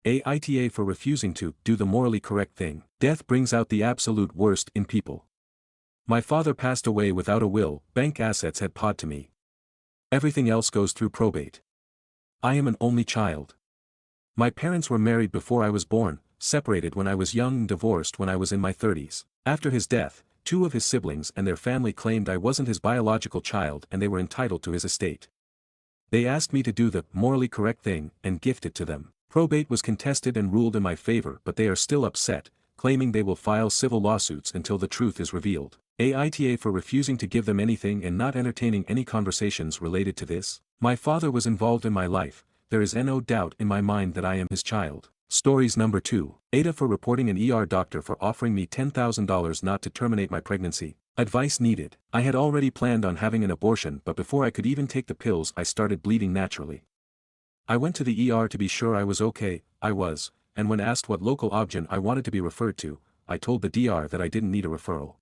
Aita for refusing to do the morally correct thing. Death brings out the absolute worst in people. My father passed away without a will, bank assets had passed to me. Everything else goes through probate. I am an only child. My parents were married before I was born, separated when I was young and divorced when I was in my 30s. After his death, 2 of his siblings and their family claimed I wasn't his biological child and they were entitled to his estate. They asked me to do the morally correct thing and gift it to them. Probate was contested and ruled in my favor, but they are still upset, claiming they will file civil lawsuits until the truth is revealed. Aita for refusing to give them anything and not entertaining any conversations related to this. My father was involved in my life, there is no doubt in my mind that I am his child. Stories number 2. Aita for reporting an ER doctor for offering me $10,000 not to terminate my pregnancy. Advice needed. I had already planned on having an abortion, but before I could even take the pills I started bleeding naturally. I went to the ER to be sure I was okay, I was, and when asked what local obgyn I wanted to be referred to, I told the DR that I didn't need a referral.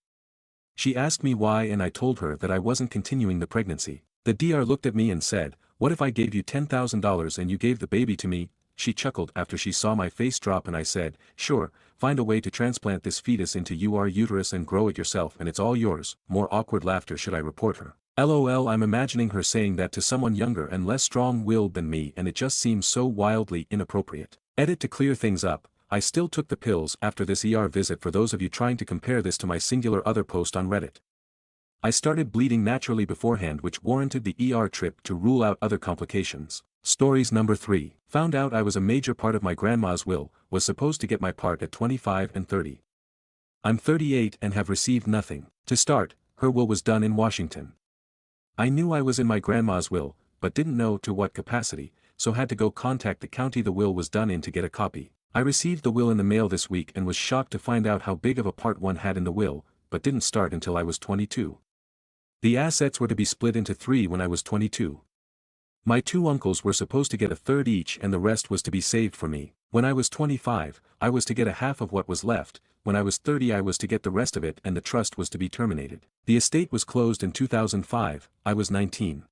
She asked me why and I told her that I wasn't continuing the pregnancy. The DR looked at me and said, "What if I gave you $10,000 and you gave the baby to me?" She chuckled after she saw my face drop and I said, "Sure, find a way to transplant this fetus into your uterus and grow it yourself and it's all yours." More awkward laughter. Should I report her? LOL. I'm imagining her saying that to someone younger and less strong-willed than me and it just seems so wildly inappropriate. Edit. To clear things up, I still took the pills after this ER visit. For those of you trying to compare this to my singular other post on Reddit. I started bleeding naturally beforehand, which warranted the ER trip to rule out other complications. Stories number 3. Found out I was a major part of my grandma's will, was supposed to get my part at 25 and 30. I'm 38 and have received nothing. To start, her will was done in Washington. I knew I was in my grandma's will, but didn't know to what capacity, so had to go contact the county the will was done in to get a copy. I received the will in the mail this week and was shocked to find out how big of a part one had in the will, but didn't start until I was 22. The assets were to be split into 3 when I was 22. My 2 uncles were supposed to get a third each and the rest was to be saved for me. When I was 25, I was to get a half of what was left. When I was 30 I was to get the rest of it and the trust was to be terminated. The estate was closed in 2005, I was 19.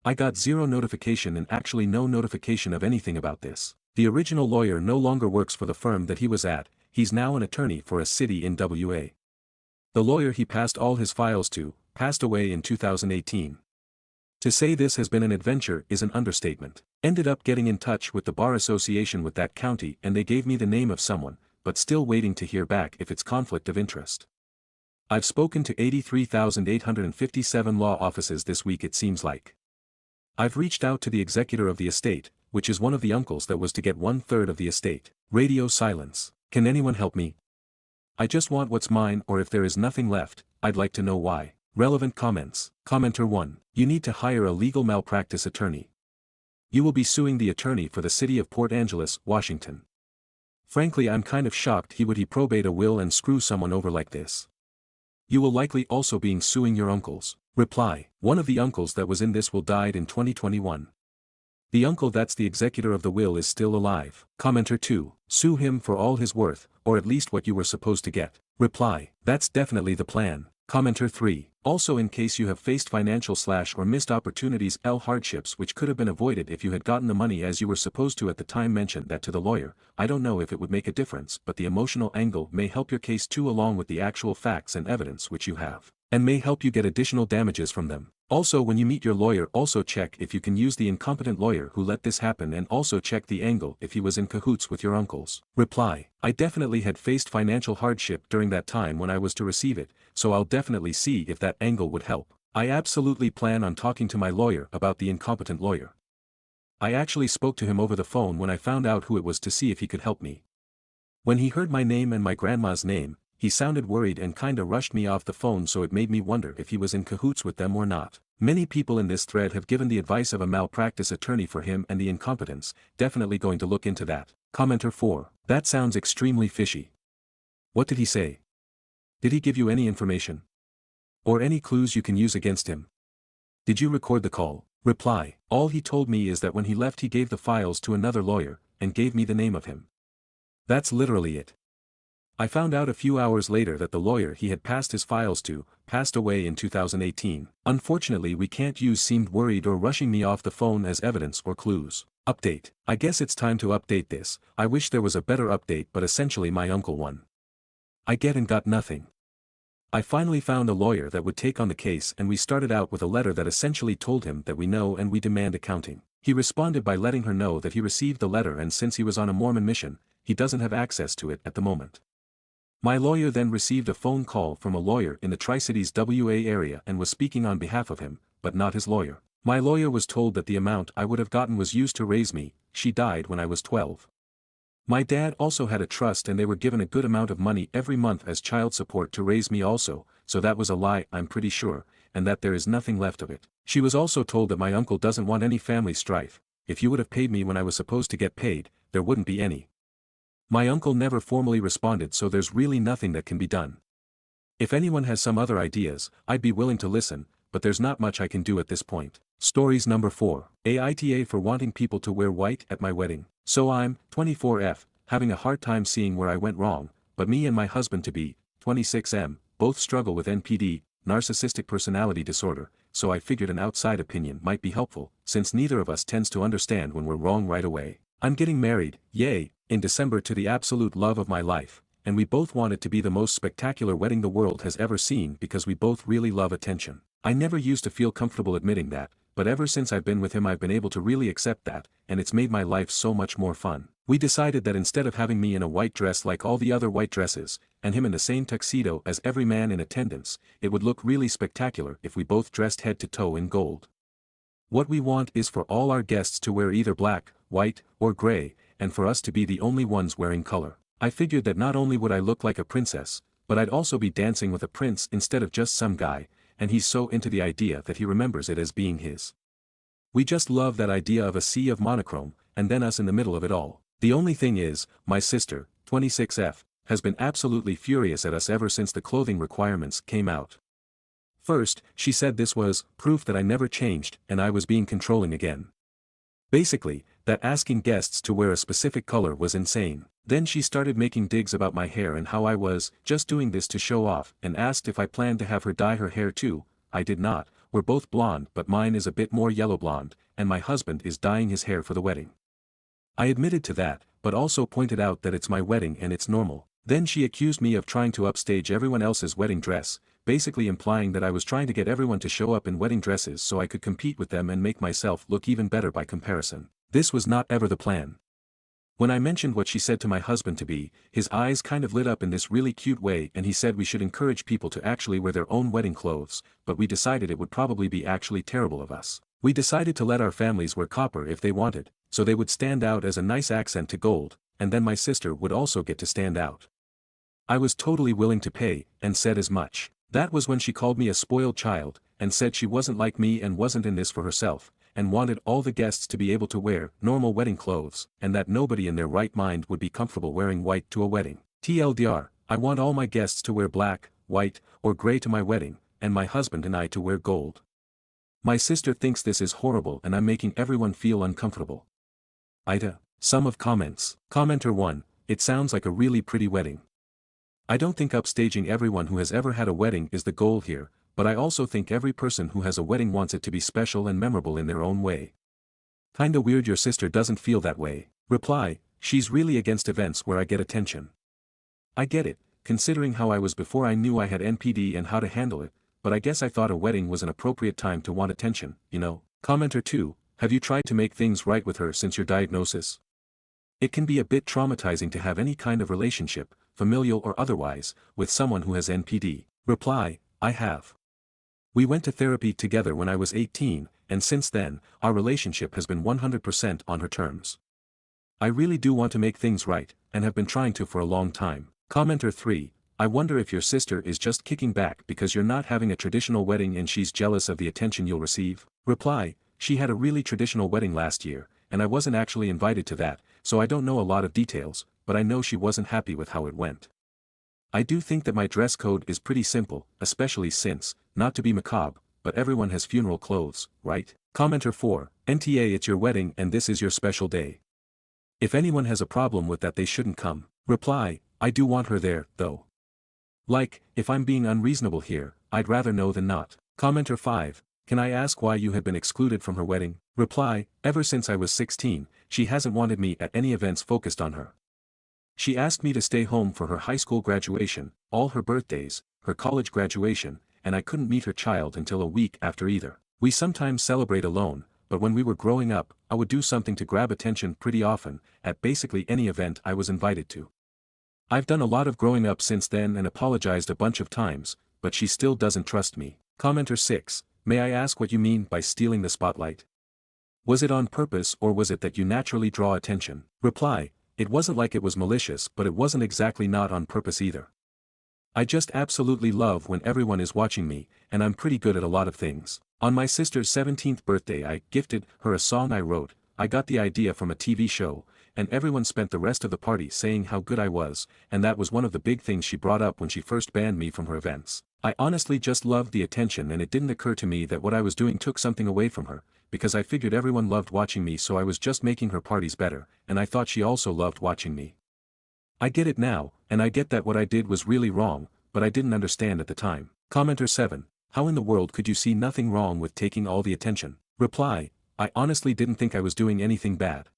I got 0 notification and actually no notification of anything about this. The original lawyer no longer works for the firm that he was at, he's now an attorney for a city in WA. The lawyer he passed all his files to, passed away in 2018. To say this has been an adventure is an understatement. Ended up getting in touch with the bar association with that county and they gave me the name of someone, but still waiting to hear back if it's conflict of interest. I've spoken to 83,857 law offices this week it seems like. I've reached out to the executor of the estate, which is one of the uncles that was to get 1/3 of the estate. Radio silence. Can anyone help me? I just want what's mine, or if there is nothing left, I'd like to know why. Relevant comments. Commenter 1. You need to hire a legal malpractice attorney. You will be suing the attorney for the city of Port Angeles, Washington. Frankly, I'm kind of shocked he would probate a will and screw someone over like this. You will likely also be suing your uncles. Reply. One of the uncles that was in this will died in 2021. The uncle that's the executor of the will is still alive. Commenter 2. Sue him for all his worth, or at least what you were supposed to get. Reply. That's definitely the plan. Commenter 3. Also, in case you have faced financial / or missed opportunities hardships which could have been avoided if you had gotten the money as you were supposed to at the time, mention that to the lawyer. I don't know if it would make a difference, but the emotional angle may help your case too, along with the actual facts and evidence which you have, and may help you get additional damages from them. Also, when you meet your lawyer, also check if you can use the incompetent lawyer who let this happen, and also check the angle if he was in cahoots with your uncles. Reply. I definitely had faced financial hardship during that time when I was to receive it, so I'll definitely see if that angle would help. I absolutely plan on talking to my lawyer about the incompetent lawyer. I actually spoke to him over the phone when I found out who it was to see if he could help me. When he heard my name and my grandma's name, he sounded worried and kinda rushed me off the phone, so it made me wonder if he was in cahoots with them or not. Many people in this thread have given the advice of a malpractice attorney for him and the incompetence, definitely going to look into that. Commenter 4. That sounds extremely fishy. What did he say? Did he give you any information? Or any clues you can use against him? Did you record the call? Reply. All he told me is that when he left he gave the files to another lawyer, and gave me the name of him. That's literally it. I found out a few hours later that the lawyer he had passed his files to, passed away in 2018. Unfortunately, we can't use seemed worried or rushing me off the phone as evidence or clues. Update. I guess it's time to update this. I wish there was a better update, but essentially my uncle won. I get and got nothing. I finally found a lawyer that would take on the case, and we started out with a letter that essentially told him that we know and we demand accounting. He responded by letting her know that he received the letter, and since he was on a Mormon mission, he doesn't have access to it at the moment. My lawyer then received a phone call from a lawyer in the Tri-Cities WA area and was speaking on behalf of him, but not his lawyer. My lawyer was told that the amount I would have gotten was used to raise me. She died when I was 12. My dad also had a trust and they were given a good amount of money every month as child support to raise me also, so that was a lie, I'm pretty sure, and that there is nothing left of it. She was also told that my uncle doesn't want any family strife. If you would have paid me when I was supposed to get paid, there wouldn't be any. My uncle never formally responded, so there's really nothing that can be done. If anyone has some other ideas, I'd be willing to listen, but there's not much I can do at this point. Stories number 4. Aita for wanting people to wear white at my wedding. So I'm, 24F, having a hard time seeing where I went wrong, but me and my husband-to-be, 26M, both struggle with NPD, narcissistic personality disorder, so I figured an outside opinion might be helpful, since neither of us tends to understand when we're wrong right away. I'm getting married, yay, in December to the absolute love of my life, and we both want it to be the most spectacular wedding the world has ever seen because we both really love attention. I never used to feel comfortable admitting that, but ever since I've been with him I've been able to really accept that, and it's made my life so much more fun. We decided that instead of having me in a white dress like all the other white dresses, and him in the same tuxedo as every man in attendance, it would look really spectacular if we both dressed head to toe in gold. What we want is for all our guests to wear either black, white, or gray, and for us to be the only ones wearing color. I figured that not only would I look like a princess, but I'd also be dancing with a prince instead of just some guy, and he's so into the idea that he remembers it as being his. We just love that idea of a sea of monochrome, and then us in the middle of it all. The only thing is, my sister, 26F, has been absolutely furious at us ever since the clothing requirements came out. First, she said this was proof that I never changed and I was being controlling again. Basically, that asking guests to wear a specific color was insane. Then she started making digs about my hair and how I was just doing this to show off, and asked if I planned to have her dye her hair too. I did not. We're both blonde, but mine is a bit more yellow blonde, and my husband is dyeing his hair for the wedding. I admitted to that, but also pointed out that it's my wedding and it's normal. Then she accused me of trying to upstage everyone else's wedding dress, basically implying that I was trying to get everyone to show up in wedding dresses so I could compete with them and make myself look even better by comparison. This was not ever the plan. When I mentioned what she said to my husband-to-be, his eyes kind of lit up in this really cute way and he said we should encourage people to actually wear their own wedding clothes, but we decided it would probably be actually terrible of us. We decided to let our families wear copper if they wanted, so they would stand out as a nice accent to gold, and then my sister would also get to stand out. I was totally willing to pay, and said as much. That was when she called me a spoiled child, and said she wasn't like me and wasn't in this for herself, and wanted all the guests to be able to wear normal wedding clothes, and that nobody in their right mind would be comfortable wearing white to a wedding. TLDR, I want all my guests to wear black, white, or gray to my wedding, and my husband and I to wear gold. My sister thinks this is horrible and I'm making everyone feel uncomfortable. Aita. Sum of comments. Commenter 1, it sounds like a really pretty wedding. I don't think upstaging everyone who has ever had a wedding is the goal here, but I also think every person who has a wedding wants it to be special and memorable in their own way. Kinda weird your sister doesn't feel that way. Reply, she's really against events where I get attention. I get it, considering how I was before I knew I had NPD and how to handle it, but I guess I thought a wedding was an appropriate time to want attention, you know. Commenter 2, have you tried to make things right with her since your diagnosis? It can be a bit traumatizing to have any kind of relationship, familial or otherwise, with someone who has NPD. Reply, I have. We went to therapy together when I was 18, and since then, our relationship has been 100% on her terms. I really do want to make things right, and have been trying to for a long time. Commenter 3, I wonder if your sister is just kicking back because you're not having a traditional wedding and she's jealous of the attention you'll receive. Reply, she had a really traditional wedding last year, and I wasn't actually invited to that, so I don't know a lot of details, but I know she wasn't happy with how it went. I do think that my dress code is pretty simple, especially since, not to be macabre, but everyone has funeral clothes, right? Commenter 4, NTA it's your wedding and this is your special day. If anyone has a problem with that they shouldn't come. Reply, I do want her there, though. Like, if I'm being unreasonable here, I'd rather know than not. Commenter 5, can I ask why you had been excluded from her wedding? Reply, ever since I was 16, she hasn't wanted me at any events focused on her. She asked me to stay home for her high school graduation, all her birthdays, her college graduation, and I couldn't meet her child until a week after either. We sometimes celebrate alone, but when we were growing up, I would do something to grab attention pretty often, at basically any event I was invited to. I've done a lot of growing up since then and apologized a bunch of times, but she still doesn't trust me. Commenter 6, may I ask what you mean by stealing the spotlight? Was it on purpose or was it that you naturally draw attention? Reply, it wasn't like it was malicious, but it wasn't exactly not on purpose either. I just absolutely love when everyone is watching me, and I'm pretty good at a lot of things. On my sister's 17th birthday I gifted her a song I wrote. I got the idea from a TV show, and everyone spent the rest of the party saying how good I was, and that was one of the big things she brought up when she first banned me from her events. I honestly just loved the attention and it didn't occur to me that what I was doing took something away from her, because I figured everyone loved watching me so I was just making her parties better, and I thought she also loved watching me. I get it now, and I get that what I did was really wrong, but I didn't understand at the time. Commenter 7, how in the world could you see nothing wrong with taking all the attention? Reply, I honestly didn't think I was doing anything bad.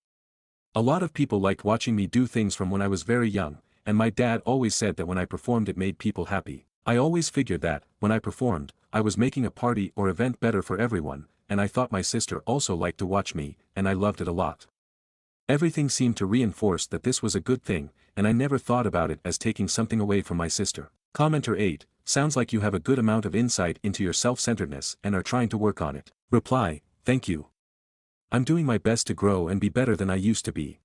A lot of people liked watching me do things from when I was very young, and my dad always said that when I performed it made people happy. I always figured that, when I performed, I was making a party or event better for everyone, and I thought my sister also liked to watch me, and I loved it a lot. Everything seemed to reinforce that this was a good thing, and I never thought about it as taking something away from my sister. Commenter 8, sounds like you have a good amount of insight into your self-centeredness and are trying to work on it. Reply, thank you. I'm doing my best to grow and be better than I used to be.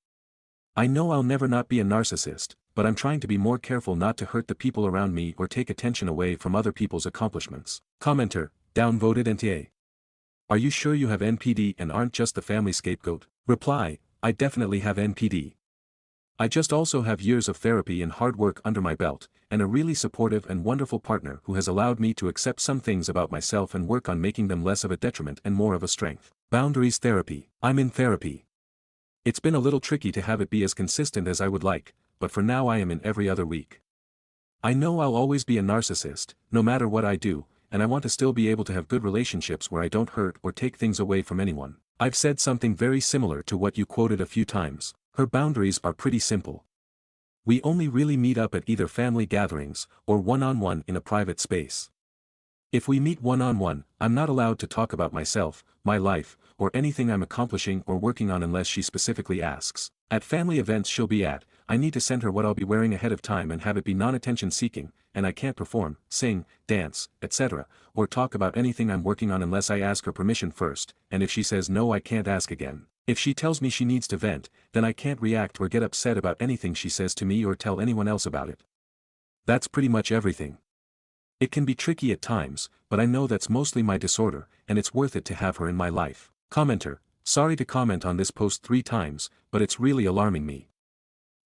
I know I'll never not be a narcissist, but I'm trying to be more careful not to hurt the people around me or take attention away from other people's accomplishments. Commenter, downvoted NTA. Are you sure you have NPD and aren't just the family scapegoat? Reply, I definitely have NPD. I just also have years of therapy and hard work under my belt, and a really supportive and wonderful partner who has allowed me to accept some things about myself and work on making them less of a detriment and more of a strength. Boundaries therapy. I'm in therapy. It's been a little tricky to have it be as consistent as I would like, but for now I am in every other week. I know I'll always be a narcissist, no matter what I do, and I want to still be able to have good relationships where I don't hurt or take things away from anyone. I've said something very similar to what you quoted a few times. Her boundaries are pretty simple. We only really meet up at either family gatherings, or one-on-one in a private space. If we meet one-on-one, I'm not allowed to talk about myself, my life, or anything I'm accomplishing or working on unless she specifically asks. At family events she'll be at, I need to send her what I'll be wearing ahead of time and have it be non-attention seeking, and I can't perform, sing, dance, etc., or talk about anything I'm working on unless I ask her permission first, and if she says no I can't ask again. If she tells me she needs to vent, then I can't react or get upset about anything she says to me or tell anyone else about it. That's pretty much everything. It can be tricky at times, but I know that's mostly my disorder, and it's worth it to have her in my life. Commenter, sorry to comment on this post 3 times, but it's really alarming me.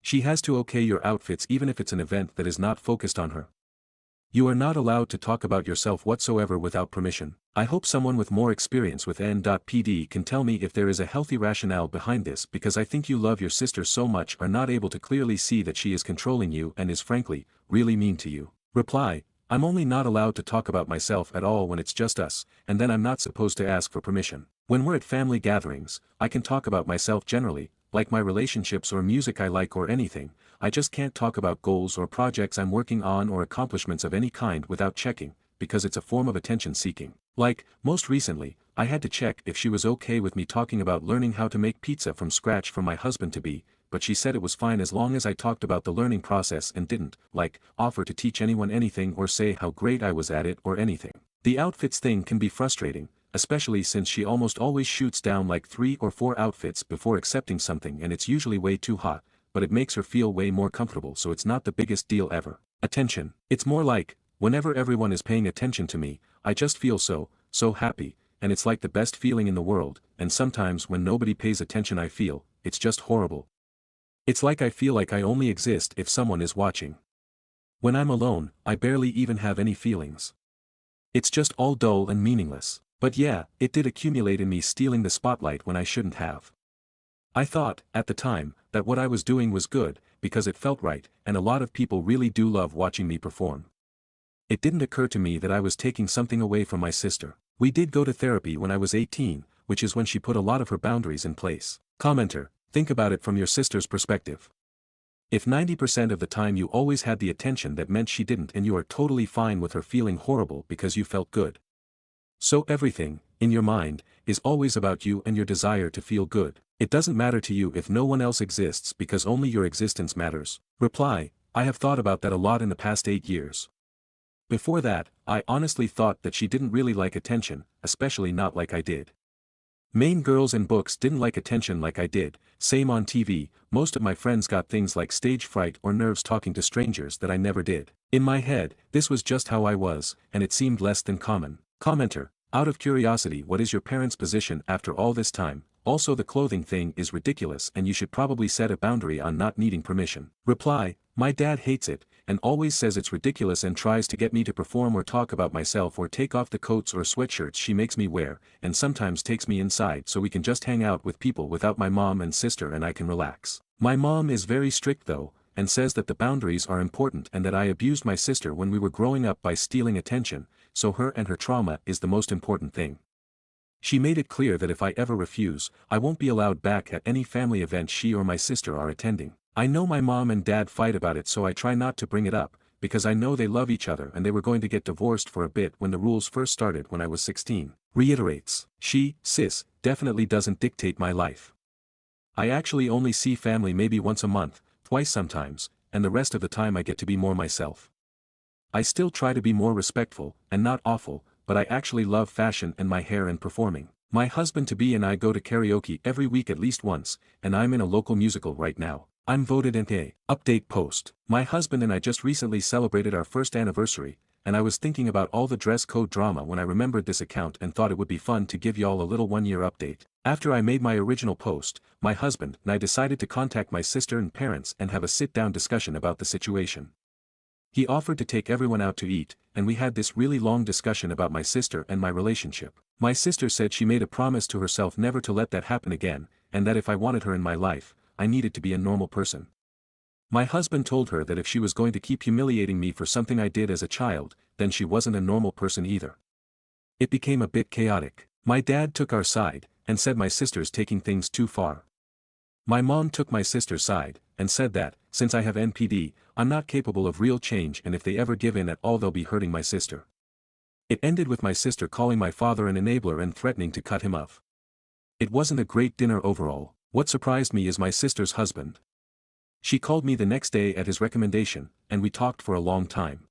She has to okay your outfits even if it's an event that is not focused on her. You are not allowed to talk about yourself whatsoever without permission. I hope someone with more experience with N.PD can tell me if there is a healthy rationale behind this, because I think you love your sister so much are not able to clearly see that she is controlling you and is frankly, really mean to you. Reply, I'm only not allowed to talk about myself at all when it's just us, and then I'm not supposed to ask for permission. When we're at family gatherings, I can talk about myself generally, like my relationships or music I like or anything. I just can't talk about goals or projects I'm working on or accomplishments of any kind without checking, because it's a form of attention seeking. Like, most recently, I had to check if she was okay with me talking about learning how to make pizza from scratch for my husband to be, but she said it was fine as long as I talked about the learning process and didn't, like, offer to teach anyone anything or say how great I was at it or anything. The outfits thing can be frustrating, especially since she almost always shoots down like 3 or 4 outfits before accepting something and it's usually way too hot, but it makes her feel way more comfortable so it's not the biggest deal ever. Attention. It's more like, whenever everyone is paying attention to me, I just feel so happy, and it's like the best feeling in the world, and sometimes when nobody pays attention I feel, it's just horrible. It's like I feel like I only exist if someone is watching. When I'm alone, I barely even have any feelings. It's just all dull and meaningless. But yeah, it did accumulate in me stealing the spotlight when I shouldn't have. I thought, at the time, that what I was doing was good, because it felt right, and a lot of people really do love watching me perform. It didn't occur to me that I was taking something away from my sister. We did go to therapy when I was 18, which is when she put a lot of her boundaries in place. Commenter, think about it from your sister's perspective. If 90% of the time you always had the attention, that meant she didn't, and you are totally fine with her feeling horrible because you felt good. So everything, in your mind, is always about you and your desire to feel good. It doesn't matter to you if no one else exists because only your existence matters. Reply, I have thought about that a lot in the past 8 years. Before that, I honestly thought that she didn't really like attention, especially not like I did. Main girls in books didn't like attention like I did, same on TV, most of my friends got things like stage fright or nerves talking to strangers that I never did. In my head, this was just how I was, and it seemed less than common. Commenter, out of curiosity, what is your parents' position after all this time? Also, the clothing thing is ridiculous and you should probably set a boundary on not needing permission. Reply, my dad hates it, and always says it's ridiculous and tries to get me to perform or talk about myself or take off the coats or sweatshirts she makes me wear, and sometimes takes me inside so we can just hang out with people without my mom and sister and I can relax. My mom is very strict though, and says that the boundaries are important and that I abused my sister when we were growing up by stealing attention, so her and her trauma is the most important thing. She made it clear that if I ever refuse, I won't be allowed back at any family event she or my sister are attending. I know my mom and dad fight about it, so I try not to bring it up, because I know they love each other and they were going to get divorced for a bit when the rules first started when I was 16. Reiterates, she, sis, definitely doesn't dictate my life. I actually only see family maybe once a month, twice sometimes, and the rest of the time I get to be more myself. I still try to be more respectful, and not awful, but I actually love fashion and my hair and performing. My husband-to-be and I go to karaoke every week at least once, and I'm in a local musical right now. I'm voted in a update post. My husband and I just recently celebrated our first anniversary, and I was thinking about all the dress code drama when I remembered this account and thought it would be fun to give y'all a little one-year update. After I made my original post, my husband and I decided to contact my sister and parents and have a sit-down discussion about the situation. He offered to take everyone out to eat, and we had this really long discussion about my sister and my relationship. My sister said she made a promise to herself never to let that happen again, and that if I wanted her in my life, I needed to be a normal person. My husband told her that if she was going to keep humiliating me for something I did as a child, then she wasn't a normal person either. It became a bit chaotic. My dad took our side, and said my sister's taking things too far. My mom took my sister's side, and said that, since I have NPD, I'm not capable of real change and if they ever give in at all they'll be hurting my sister. It ended with my sister calling my father an enabler and threatening to cut him off. It wasn't a great dinner overall. What surprised me is my sister's husband. She called me the next day at his recommendation, and we talked for a long time.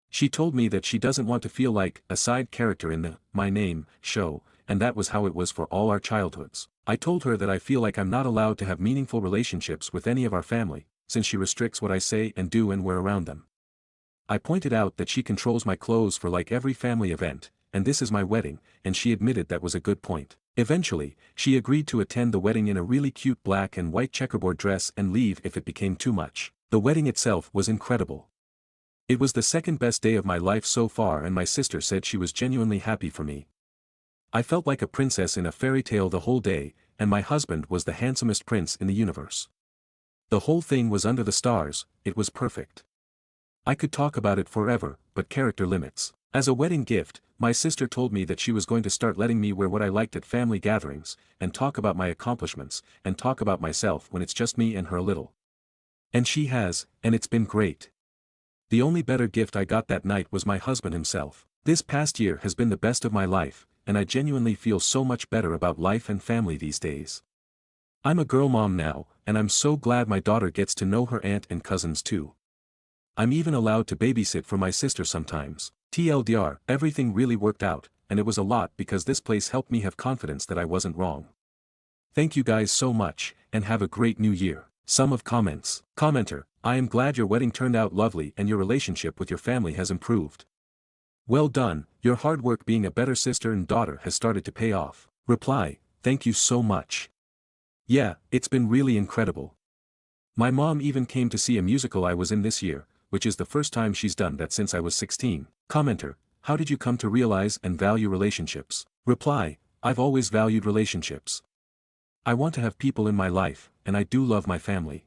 She told me that she doesn't want to feel like a side character in the My Name show, and that was how it was for all our childhoods. I told her that I feel like I'm not allowed to have meaningful relationships with any of our family, since she restricts what I say and do and where around them. I pointed out that she controls my clothes for like every family event, and this is my wedding, and she admitted that was a good point. Eventually, she agreed to attend the wedding in a really cute black and white checkerboard dress and leave if it became too much. The wedding itself was incredible. It was the second best day of my life so far, and my sister said she was genuinely happy for me. I felt like a princess in a fairy tale the whole day, and my husband was the handsomest prince in the universe. The whole thing was under the stars, it was perfect. I could talk about it forever, but character limits. As a wedding gift, my sister told me that she was going to start letting me wear what I liked at family gatherings, and talk about my accomplishments, and talk about myself when it's just me and her a little. And she has, and it's been great. The only better gift I got that night was my husband himself. This past year has been the best of my life, and I genuinely feel so much better about life and family these days. I'm a girl mom now, and I'm so glad my daughter gets to know her aunt and cousins too. I'm even allowed to babysit for my sister sometimes. TLDR, everything really worked out, and it was a lot because this place helped me have confidence that I wasn't wrong. Thank you guys so much, and have a great new year. Sum of comments. Commenter, I am glad your wedding turned out lovely and your relationship with your family has improved. Well done, your hard work being a better sister and daughter has started to pay off. Reply, thank you so much. Yeah, it's been really incredible. My mom even came to see a musical I was in this year, which is the first time she's done that since I was 16. Commenter, how did you come to realize and value relationships? Reply, I've always valued relationships. I want to have people in my life, and I do love my family.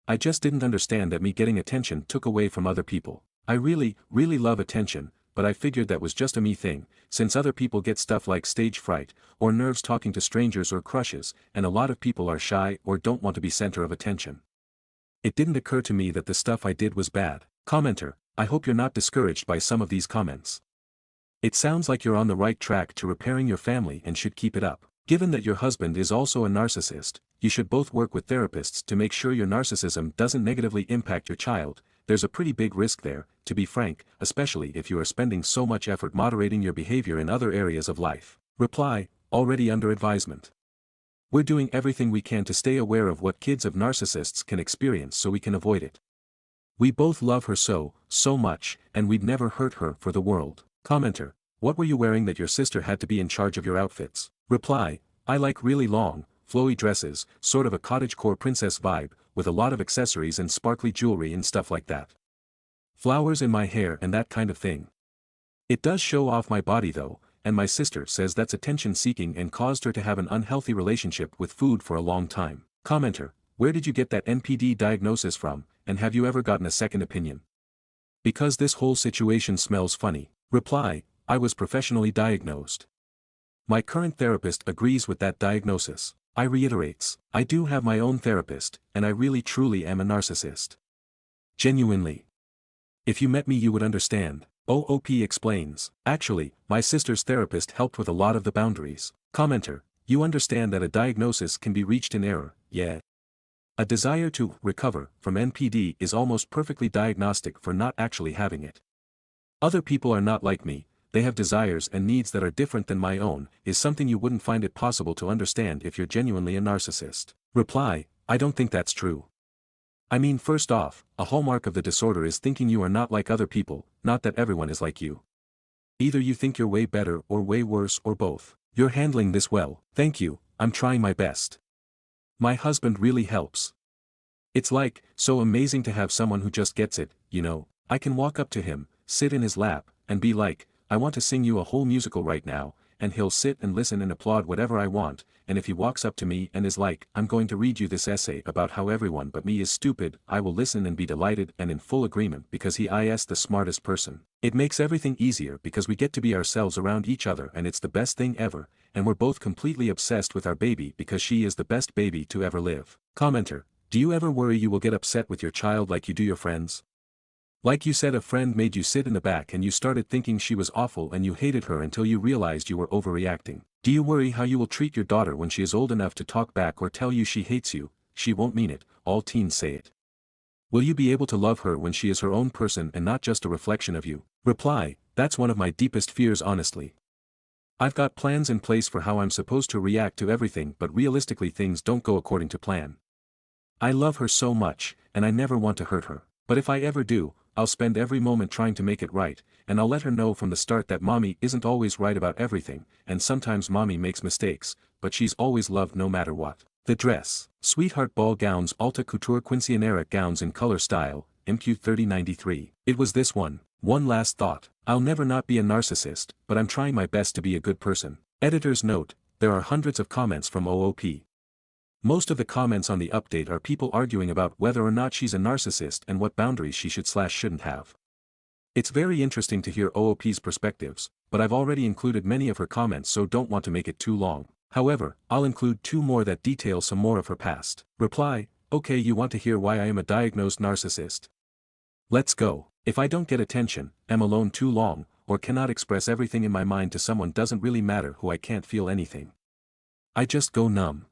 I just didn't understand that me getting attention took away from other people. I really, really love attention, but I figured that was just a me thing, since other people get stuff like stage fright, or nerves talking to strangers or crushes, and a lot of people are shy or don't want to be center of attention. It didn't occur to me that the stuff I did was bad. Commenter, I hope you're not discouraged by some of these comments. It sounds like you're on the right track to repairing your family and should keep it up. Given that your husband is also a narcissist, you should both work with therapists to make sure your narcissism doesn't negatively impact your child. There's a pretty big risk there, to be frank, especially if you are spending so much effort moderating your behavior in other areas of life. Reply, already under advisement. We're doing everything we can to stay aware of what kids of narcissists can experience so we can avoid it. We both love her so much, and we'd never hurt her for the world. Commenter, what were you wearing that your sister had to be in charge of your outfits? Reply, I like really long, flowy dresses, sort of a cottagecore princess vibe, with a lot of accessories and sparkly jewelry and stuff like that. Flowers in my hair and that kind of thing. It does show off my body though, and my sister says that's attention-seeking and caused her to have an unhealthy relationship with food for a long time. Commenter, where did you get that NPD diagnosis from, and have you ever gotten a second opinion? Because this whole situation smells funny. Reply, I was professionally diagnosed. My current therapist agrees with that diagnosis. I reiterates, I do have my own therapist, and I really truly am a narcissist. Genuinely. If you met me you would understand. OOP explains, actually, my sister's therapist helped with a lot of the boundaries. Commenter, you understand that a diagnosis can be reached in error, yeah. A desire to recover from NPD is almost perfectly diagnostic for not actually having it. Other people are not like me, they have desires and needs that are different than my own, is something you wouldn't find it possible to understand if you're genuinely a narcissist. Reply, I don't think that's true. I mean, first off, a hallmark of the disorder is thinking you are not like other people, not that everyone is like you. Either you think you're way better or way worse or both. You're handling this well, thank you, I'm trying my best. My husband really helps. It's like, so amazing to have someone who just gets it, you know. I can walk up to him, sit in his lap, and be like, I want to sing you a whole musical right now, and he'll sit and listen and applaud whatever I want, and if he walks up to me and is like, I'm going to read you this essay about how everyone but me is stupid, I will listen and be delighted and in full agreement because he is the smartest person. It makes everything easier because we get to be ourselves around each other and it's the best thing ever, and we're both completely obsessed with our baby because she is the best baby to ever live. Commenter, do you ever worry you will get upset with your child like you do your friends? Like you said, a friend made you sit in the back and you started thinking she was awful and you hated her until you realized you were overreacting. Do you worry how you will treat your daughter when she is old enough to talk back or tell you she hates you? She won't mean it, all teens say it. Will you be able to love her when she is her own person and not just a reflection of you? Reply, that's one of my deepest fears honestly. I've got plans in place for how I'm supposed to react to everything, but realistically things don't go according to plan. I love her so much, and I never want to hurt her. But if I ever do, I'll spend every moment trying to make it right, and I'll let her know from the start that mommy isn't always right about everything, and sometimes mommy makes mistakes, but she's always loved no matter what. The dress. Sweetheart ball gowns, Alta Couture Quinceanera gowns in color style, MQ 3093. It was this one. One last thought. I'll never not be a narcissist, but I'm trying my best to be a good person. Editor's note, there are hundreds of comments from OOP. Most of the comments on the update are people arguing about whether or not she's a narcissist and what boundaries she should/shouldn't have. It's very interesting to hear OOP's perspectives, but I've already included many of her comments so don't want to make it too long. However, I'll include 2 more that detail some more of her past. Reply, okay, you want to hear why I am a diagnosed narcissist? Let's go. If I don't get attention, am alone too long, or cannot express everything in my mind to someone doesn't really matter who I can't feel anything. I just go numb.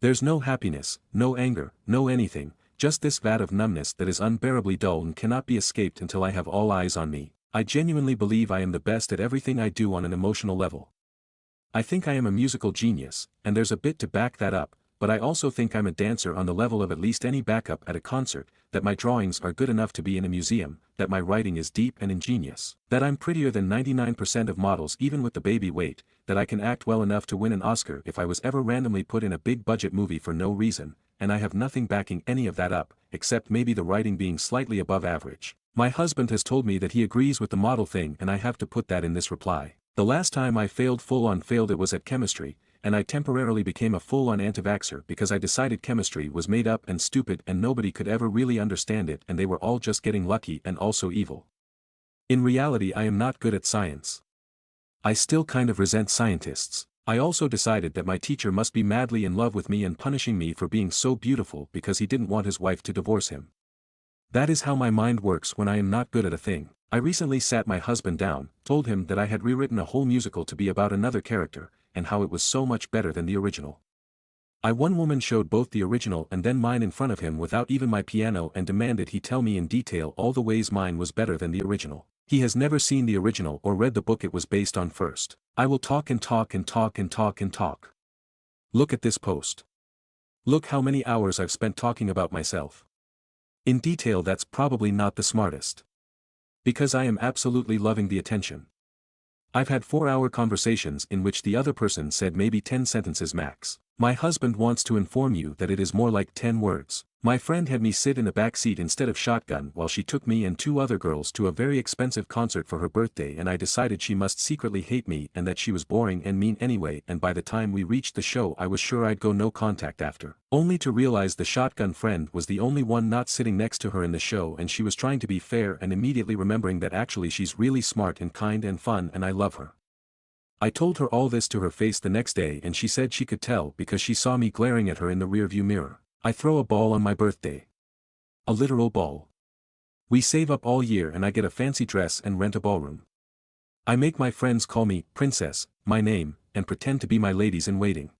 There's no happiness, no anger, no anything, just this vat of numbness that is unbearably dull and cannot be escaped until I have all eyes on me. I genuinely believe I am the best at everything I do on an emotional level. I think I am a musical genius, and there's a bit to back that up, but I also think I'm a dancer on the level of at least any backup at a concert, that my drawings are good enough to be in a museum, that my writing is deep and ingenious, that I'm prettier than 99% of models even with the baby weight, that I can act well enough to win an Oscar if I was ever randomly put in a big budget movie for no reason, and I have nothing backing any of that up, except maybe the writing being slightly above average. My husband has told me that he agrees with the model thing and I have to put that in this reply. The last time I failed full-on it was at chemistry, and I temporarily became a full-on anti-vaxxer because I decided chemistry was made up and stupid and nobody could ever really understand it and they were all just getting lucky and also evil. In reality I am not good at science. I still kind of resent scientists. I also decided that my teacher must be madly in love with me and punishing me for being so beautiful because he didn't want his wife to divorce him. That is how my mind works when I am not good at a thing. I recently sat my husband down, told him that I had rewritten a whole musical to be about another character, and how it was so much better than the original. One woman showed both the original and then mine in front of him without even my piano and demanded he tell me in detail all the ways mine was better than the original. He has never seen the original or read the book it was based on first. I will talk and talk and talk and talk and talk. Look at this post. Look how many hours I've spent talking about myself. In detail. That's probably not the smartest. Because I am absolutely loving the attention. I've had 4-hour conversations in which the other person said maybe 10 sentences max. My husband wants to inform you that it is more like 10 words. My friend had me sit in the back seat instead of shotgun while she took me and 2 other girls to a very expensive concert for her birthday, and I decided she must secretly hate me and that she was boring and mean anyway, and by the time we reached the show I was sure I'd go no contact after. Only to realize the shotgun friend was the only one not sitting next to her in the show, and she was trying to be fair and immediately remembering that actually she's really smart and kind and fun and I love her. I told her all this to her face the next day and she said she could tell because she saw me glaring at her in the rearview mirror. I throw a ball on my birthday. A literal ball. We save up all year and I get a fancy dress and rent a ballroom. I make my friends call me Princess, my name, and pretend to be my ladies in waiting.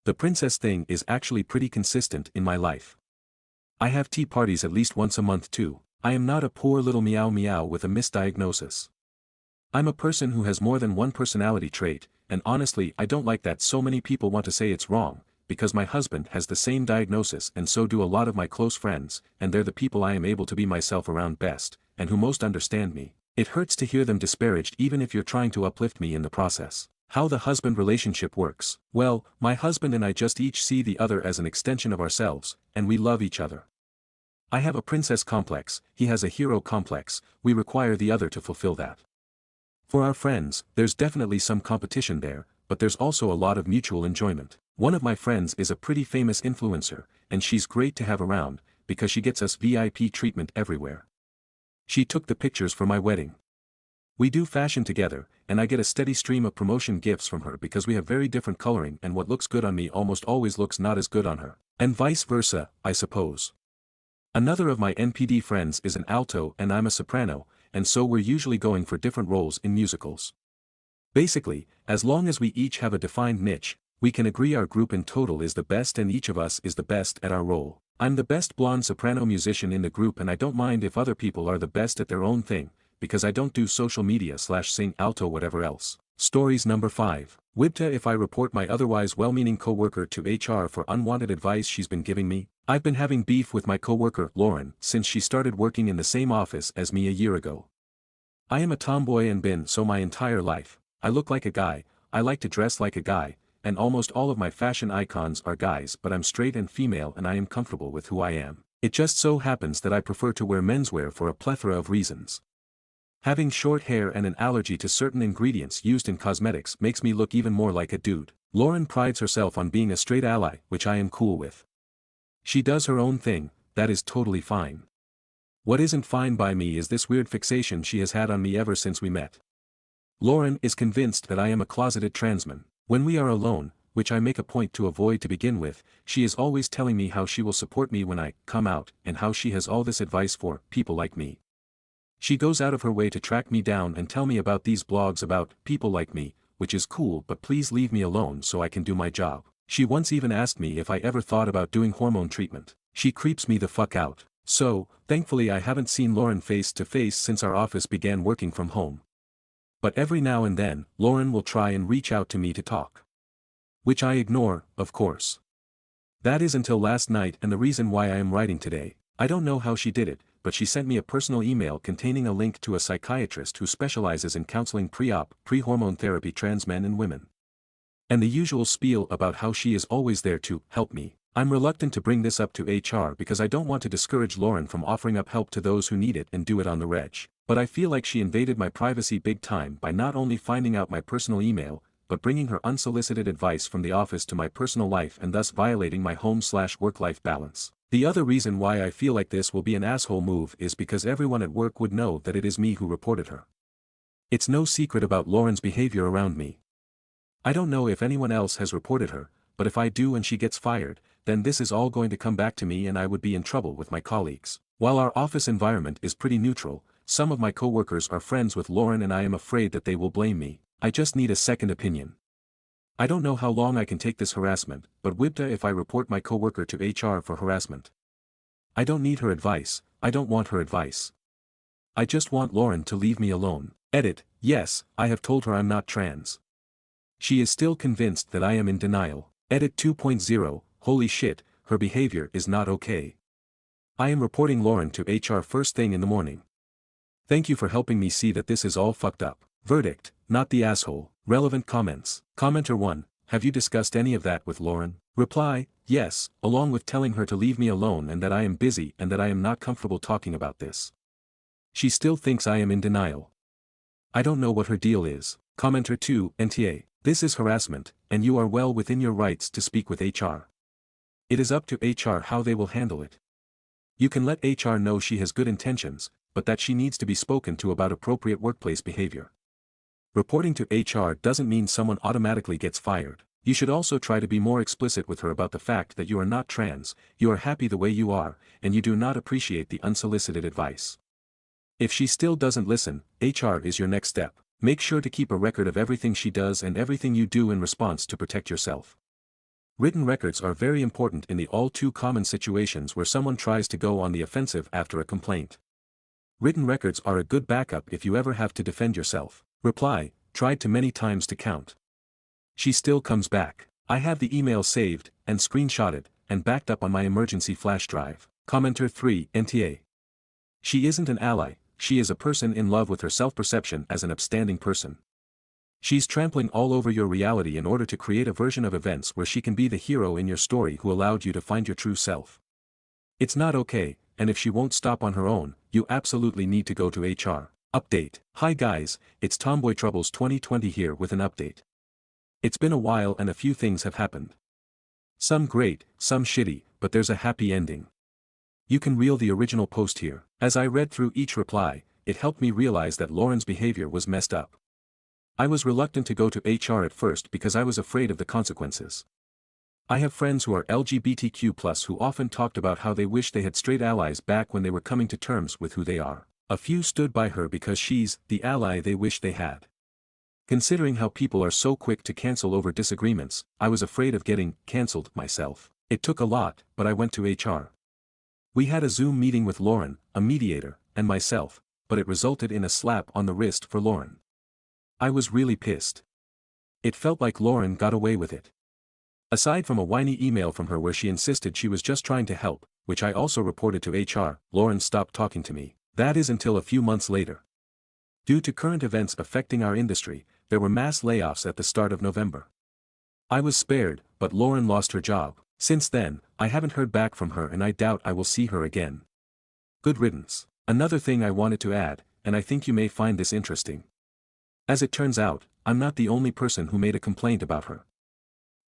The princess thing is actually pretty consistent in my life. I have tea parties at least once a month too. I am not a poor little meow meow with a misdiagnosis. I'm a person who has more than one personality trait, and honestly I don't like that so many people want to say it's wrong, because my husband has the same diagnosis and so do a lot of my close friends, and they're the people I am able to be myself around best, and who most understand me. It hurts to hear them disparaged even if you're trying to uplift me in the process. How the husband relationship works? Well, my husband and I just each see the other as an extension of ourselves, and we love each other. I have a princess complex, he has a hero complex, we require the other to fulfill that. For our friends, there's definitely some competition there, but there's also a lot of mutual enjoyment. One of my friends is a pretty famous influencer, and she's great to have around, because she gets us VIP treatment everywhere. She took the pictures for my wedding. We do fashion together, and I get a steady stream of promotion gifts from her because we have very different coloring and what looks good on me almost always looks not as good on her. And vice versa, I suppose. Another of my NPD friends is an alto and I'm a soprano, and so we're usually going for different roles in musicals. Basically, as long as we each have a defined niche, we can agree our group in total is the best and each of us is the best at our role. I'm the best blonde soprano musician in the group and I don't mind if other people are the best at their own thing, because I don't do social media/sing alto whatever else. Stories number 5. Wibta if I report my otherwise well-meaning coworker to HR for unwanted advice she's been giving me. I've been having beef with my coworker, Lauren, since she started working in the same office as me a year ago. I am a tomboy and been so my entire life. I look like a guy, I like to dress like a guy, and almost all of my fashion icons are guys, but I'm straight and female and I am comfortable with who I am. It just so happens that I prefer to wear menswear for a plethora of reasons. Having short hair and an allergy to certain ingredients used in cosmetics makes me look even more like a dude. Lauren prides herself on being a straight ally, which I am cool with. She does her own thing, that is totally fine. What isn't fine by me is this weird fixation she has had on me ever since we met. Lauren is convinced that I am a closeted transman. When we are alone, which I make a point to avoid to begin with, she is always telling me how she will support me when I come out and how she has all this advice for people like me. She goes out of her way to track me down and tell me about these blogs about people like me, which is cool, but please leave me alone so I can do my job. She once even asked me if I ever thought about doing hormone treatment. She creeps me the fuck out. So, thankfully I haven't seen Lauren face to face since our office began working from home. But every now and then, Lauren will try and reach out to me to talk. Which I ignore, of course. That is until last night, and the reason why I am writing today. I don't know how she did it, but she sent me a personal email containing a link to a psychiatrist who specializes in counseling pre-op, pre-hormone therapy trans men and women. And the usual spiel about how she is always there to help me. I'm reluctant to bring this up to HR because I don't want to discourage Lauren from offering up help to those who need it and do it on the reg. But I feel like she invaded my privacy big time by not only finding out my personal email, but bringing her unsolicited advice from the office to my personal life and thus violating my home/work-life balance. The other reason why I feel like this will be an asshole move is because everyone at work would know that it is me who reported her. It's no secret about Lauren's behavior around me. I don't know if anyone else has reported her, but if I do and she gets fired, then this is all going to come back to me and I would be in trouble with my colleagues. While our office environment is pretty neutral, some of my coworkers are friends with Lauren and I am afraid that they will blame me. I just need a second opinion. I don't know how long I can take this harassment, but whipta if I report my coworker to HR for harassment. I don't need her advice, I don't want her advice. I just want Lauren to leave me alone. Edit, yes, I have told her I'm not trans. She is still convinced that I am in denial. Edit 2.0, holy shit, her behavior is not okay. I am reporting Lauren to HR first thing in the morning. Thank you for helping me see that this is all fucked up. Verdict, not the asshole. Relevant comments. Commenter 1, have you discussed any of that with Lauren? Reply, yes, along with telling her to leave me alone and that I am busy and that I am not comfortable talking about this. She still thinks I am in denial. I don't know what her deal is. Commenter 2, NTA, this is harassment, and you are well within your rights to speak with HR. It is up to HR how they will handle it. You can let HR know she has good intentions, but that she needs to be spoken to about appropriate workplace behavior. Reporting to HR doesn't mean someone automatically gets fired. You should also try to be more explicit with her about the fact that you are not trans, you are happy the way you are, and you do not appreciate the unsolicited advice. If she still doesn't listen, HR is your next step. Make sure to keep a record of everything she does and everything you do in response to protect yourself. Written records are very important in the all too common situations where someone tries to go on the offensive after a complaint. Written records are a good backup if you ever have to defend yourself. Reply, tried to many times to count. She still comes back. I have the email saved, and screenshotted, and backed up on my emergency flash drive. Commenter 3, NTA. She isn't an ally, she is a person in love with her self-perception as an upstanding person. She's trampling all over your reality in order to create a version of events where she can be the hero in your story who allowed you to find your true self. It's not okay, and if she won't stop on her own, you absolutely need to go to HR. Update. Hi guys, it's Tomboy Troubles 2020 here with an update. It's been a while and a few things have happened. Some great, some shitty, but there's a happy ending. You can reel the original post here. As I read through each reply, it helped me realize that Lauren's behavior was messed up. I was reluctant to go to HR at first because I was afraid of the consequences. I have friends who are LGBTQ+ who often talked about how they wish they had straight allies back when they were coming to terms with who they are. A few stood by her because she's the ally they wish they had. Considering how people are so quick to cancel over disagreements, I was afraid of getting cancelled myself. It took a lot, but I went to HR. We had a Zoom meeting with Lauren, a mediator, and myself, but it resulted in a slap on the wrist for Lauren. I was really pissed. It felt like Lauren got away with it. Aside from a whiny email from her where she insisted she was just trying to help, which I also reported to HR, Lauren stopped talking to me. That is until a few months later. Due to current events affecting our industry, there were mass layoffs at the start of November. I was spared, but Lauren lost her job. Since then, I haven't heard back from her and I doubt I will see her again. Good riddance. Another thing I wanted to add, and I think you may find this interesting. As it turns out, I'm not the only person who made a complaint about her.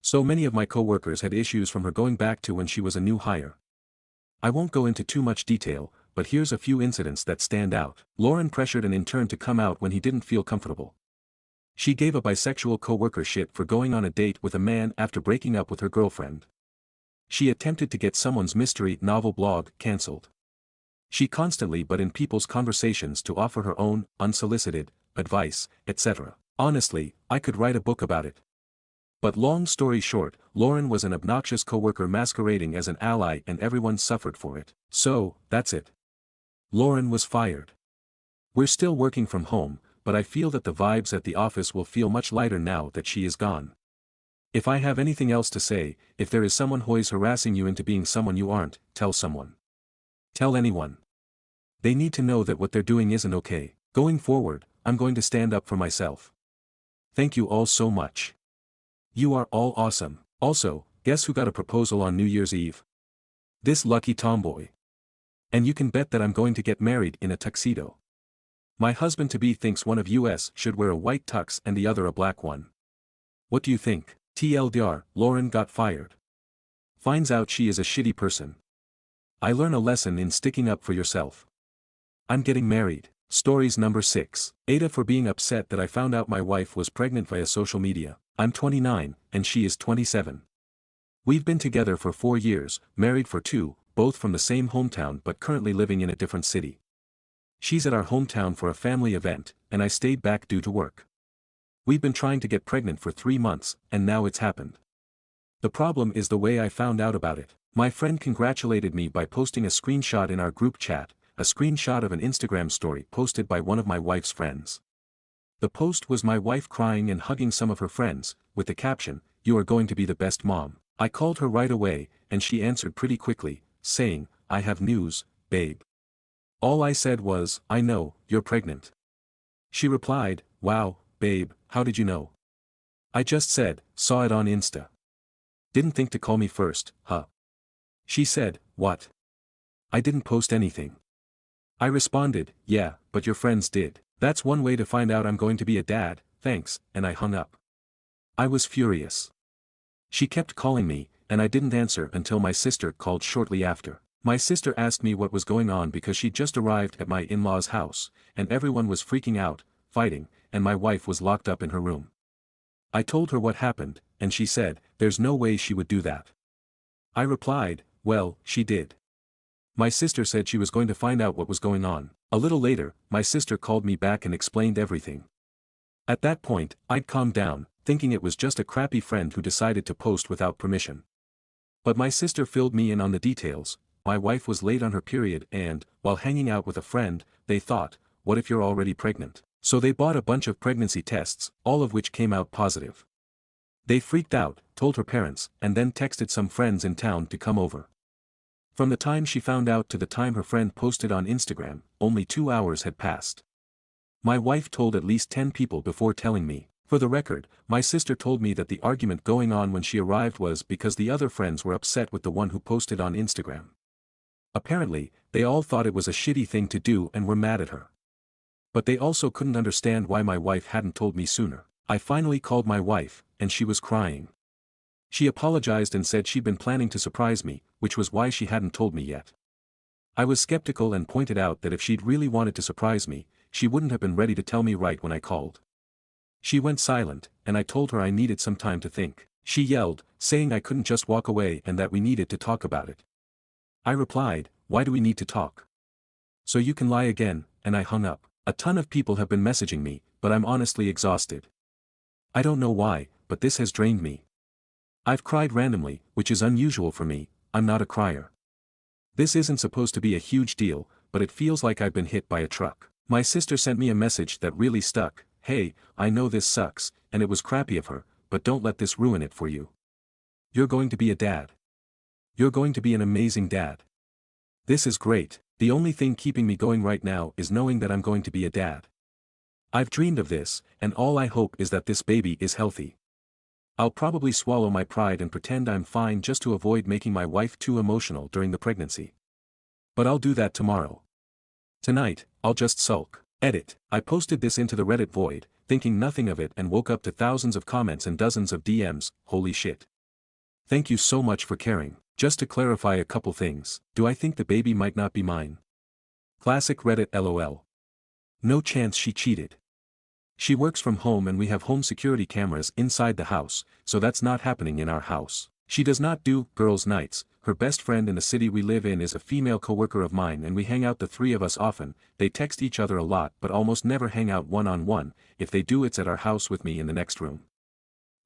So many of my coworkers had issues from her going back to when she was a new hire. I won't go into too much detail, but here's a few incidents that stand out. Lauren pressured an intern to come out when he didn't feel comfortable. She gave a bisexual coworker shit for going on a date with a man after breaking up with her girlfriend. She attempted to get someone's mystery novel blog cancelled. She constantly but in people's conversations to offer her own, unsolicited, advice, etc. Honestly, I could write a book about it. But long story short, Lauren was an obnoxious coworker masquerading as an ally and everyone suffered for it. So, that's it. Lauren was fired. We're still working from home, but I feel that the vibes at the office will feel much lighter now that she is gone. If I have anything else to say, if there is someone who is harassing you into being someone you aren't, tell someone. Tell anyone. They need to know that what they're doing isn't okay. Going forward, I'm going to stand up for myself. Thank you all so much. You are all awesome. Also, guess who got a proposal on New Year's Eve? This lucky tomboy. And you can bet that I'm going to get married in a tuxedo. My husband-to-be thinks one of us should wear a white tux and the other a black one. What do you think? TLDR, Lauren got fired. Finds out she is a shitty person. I learn a lesson in sticking up for yourself. I'm getting married. Stories number 6. Aita for being upset that I found out my wife was pregnant via social media. I'm 29, and she is 27. We've been together for 4 years, married for 2, both from the same hometown but currently living in a different city. She's at our hometown for a family event, and I stayed back due to work. We've been trying to get pregnant for 3 months, and now it's happened. The problem is the way I found out about it. My friend congratulated me by posting a screenshot in our group chat, a screenshot of an Instagram story posted by one of my wife's friends. The post was my wife crying and hugging some of her friends, with the caption, "You are going to be the best mom." I called her right away, and she answered pretty quickly, saying, "I have news, babe." All I said was, "I know, you're pregnant." She replied, "Wow, babe, how did you know?" I just said, "Saw it on Insta." "Didn't think to call me first, huh?" She said, "What? I didn't post anything." I responded, "Yeah, but your friends did. That's one way to find out I'm going to be a dad, thanks," and I hung up. I was furious. She kept calling me, and I didn't answer until my sister called shortly after. My sister asked me what was going on because she'd just arrived at my in-laws' house, and everyone was freaking out, fighting, and my wife was locked up in her room. I told her what happened, and she said, "There's no way she would do that." I replied, "Well, she did." My sister said she was going to find out what was going on. A little later, my sister called me back and explained everything. At that point, I'd calmed down, thinking it was just a crappy friend who decided to post without permission. But my sister filled me in on the details. My wife was late on her period and, while hanging out with a friend, they thought, "What if you're already pregnant?" So they bought a bunch of pregnancy tests, all of which came out positive. They freaked out, told her parents, and then texted some friends in town to come over. From the time she found out to the time her friend posted on Instagram, only 2 hours had passed. My wife told at least 10 people before telling me. For the record, my sister told me that the argument going on when she arrived was because the other friends were upset with the one who posted on Instagram. Apparently, they all thought it was a shitty thing to do and were mad at her. But they also couldn't understand why my wife hadn't told me sooner. I finally called my wife, and she was crying. She apologized and said she'd been planning to surprise me, which was why she hadn't told me yet. I was skeptical and pointed out that if she'd really wanted to surprise me, she wouldn't have been ready to tell me right when I called. She went silent, and I told her I needed some time to think. She yelled, saying I couldn't just walk away and that we needed to talk about it. I replied, "Why do we need to talk?" "So you can lie again," and I hung up. A ton of people have been messaging me, but I'm honestly exhausted. I don't know why, but this has drained me. I've cried randomly, which is unusual for me. I'm not a crier. This isn't supposed to be a huge deal, but it feels like I've been hit by a truck. My sister sent me a message that really stuck. "Hey, I know this sucks, and it was crappy of her, but don't let this ruin it for you. You're going to be a dad. You're going to be an amazing dad. This is great. The only thing keeping me going right now is knowing that I'm going to be a dad. I've dreamed of this, and all I hope is that this baby is healthy. I'll probably swallow my pride and pretend I'm fine just to avoid making my wife too emotional during the pregnancy. But I'll do that tomorrow. Tonight, I'll just sulk." Edit. I posted this into the Reddit void, thinking nothing of it and woke up to thousands of comments and dozens of DMs, holy shit. Thank you so much for caring. Just to clarify a couple things, do I think the baby might not be mine? Classic Reddit LOL. No chance she cheated. She works from home and we have home security cameras inside the house, so that's not happening in our house. She does not do girls' nights. Her best friend in the city we live in is a female coworker of mine and we hang out the three of us often. They text each other a lot but almost never hang out one-on-one. If they do, it's at our house with me in the next room.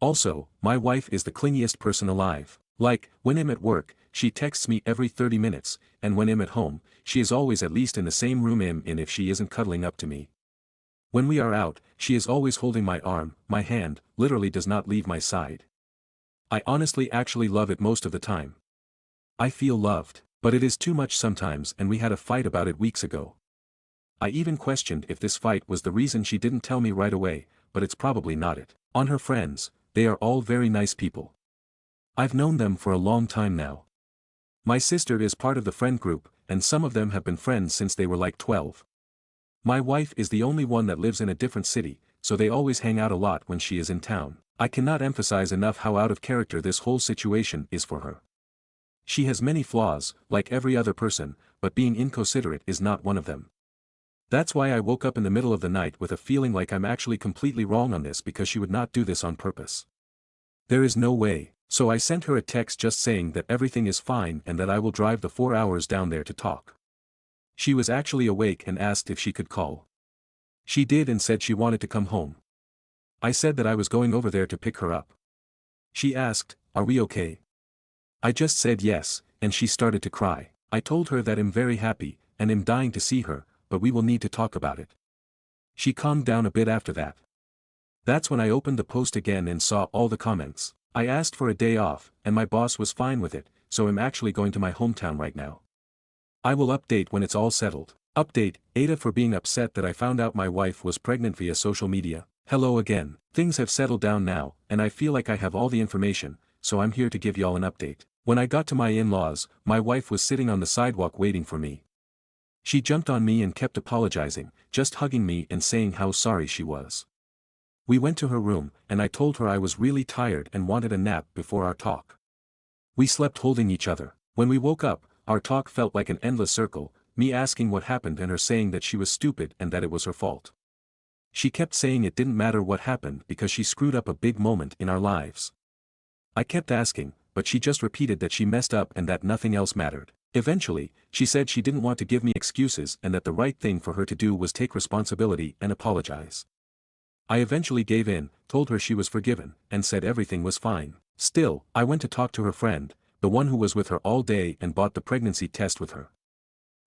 Also, my wife is the clingiest person alive. Like, when I'm at work, she texts me every 30 minutes, and when I'm at home, she is always at least in the same room I'm in if she isn't cuddling up to me. When we are out, she is always holding my arm, my hand, literally does not leave my side. I honestly actually love it most of the time. I feel loved, but it is too much sometimes and we had a fight about it weeks ago. I even questioned if this fight was the reason she didn't tell me right away, but it's probably not it. On her friends, they are all very nice people. I've known them for a long time now. My sister is part of the friend group, and some of them have been friends since they were like 12. My wife is the only one that lives in a different city, so they always hang out a lot when she is in town. I cannot emphasize enough how out of character this whole situation is for her. She has many flaws, like every other person, but being inconsiderate is not one of them. That's why I woke up in the middle of the night with a feeling like I'm actually completely wrong on this because she would not do this on purpose. There is no way, so I sent her a text just saying that everything is fine and that I will drive the 4 hours down there to talk. She was actually awake and asked if she could call. She did and said she wanted to come home. I said that I was going over there to pick her up. She asked, "Are we okay?" I just said yes, and she started to cry. I told her that I'm very happy, and am dying to see her, but we will need to talk about it. She calmed down a bit after that. That's when I opened the post again and saw all the comments. I asked for a day off, and my boss was fine with it, so I'm actually going to my hometown right now. I will update when it's all settled. Update, Aita for being upset that I found out my wife was pregnant via social media. Hello again. Things have settled down now, and I feel like I have all the information, so I'm here to give y'all an update. When I got to my in-laws, my wife was sitting on the sidewalk waiting for me. She jumped on me and kept apologizing, just hugging me and saying how sorry she was. We went to her room, and I told her I was really tired and wanted a nap before our talk. We slept holding each other. When we woke up, our talk felt like an endless circle, me asking what happened and her saying that she was stupid and that it was her fault. She kept saying it didn't matter what happened because she screwed up a big moment in our lives. I kept asking, but she just repeated that she messed up and that nothing else mattered. Eventually, she said she didn't want to give me excuses and that the right thing for her to do was take responsibility and apologize. I eventually gave in, told her she was forgiven, and said everything was fine. Still, I went to talk to her friend, the one who was with her all day and bought the pregnancy test with her.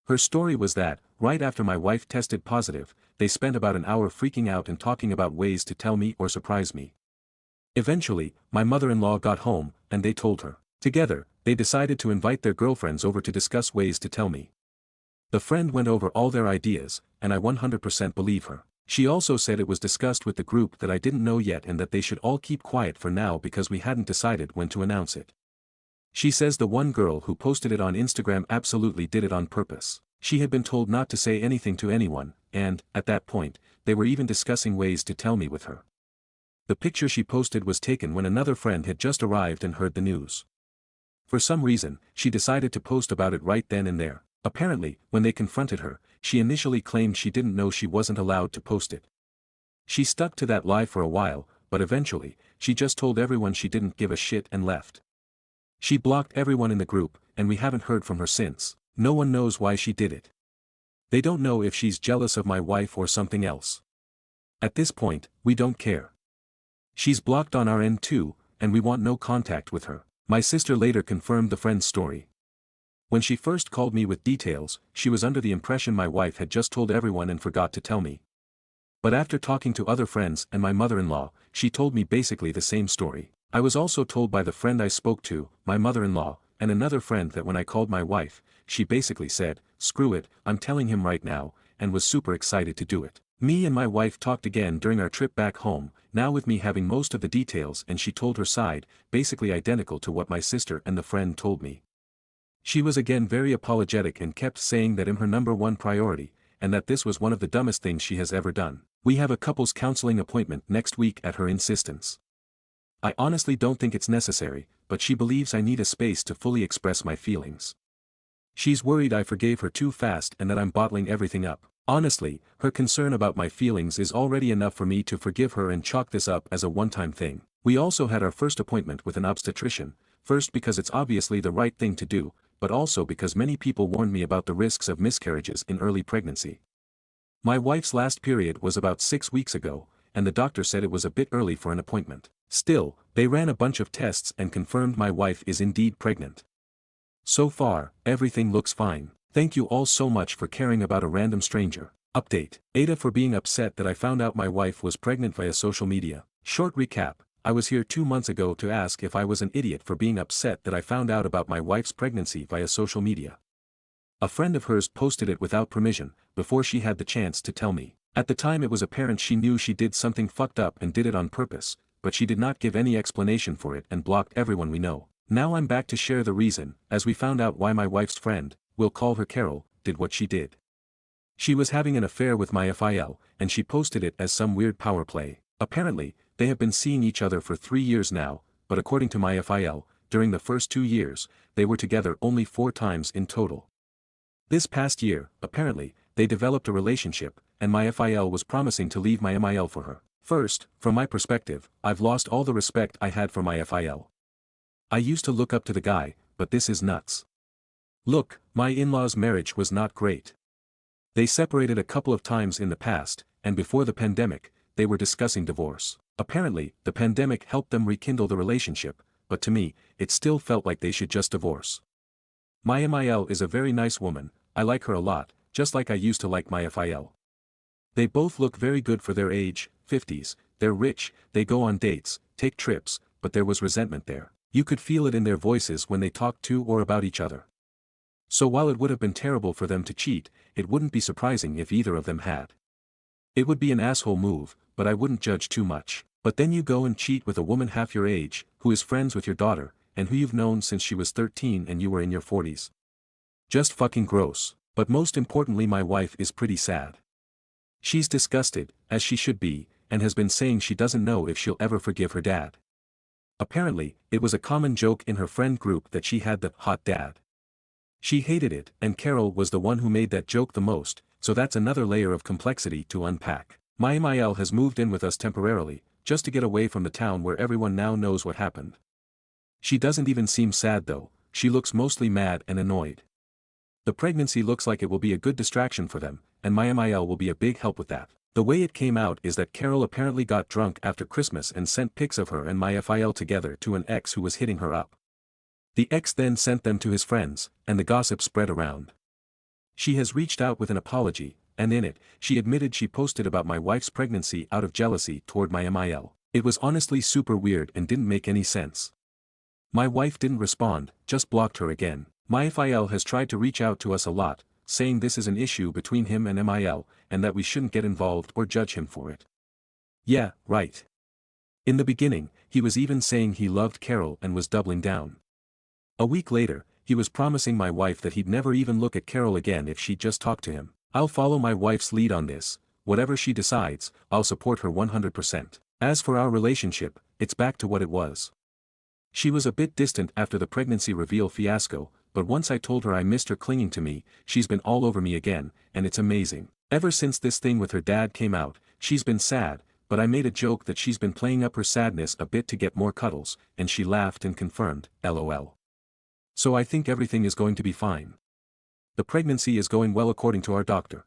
Her story was that, right after my wife tested positive, they spent about an hour freaking out and talking about ways to tell me or surprise me. Eventually, my mother-in-law got home, and they told her. Together, they decided to invite their girlfriends over to discuss ways to tell me. The friend went over all their ideas, and I 100% believe her. She also said it was discussed with the group that I didn't know yet and that they should all keep quiet for now because we hadn't decided when to announce it. She says the one girl who posted it on Instagram absolutely did it on purpose. She had been told not to say anything to anyone, and, at that point, they were even discussing ways to tell me with her. The picture she posted was taken when another friend had just arrived and heard the news. For some reason, she decided to post about it right then and there. Apparently, when they confronted her, she initially claimed she didn't know she wasn't allowed to post it. She stuck to that lie for a while, but eventually, she just told everyone she didn't give a shit and left. She blocked everyone in the group, and we haven't heard from her since. No one knows why she did it. They don't know if she's jealous of my wife or something else. At this point, we don't care. She's blocked on our end too, and we want no contact with her. My sister later confirmed the friend's story. When she first called me with details, she was under the impression my wife had just told everyone and forgot to tell me. But after talking to other friends and my mother-in-law, she told me basically the same story. I was also told by the friend I spoke to, my mother-in-law, and another friend that when I called my wife, she basically said, "Screw it, I'm telling him right now," and was super excited to do it. Me and my wife talked again during our trip back home, now with me having most of the details, and she told her side, basically identical to what my sister and the friend told me. She was again very apologetic and kept saying that I'm her number one priority, and that this was one of the dumbest things she has ever done. We have a couples counseling appointment next week at her insistence. I honestly don't think it's necessary, but she believes I need a space to fully express my feelings. She's worried I forgave her too fast and that I'm bottling everything up. Honestly, her concern about my feelings is already enough for me to forgive her and chalk this up as a one-time thing. We also had our first appointment with an obstetrician, first because it's obviously the right thing to do, but also because many people warned me about the risks of miscarriages in early pregnancy. My wife's last period was about 6 weeks ago, and the doctor said it was a bit early for an appointment. Still, they ran a bunch of tests and confirmed my wife is indeed pregnant. So far, everything looks fine. Thank you all so much for caring about a random stranger. Update, Aita for being upset that I found out my wife was pregnant via social media. Short recap, I was here 2 months ago to ask if I was an idiot for being upset that I found out about my wife's pregnancy via social media. A friend of hers posted it without permission, before she had the chance to tell me. At the time it was apparent she knew she did something fucked up and did it on purpose, but she did not give any explanation for it and blocked everyone we know. Now I'm back to share the reason, as we found out why my wife's friend, we'll call her Carol, did what she did. She was having an affair with my FIL, and she posted it as some weird power play. Apparently, they have been seeing each other for 3 years now, but according to my FIL, during the first 2 years, they were together only 4 times in total. This past year, apparently, they developed a relationship, and my FIL was promising to leave my MIL for her. First, from my perspective, I've lost all the respect I had for my FIL. I used to look up to the guy, but this is nuts. Look, my in-laws' marriage was not great. They separated a couple of times in the past, and before the pandemic, they were discussing divorce. Apparently, the pandemic helped them rekindle the relationship, but to me, it still felt like they should just divorce. My MIL is a very nice woman, I like her a lot, just like I used to like my FIL. They both look very good for their age, 50s, they're rich, they go on dates, take trips, but there was resentment there. You could feel it in their voices when they talked to or about each other. So while it would have been terrible for them to cheat, it wouldn't be surprising if either of them had. It would be an asshole move, but I wouldn't judge too much. But then you go and cheat with a woman half your age, who is friends with your daughter, and who you've known since she was 13 and you were in your 40s. Just fucking gross. But most importantly, my wife is pretty sad. She's disgusted, as she should be, and has been saying she doesn't know if she'll ever forgive her dad. Apparently, it was a common joke in her friend group that she had the hot dad. She hated it, and Carol was the one who made that joke the most, so that's another layer of complexity to unpack. My MIL has moved in with us temporarily, just to get away from the town where everyone now knows what happened. She doesn't even seem sad though, she looks mostly mad and annoyed. The pregnancy looks like it will be a good distraction for them, and my MIL will be a big help with that. The way it came out is that Carol apparently got drunk after Christmas and sent pics of her and my FIL together to an ex who was hitting her up. The ex then sent them to his friends, and the gossip spread around. She has reached out with an apology, and in it, she admitted she posted about my wife's pregnancy out of jealousy toward my MIL. It was honestly super weird and didn't make any sense. My wife didn't respond, just blocked her again. My FIL has tried to reach out to us a lot, saying this is an issue between him and MIL, and that we shouldn't get involved or judge him for it. Yeah, right. In the beginning, he was even saying he loved Carol and was doubling down. A week later, he was promising my wife that he'd never even look at Carol again if she'd just talk to him. I'll follow my wife's lead on this, whatever she decides, I'll support her 100%. As for our relationship, it's back to what it was. She was a bit distant after the pregnancy reveal fiasco, but once I told her I missed her clinging to me, she's been all over me again, and it's amazing. Ever since this thing with her dad came out, she's been sad, but I made a joke that she's been playing up her sadness a bit to get more cuddles, and she laughed and confirmed, LOL. So I think everything is going to be fine. The pregnancy is going well according to our doctor.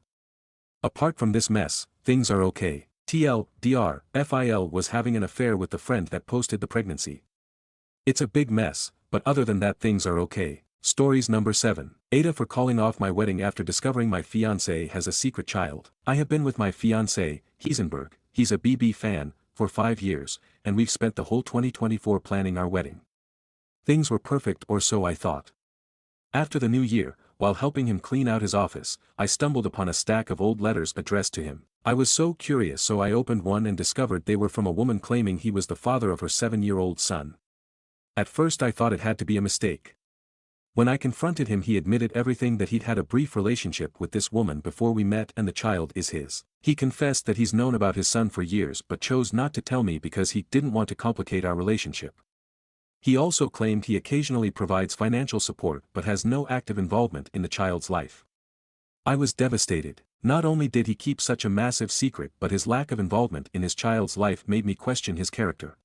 Apart from this mess, things are okay. TLDR, FIL was having an affair with the friend that posted the pregnancy. It's a big mess, but other than that things are okay. Stories number 7. Aita for calling off my wedding after discovering my fiancé has a secret child. I have been with my fiancé, Heisenberg, he's a BB fan, for 5 years, and we've spent the whole 2024 planning our wedding. Things were perfect, or so I thought. After the new year, while helping him clean out his office, I stumbled upon a stack of old letters addressed to him. I was so curious, so I opened one and discovered they were from a woman claiming he was the father of her 7-year-old son. At first I thought it had to be a mistake. When I confronted him, he admitted everything, that he'd had a brief relationship with this woman before we met and the child is his. He confessed that he's known about his son for years but chose not to tell me because he didn't want to complicate our relationship. He also claimed he occasionally provides financial support but has no active involvement in the child's life. I was devastated. Not only did he keep such a massive secret, but his lack of involvement in his child's life made me question his character.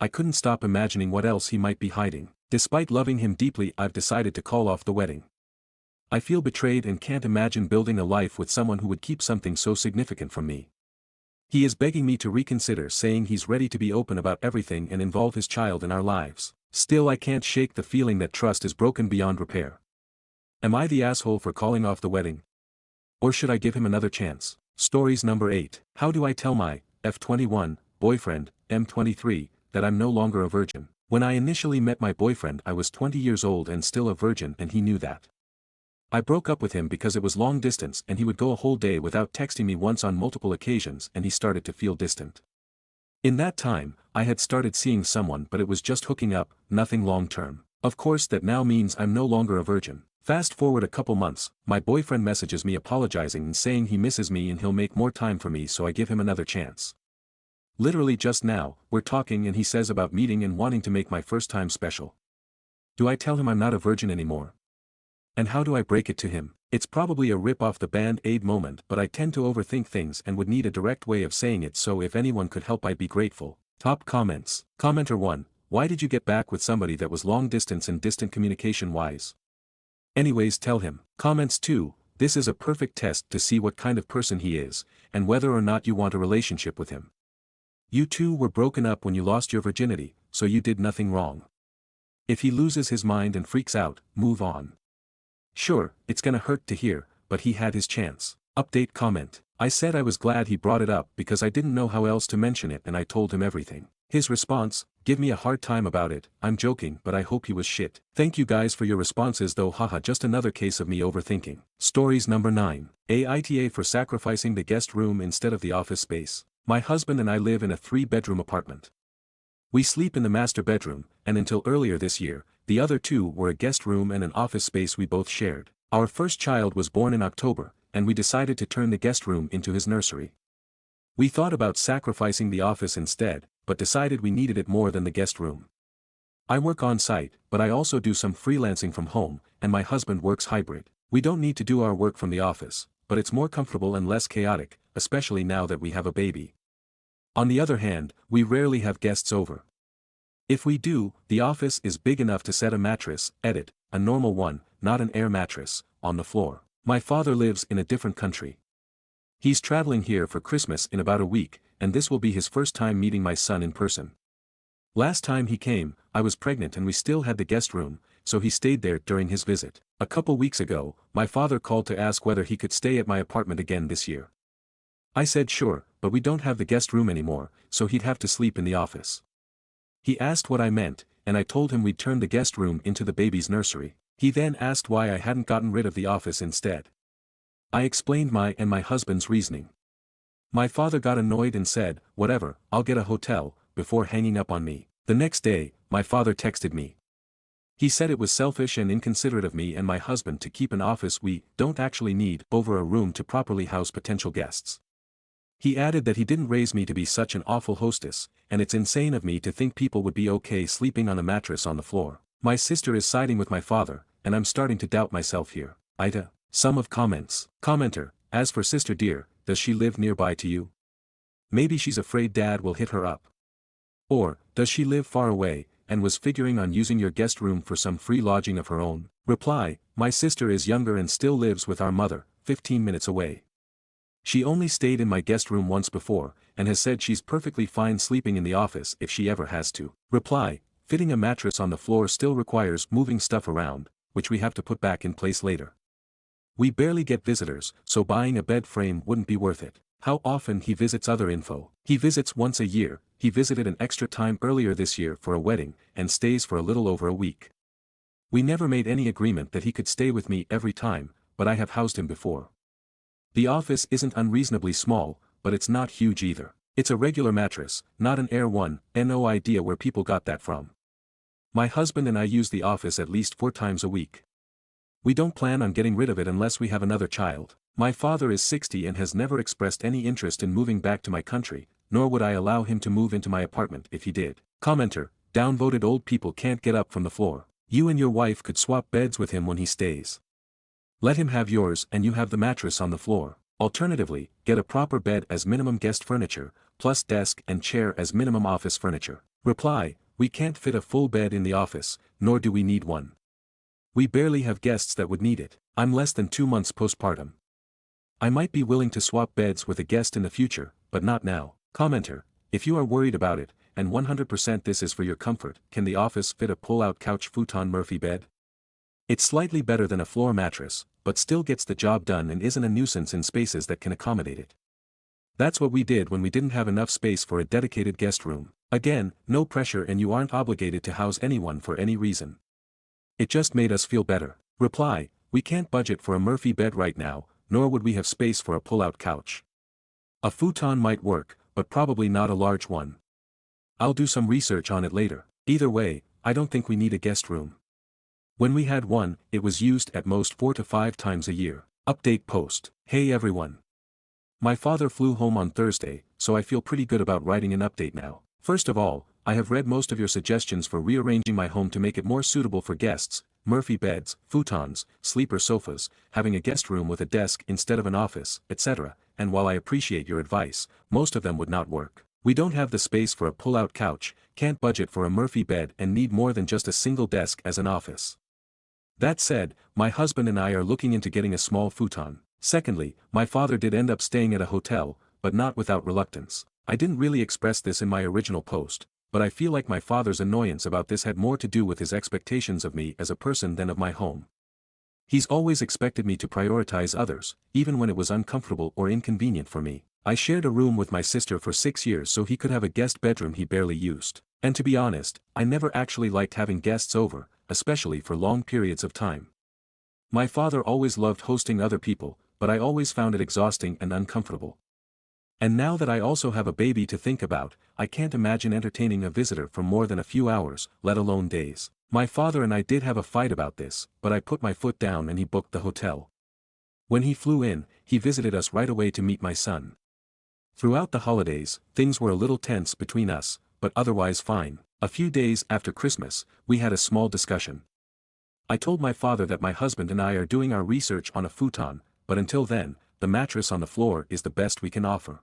I couldn't stop imagining what else he might be hiding. Despite loving him deeply, I've decided to call off the wedding. I feel betrayed and can't imagine building a life with someone who would keep something so significant from me. He is begging me to reconsider, saying he's ready to be open about everything and involve his child in our lives. Still, I can't shake the feeling that trust is broken beyond repair. Am I the asshole for calling off the wedding? Or should I give him another chance? Stories number 8. How do I tell my F21 boyfriend, M23, that I'm no longer a virgin? When I initially met my boyfriend, I was 20 years old and still a virgin, and he knew that. I broke up with him because it was long distance and he would go a whole day without texting me once on multiple occasions, and he started to feel distant. In that time, I had started seeing someone, but it was just hooking up, nothing long term. Of course that now means I'm no longer a virgin. Fast forward a couple months, my boyfriend messages me apologizing and saying he misses me and he'll make more time for me, so I give him another chance. Literally just now, we're talking and he says about meeting and wanting to make my first time special. Do I tell him I'm not a virgin anymore? And how do I break it to him? It's probably a rip off the Band-Aid moment, but I tend to overthink things and would need a direct way of saying it, so if anyone could help I'd be grateful. Top comments. Commenter 1. Why did you get back with somebody that was long distance and distant communication wise? Anyways, tell him. Comments 2. This is a perfect test to see what kind of person he is, and whether or not you want a relationship with him. You two were broken up when you lost your virginity, so you did nothing wrong. If he loses his mind and freaks out, move on. Sure, it's gonna hurt to hear, but he had his chance. Update comment. I said I was glad he brought it up because I didn't know how else to mention it, and I told him everything. His response: give me a hard time about it. I'm joking, but I hope he was shit. Thank you guys for your responses though, haha, just another case of me overthinking. Stories number 9. Aita for sacrificing the guest room instead of the office space. My husband and I live in a 3-bedroom apartment. We sleep in the master bedroom, and until earlier this year, the other 2 were a guest room and an office space we both shared. Our first child was born in October, and we decided to turn the guest room into his nursery. We thought about sacrificing the office instead, but decided we needed it more than the guest room. I work on site, but I also do some freelancing from home, and my husband works hybrid. We don't need to do our work from the office, but it's more comfortable and less chaotic, especially now that we have a baby. On the other hand, we rarely have guests over. If we do, the office is big enough to set a mattress, edit, a normal one, not an air mattress, on the floor. My father lives in a different country. He's traveling here for Christmas in about a week, and this will be his first time meeting my son in person. Last time he came, I was pregnant and we still had the guest room, so he stayed there during his visit. A couple weeks ago, my father called to ask whether he could stay at my apartment again this year. I said sure, but we don't have the guest room anymore, so he'd have to sleep in the office. He asked what I meant, and I told him we'd turn the guest room into the baby's nursery. He then asked why I hadn't gotten rid of the office instead. I explained my and my husband's reasoning. My father got annoyed and said, whatever, I'll get a hotel, before hanging up on me. The next day, my father texted me. He said it was selfish and inconsiderate of me and my husband to keep an office we don't actually need over a room to properly house potential guests. He added that he didn't raise me to be such an awful hostess, and it's insane of me to think people would be okay sleeping on a mattress on the floor. My sister is siding with my father, and I'm starting to doubt myself here. Aita. Sum of comments. Commenter. As for sister dear, does she live nearby to you? Maybe she's afraid dad will hit her up. Or, does she live far away, and was figuring on using your guest room for some free lodging of her own? Reply. My sister is younger and still lives with our mother, 15 minutes away. She only stayed in my guest room once before, and has said she's perfectly fine sleeping in the office if she ever has to. Reply. Fitting a mattress on the floor still requires moving stuff around, which we have to put back in place later. We barely get visitors, so buying a bed frame wouldn't be worth it. How often he visits other info. He visits once a year. He visited an extra time earlier this year for a wedding, and stays for a little over a week. We never made any agreement that he could stay with me every time, but I have housed him before. The office isn't unreasonably small, but it's not huge either. It's a regular mattress, not an air one, and no idea where people got that from. My husband and I use the office at least 4 times a week. We don't plan on getting rid of it unless we have another child. My father is 60 and has never expressed any interest in moving back to my country, nor would I allow him to move into my apartment if he did. Commenter. Downvoted old people can't get up from the floor. You and your wife could swap beds with him when he stays. Let him have yours and you have the mattress on the floor. Alternatively, get a proper bed as minimum guest furniture, plus desk and chair as minimum office furniture. Reply. We can't fit a full bed in the office, nor do we need one. We barely have guests that would need it. I'm less than 2 months postpartum. I might be willing to swap beds with a guest in the future, but not now. Commenter. If you are worried about it, and 100% this is for your comfort, can the office fit a pull-out couch futon Murphy bed? It's slightly better than a floor mattress, but still gets the job done and isn't a nuisance in spaces that can accommodate it. That's what we did when we didn't have enough space for a dedicated guest room. Again, no pressure and you aren't obligated to house anyone for any reason. It just made us feel better. Reply. We can't budget for a Murphy bed right now, nor would we have space for a pull-out couch. A futon might work, but probably not a large one. I'll do some research on it later. Either way, I don't think we need a guest room. When we had one, it was used at most 4 to 5 times a year. Update post. Hey everyone. My father flew home on Thursday, so I feel pretty good about writing an update now. First of all, I have read most of your suggestions for rearranging my home to make it more suitable for guests, Murphy beds, futons, sleeper sofas, having a guest room with a desk instead of an office, etc., and while I appreciate your advice, most of them would not work. We don't have the space for a pull-out couch, can't budget for a Murphy bed and need more than just a single desk as an office. That said, my husband and I are looking into getting a small futon. Secondly, my father did end up staying at a hotel, but not without reluctance. I didn't really express this in my original post, but I feel like my father's annoyance about this had more to do with his expectations of me as a person than of my home. He's always expected me to prioritize others, even when it was uncomfortable or inconvenient for me. I shared a room with my sister for 6 years so he could have a guest bedroom he barely used. And to be honest, I never actually liked having guests over, especially for long periods of time. My father always loved hosting other people, but I always found it exhausting and uncomfortable. And now that I also have a baby to think about, I can't imagine entertaining a visitor for more than a few hours, let alone days. My father and I did have a fight about this, but I put my foot down and he booked the hotel. When he flew in, he visited us right away to meet my son. Throughout the holidays, things were a little tense between us, but otherwise fine. A few days after Christmas, we had a small discussion. I told my father that my husband and I are doing our research on a futon, but until then, the mattress on the floor is the best we can offer.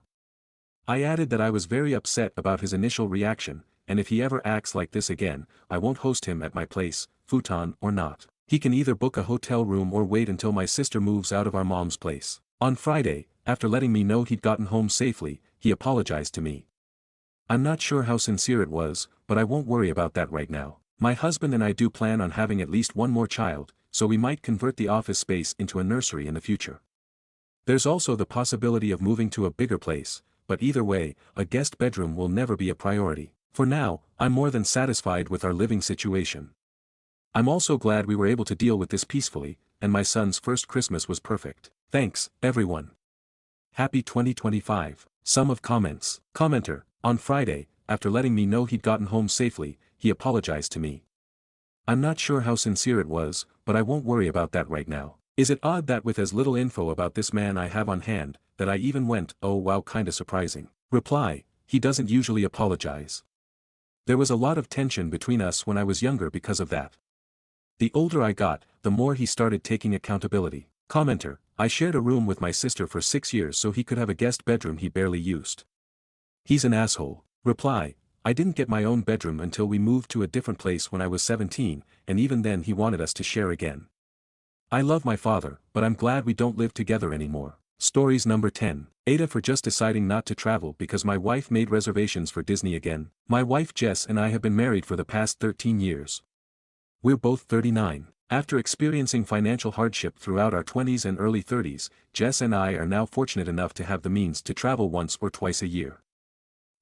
I added that I was very upset about his initial reaction, and if he ever acts like this again, I won't host him at my place, futon or not. He can either book a hotel room or wait until my sister moves out of our mom's place. On Friday, after letting me know he'd gotten home safely, he apologized to me. I'm not sure how sincere it was, but I won't worry about that right now. My husband and I do plan on having at least one more child, so we might convert the office space into a nursery in the future. There's also the possibility of moving to a bigger place, but either way, a guest bedroom will never be a priority. For now, I'm more than satisfied with our living situation. I'm also glad we were able to deal with this peacefully, and my son's first Christmas was perfect. Thanks, everyone. Happy 2025. Sum of comments. Commenter, on Friday, after letting me know he'd gotten home safely, he apologized to me. I'm not sure how sincere it was, but I won't worry about that right now. Is it odd that with as little info about this man I have on hand, that I even went, oh wow, kinda surprising. Reply, he doesn't usually apologize. There was a lot of tension between us when I was younger because of that. The older I got, the more he started taking accountability. Commenter, I shared a room with my sister for 6 years so he could have a guest bedroom he barely used. He's an asshole. Reply, I didn't get my own bedroom until we moved to a different place when I was 17, and even then he wanted us to share again. I love my father, but I'm glad we don't live together anymore. Stories number 10. Aita for just deciding not to travel because my wife made reservations for Disney again. My wife Jess and I have been married for the past 13 years. We're both 39. After experiencing financial hardship throughout our 20s and early 30s, Jess and I are now fortunate enough to have the means to travel once or twice a year.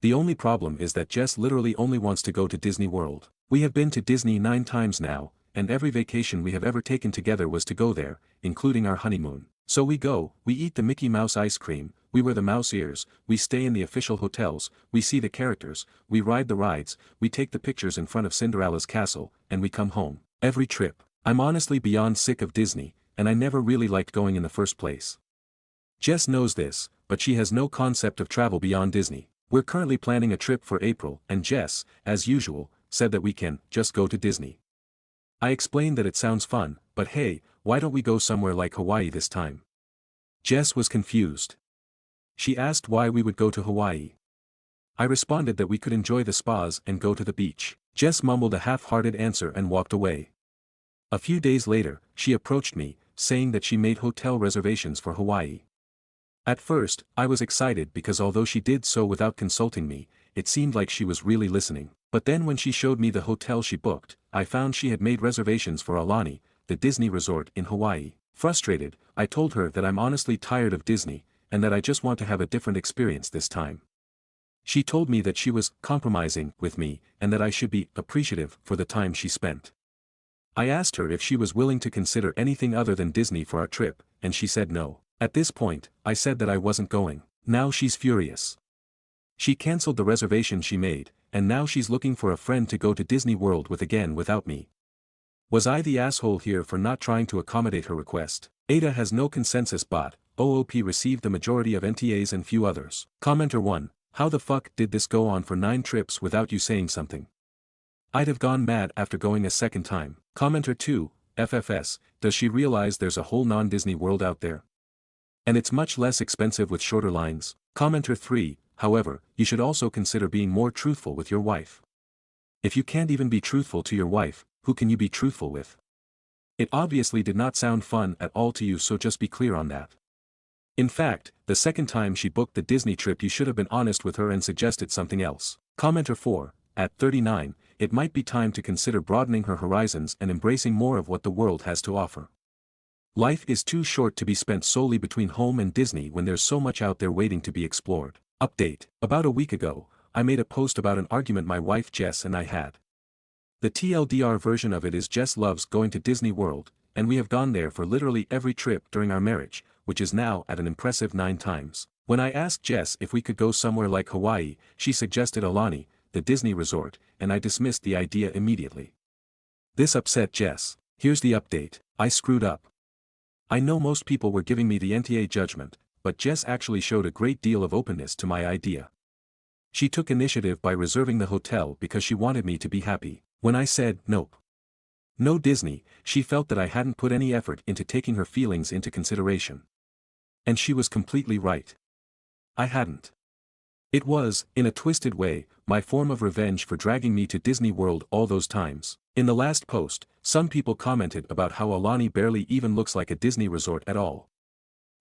The only problem is that Jess literally only wants to go to Disney World. We have been to Disney 9 times now, and every vacation we have ever taken together was to go there, including our honeymoon. So we go, we eat the Mickey Mouse ice cream, we wear the mouse ears, we stay in the official hotels, we see the characters, we ride the rides, we take the pictures in front of Cinderella's castle, and we come home. Every trip. I'm honestly beyond sick of Disney, and I never really liked going in the first place. Jess knows this, but she has no concept of travel beyond Disney. We're currently planning a trip for April, and Jess, as usual, said that we can just go to Disney. I explained that it sounds fun, but hey, why don't we go somewhere like Hawaii this time? Jess was confused. She asked why we would go to Hawaii. I responded that we could enjoy the spas and go to the beach. Jess mumbled a half-hearted answer and walked away. A few days later, she approached me, saying that she made hotel reservations for Hawaii. At first, I was excited because although she did so without consulting me, it seemed like she was really listening. But then when she showed me the hotel she booked, I found she had made reservations for Aulani, the Disney resort in Hawaii. Frustrated, I told her that I'm honestly tired of Disney, and that I just want to have a different experience this time. She told me that she was compromising with me, and that I should be appreciative for the time she spent. I asked her if she was willing to consider anything other than Disney for our trip, and she said no. At this point, I said that I wasn't going. Now she's furious. She cancelled the reservation she made, and now she's looking for a friend to go to Disney World with again without me. Was I the asshole here for not trying to accommodate her request? Aita has no consensus but, OOP received the majority of NTAs and few others. Commenter 1. How the fuck did this go on for 9 trips without you saying something? I'd have gone mad after going a second time. Commenter 2, FFS, does she realize there's a whole non-Disney world out there? And it's much less expensive with shorter lines. Commenter 3, however, you should also consider being more truthful with your wife. If you can't even be truthful to your wife, who can you be truthful with? It obviously did not sound fun at all to you, so just be clear on that. In fact, the second time she booked the Disney trip you should have been honest with her and suggested something else. Commenter 4, at 39, it might be time to consider broadening her horizons and embracing more of what the world has to offer. Life is too short to be spent solely between home and Disney when there's so much out there waiting to be explored. Update. About a week ago, I made a post about an argument my wife Jess and I had. The TLDR version of it is Jess loves going to Disney World, and we have gone there for literally every trip during our marriage, which is now at an impressive 9 times. When I asked Jess if we could go somewhere like Hawaii, she suggested Aulani, the Disney resort, and I dismissed the idea immediately. This upset Jess. Here's the update. I screwed up. I know most people were giving me the NTA judgment, but Jess actually showed a great deal of openness to my idea. She took initiative by reserving the hotel because she wanted me to be happy. When I said, nope. No Disney, she felt that I hadn't put any effort into taking her feelings into consideration. And she was completely right. I hadn't. It was, in a twisted way, my form of revenge for dragging me to Disney World all those times. In the last post, some people commented about how Aulani barely even looks like a Disney resort at all.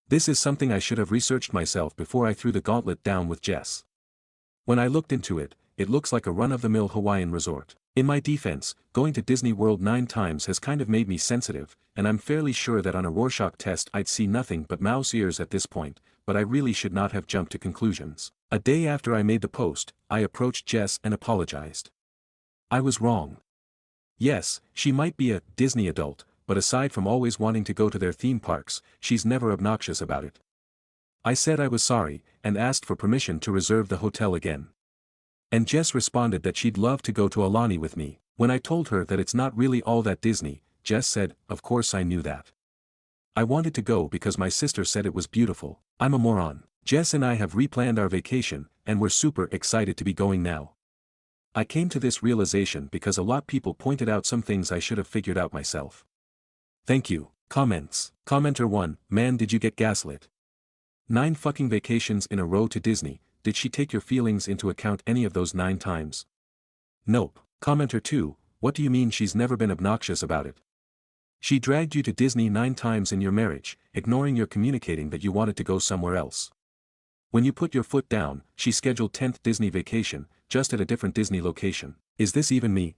This is something I should have researched myself before I threw the gauntlet down with Jess. When I looked into it, it looks like a run-of-the-mill Hawaiian resort. In my defense, going to Disney World 9 times has kind of made me sensitive, and I'm fairly sure that on a Rorschach test I'd see nothing but mouse ears at this point, but I really should not have jumped to conclusions. A day after I made the post, I approached Jess and apologized. I was wrong. Yes, she might be a Disney adult, but aside from always wanting to go to their theme parks, she's never obnoxious about it. I said I was sorry, and asked for permission to reserve the hotel again. And Jess responded that she'd love to go to Aulani with me. When I told her that it's not really all that Disney, Jess said, of course I knew that. I wanted to go because my sister said it was beautiful. I'm a moron. Jess and I have replanned our vacation, and we're super excited to be going now. I came to this realization because a lot people pointed out some things I should have figured out myself. Thank you. Comments. Commenter 1, man did you get gaslit? 9 fucking vacations in a row to Disney, did she take your feelings into account any of those 9 times? Nope. Commenter 2, what do you mean she's never been obnoxious about it? She dragged you to Disney 9 times in your marriage, ignoring your communicating that you wanted to go somewhere else. When you put your foot down, she scheduled 10th Disney vacation, just at a different Disney location. Is this even me?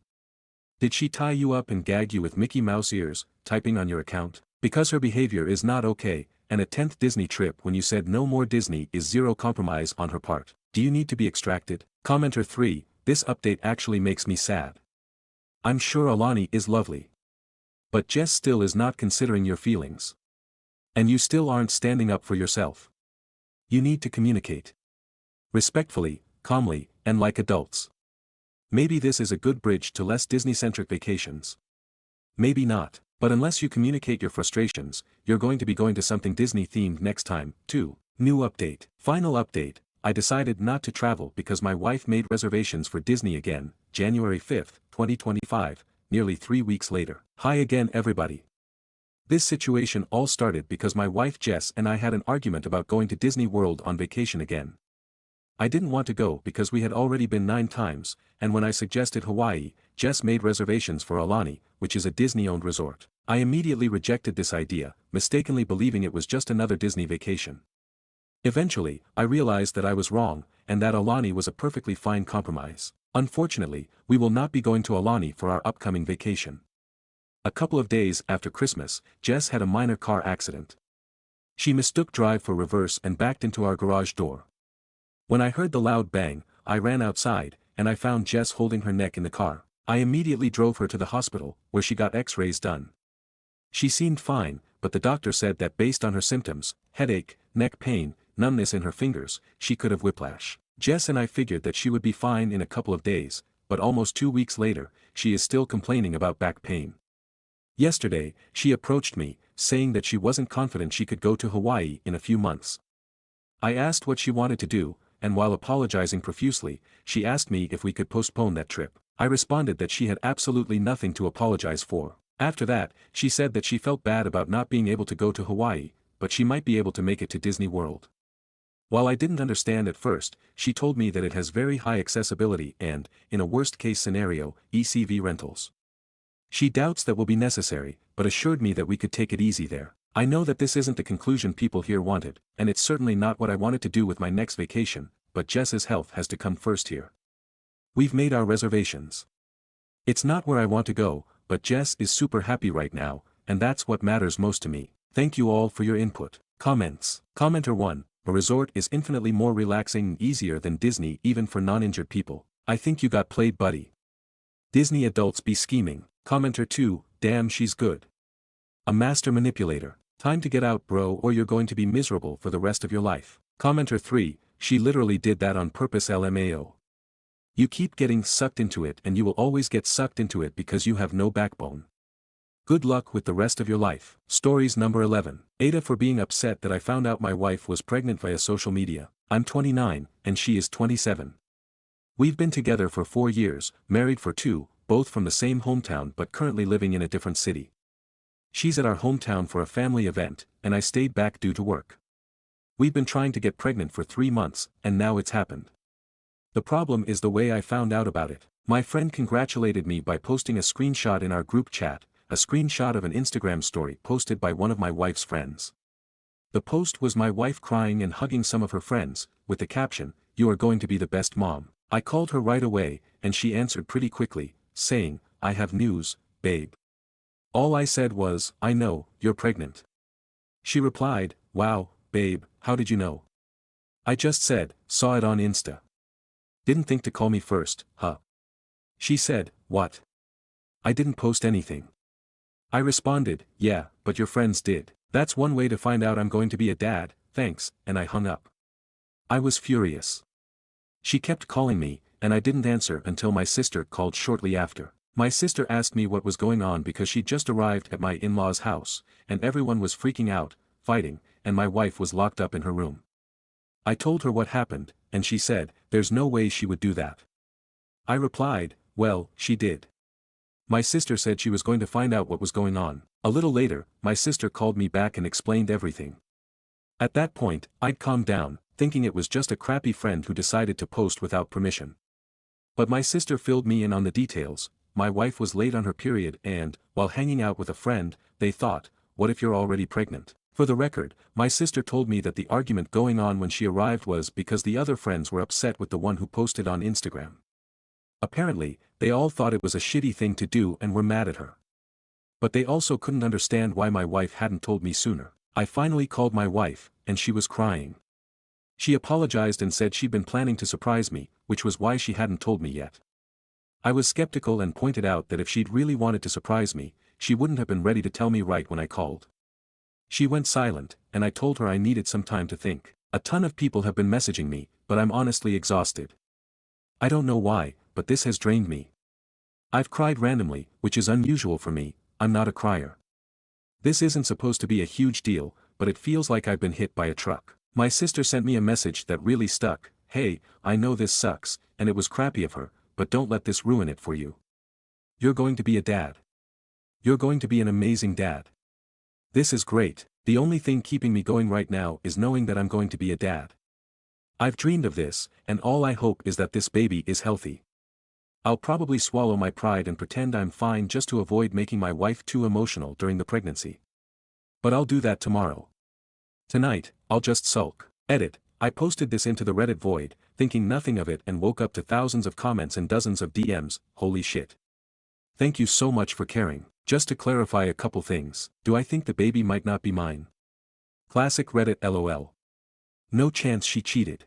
Did she tie you up and gag you with Mickey Mouse ears, typing on your account? Because her behavior is not okay, and a 10th Disney trip when you said no more Disney is zero compromise on her part. Do you need to be extracted? Commenter 3, this update actually makes me sad. I'm sure Aulani is lovely. But Jess still is not considering your feelings. And you still aren't standing up for yourself. You need to communicate. Respectfully, calmly, and like adults. Maybe this is a good bridge to less Disney-centric vacations. Maybe not. But unless you communicate your frustrations, you're going to be going to something Disney-themed next time, too. New update. Final update. I decided not to travel because my wife made reservations for Disney again, January 5th, 2025, nearly 3 weeks later. Hi again everybody. This situation all started because my wife Jess and I had an argument about going to Disney World on vacation again. I didn't want to go because we had already been 9 times, and when I suggested Hawaii, Jess made reservations for Aulani, which is a Disney-owned resort. I immediately rejected this idea, mistakenly believing it was just another Disney vacation. Eventually, I realized that I was wrong, and that Aulani was a perfectly fine compromise. Unfortunately, we will not be going to Aulani for our upcoming vacation. A couple of days after Christmas, Jess had a minor car accident. She mistook drive for reverse and backed into our garage door. When I heard the loud bang, I ran outside, and I found Jess holding her neck in the car. I immediately drove her to the hospital, where she got x-rays done. She seemed fine, but the doctor said that based on her symptoms, headache, neck pain, numbness in her fingers, she could have whiplash. Jess and I figured that she would be fine in a couple of days, but almost 2 weeks later, she is still complaining about back pain. Yesterday, she approached me, saying that she wasn't confident she could go to Hawaii in a few months. I asked what she wanted to do, and while apologizing profusely, she asked me if we could postpone that trip. I responded that she had absolutely nothing to apologize for. After that, she said that she felt bad about not being able to go to Hawaii, but she might be able to make it to Disney World. While I didn't understand at first, she told me that it has very high accessibility and, in a worst-case scenario, ECV rentals. She doubts that will be necessary, but assured me that we could take it easy there. I know that this isn't the conclusion people here wanted, and it's certainly not what I wanted to do with my next vacation, but Jess's health has to come first here. We've made our reservations. It's not where I want to go, but Jess is super happy right now, and that's what matters most to me. Thank you all for your input. Comments. Commenter 1. A resort is infinitely more relaxing and easier than Disney even for non-injured people. I think you got played, buddy. Disney adults be scheming. Commenter 2. Damn, she's good. A master manipulator. Time to get out, bro, or you're going to be miserable for the rest of your life. Commenter 3. She literally did that on purpose, LMAO. You keep getting sucked into it and you will always get sucked into it because you have no backbone. Good luck with the rest of your life. Stories number 11. Aita for being upset that I found out my wife was pregnant via social media. I'm 29, and she is 27. We've been together for 4 years, married for 2, both from the same hometown but currently living in a different city. She's at our hometown for a family event, and I stayed back due to work. We've been trying to get pregnant for 3 months, and now it's happened. The problem is the way I found out about it. My friend congratulated me by posting a screenshot in our group chat, a screenshot of an Instagram story posted by one of my wife's friends. The post was my wife crying and hugging some of her friends, with the caption, "You are going to be the best mom." I called her right away, and she answered pretty quickly, saying, "I have news, babe." All I said was, "I know, you're pregnant." She replied, "Wow, babe, how did you know?" I just said, "Saw it on Insta." Didn't think to call me first, huh? She said, "What? I didn't post anything." I responded, "Yeah, but your friends did. That's one way to find out I'm going to be a dad, thanks," and I hung up. I was furious. She kept calling me, and I didn't answer until my sister called shortly after. My sister asked me what was going on because she'd just arrived at my in-laws' house, and everyone was freaking out, fighting, and my wife was locked up in her room. I told her what happened, and she said, "There's no way she would do that." I replied, "Well, she did." My sister said she was going to find out what was going on. A little later, my sister called me back and explained everything. At that point, I'd calmed down, thinking it was just a crappy friend who decided to post without permission. But my sister filled me in on the details. My wife was late on her period and, while hanging out with a friend, they thought, "What if you're already pregnant?" For the record, my sister told me that the argument going on when she arrived was because the other friends were upset with the one who posted on Instagram. Apparently, they all thought it was a shitty thing to do and were mad at her. But they also couldn't understand why my wife hadn't told me sooner. I finally called my wife, and she was crying. She apologized and said she'd been planning to surprise me, which was why she hadn't told me yet. I was skeptical and pointed out that if she'd really wanted to surprise me, she wouldn't have been ready to tell me right when I called. She went silent, and I told her I needed some time to think. A ton of people have been messaging me, but I'm honestly exhausted. I don't know why, but this has drained me. I've cried randomly, which is unusual for me. I'm not a crier. This isn't supposed to be a huge deal, but it feels like I've been hit by a truck. My sister sent me a message that really stuck. "Hey, I know this sucks, and it was crappy of her, but don't let this ruin it for you. You're going to be a dad. You're going to be an amazing dad. This is great. The only thing keeping me going right now is knowing that I'm going to be a dad. I've dreamed of this, and all I hope is that this baby is healthy. I'll probably swallow my pride and pretend I'm fine just to avoid making my wife too emotional during the pregnancy. But I'll do that tomorrow. Tonight, I'll just sulk." Edit. I posted this into the Reddit void, thinking nothing of it and woke up to thousands of comments and dozens of DMs, holy shit. Thank you so much for caring. Just to clarify a couple things, do I think the baby might not be mine? Classic Reddit LOL. No chance she cheated.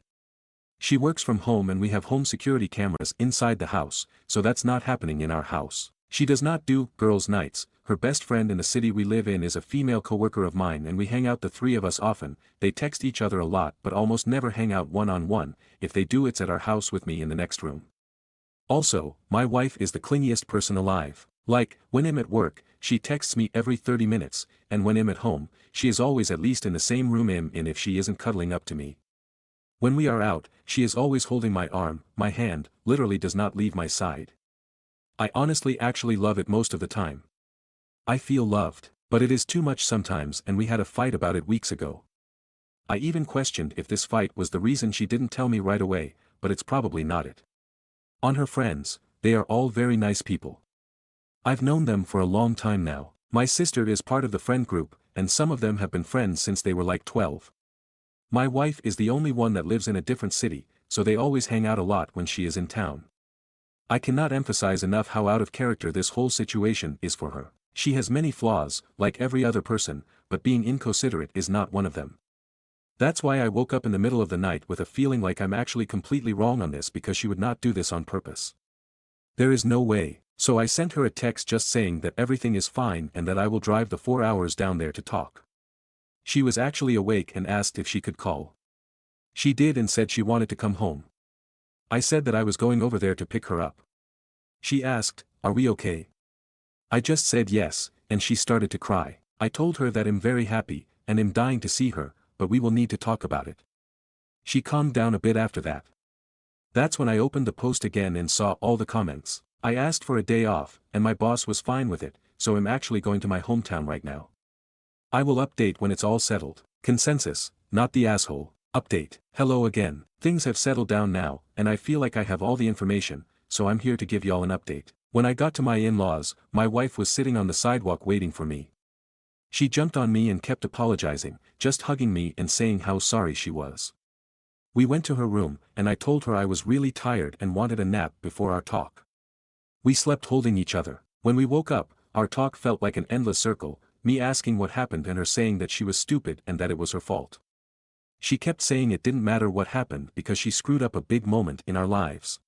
She works from home and we have home security cameras inside the house, so that's not happening in our house. She does not do girls' nights. Her best friend in the city we live in is a female coworker of mine and we hang out the three of us often. They text each other a lot but almost never hang out one-on-one. If they do, it's at our house with me in the next room. Also, my wife is the clingiest person alive. Like, when I'm at work, she texts me every 30 minutes, and when I'm at home, she is always at least in the same room I'm in if she isn't cuddling up to me. When we are out, she is always holding my arm, my hand, literally does not leave my side. I honestly actually love it most of the time. I feel loved, but it is too much sometimes and we had a fight about it weeks ago. I even questioned if this fight was the reason she didn't tell me right away, but it's probably not it. On her friends, they are all very nice people. I've known them for a long time now. My sister is part of the friend group, and some of them have been friends since they were like 12. My wife is the only one that lives in a different city, so they always hang out a lot when she is in town. I cannot emphasize enough how out of character this whole situation is for her. She has many flaws, like every other person, but being inconsiderate is not one of them. That's why I woke up in the middle of the night with a feeling like I'm actually completely wrong on this because she would not do this on purpose. There is no way, so I sent her a text just saying that everything is fine and that I will drive the 4 hours down there to talk. She was actually awake and asked if she could call. She did and said she wanted to come home. I said that I was going over there to pick her up. She asked, "Are we okay?" I just said yes, and she started to cry. I told her that I'm very happy, and am dying to see her, but we will need to talk about it. She calmed down a bit after that. That's when I opened the post again and saw all the comments. I asked for a day off, and my boss was fine with it, so I'm actually going to my hometown right now. I will update when it's all settled. Consensus, not the asshole. Update. Hello again. Things have settled down now, and I feel like I have all the information, so I'm here to give y'all an update. When I got to my in-laws, my wife was sitting on the sidewalk waiting for me. She jumped on me and kept apologizing, just hugging me and saying how sorry she was. We went to her room, and I told her I was really tired and wanted a nap before our talk. We slept holding each other. When we woke up, our talk felt like an endless circle, me asking what happened and her saying that she was stupid and that it was her fault. She kept saying it didn't matter what happened because she screwed up a big moment in our lives.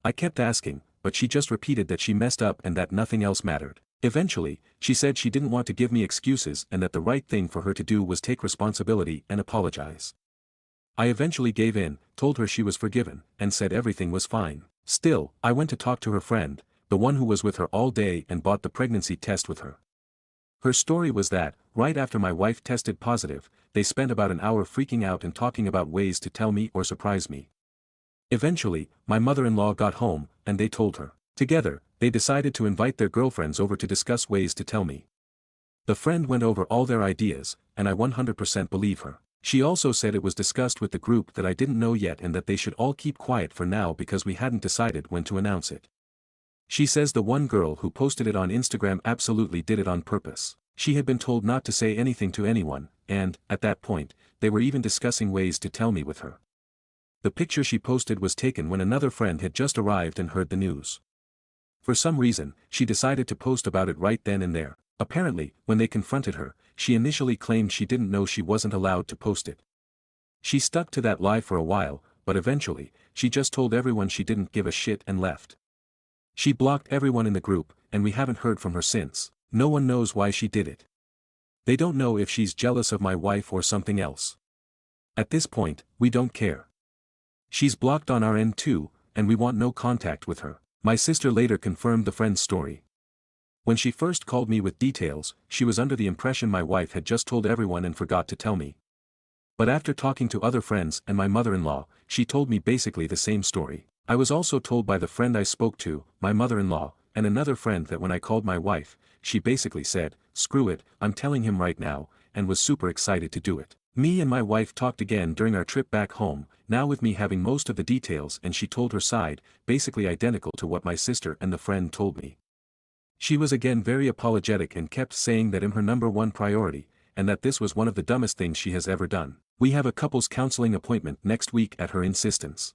I kept asking, but she just repeated that she messed up and that nothing else mattered. Eventually, she said she didn't want to give me excuses and that the right thing for her to do was take responsibility and apologize. I eventually gave in, told her she was forgiven, and said everything was fine. Still, I went to talk to her friend, the one who was with her all day and bought the pregnancy test with her. Her story was that, right after my wife tested positive, they spent about an hour freaking out and talking about ways to tell me or surprise me. Eventually, my mother-in-law got home, and they told her. Together, they decided to invite their girlfriends over to discuss ways to tell me. The friend went over all their ideas, and I 100% believe her. She also said it was discussed with the group that I didn't know yet and that they should all keep quiet for now because we hadn't decided when to announce it. She says the one girl who posted it on Instagram absolutely did it on purpose. She had been told not to say anything to anyone, and, at that point, they were even discussing ways to tell me with her. The picture she posted was taken when another friend had just arrived and heard the news. For some reason, she decided to post about it right then and there. Apparently, when they confronted her, she initially claimed she didn't know she wasn't allowed to post it. She stuck to that lie for a while, but eventually, she just told everyone she didn't give a shit and left. She blocked everyone in the group, and we haven't heard from her since. No one knows why she did it. They don't know if she's jealous of my wife or something else. At this point, we don't care. She's blocked on our end too, and we want no contact with her. My sister later confirmed the friend's story. When she first called me with details, she was under the impression my wife had just told everyone and forgot to tell me. But after talking to other friends and my mother-in-law, she told me basically the same story. I was also told by the friend I spoke to, my mother-in-law, and another friend that when I called my wife, she basically said, "Screw it, I'm telling him right now," and was super excited to do it. Me and my wife talked again during our trip back home, now with me having most of the details, and she told her side, basically identical to what my sister and the friend told me. She was again very apologetic and kept saying that I'm her number one priority, and that this was one of the dumbest things she has ever done. We have a couples counseling appointment next week at her insistence.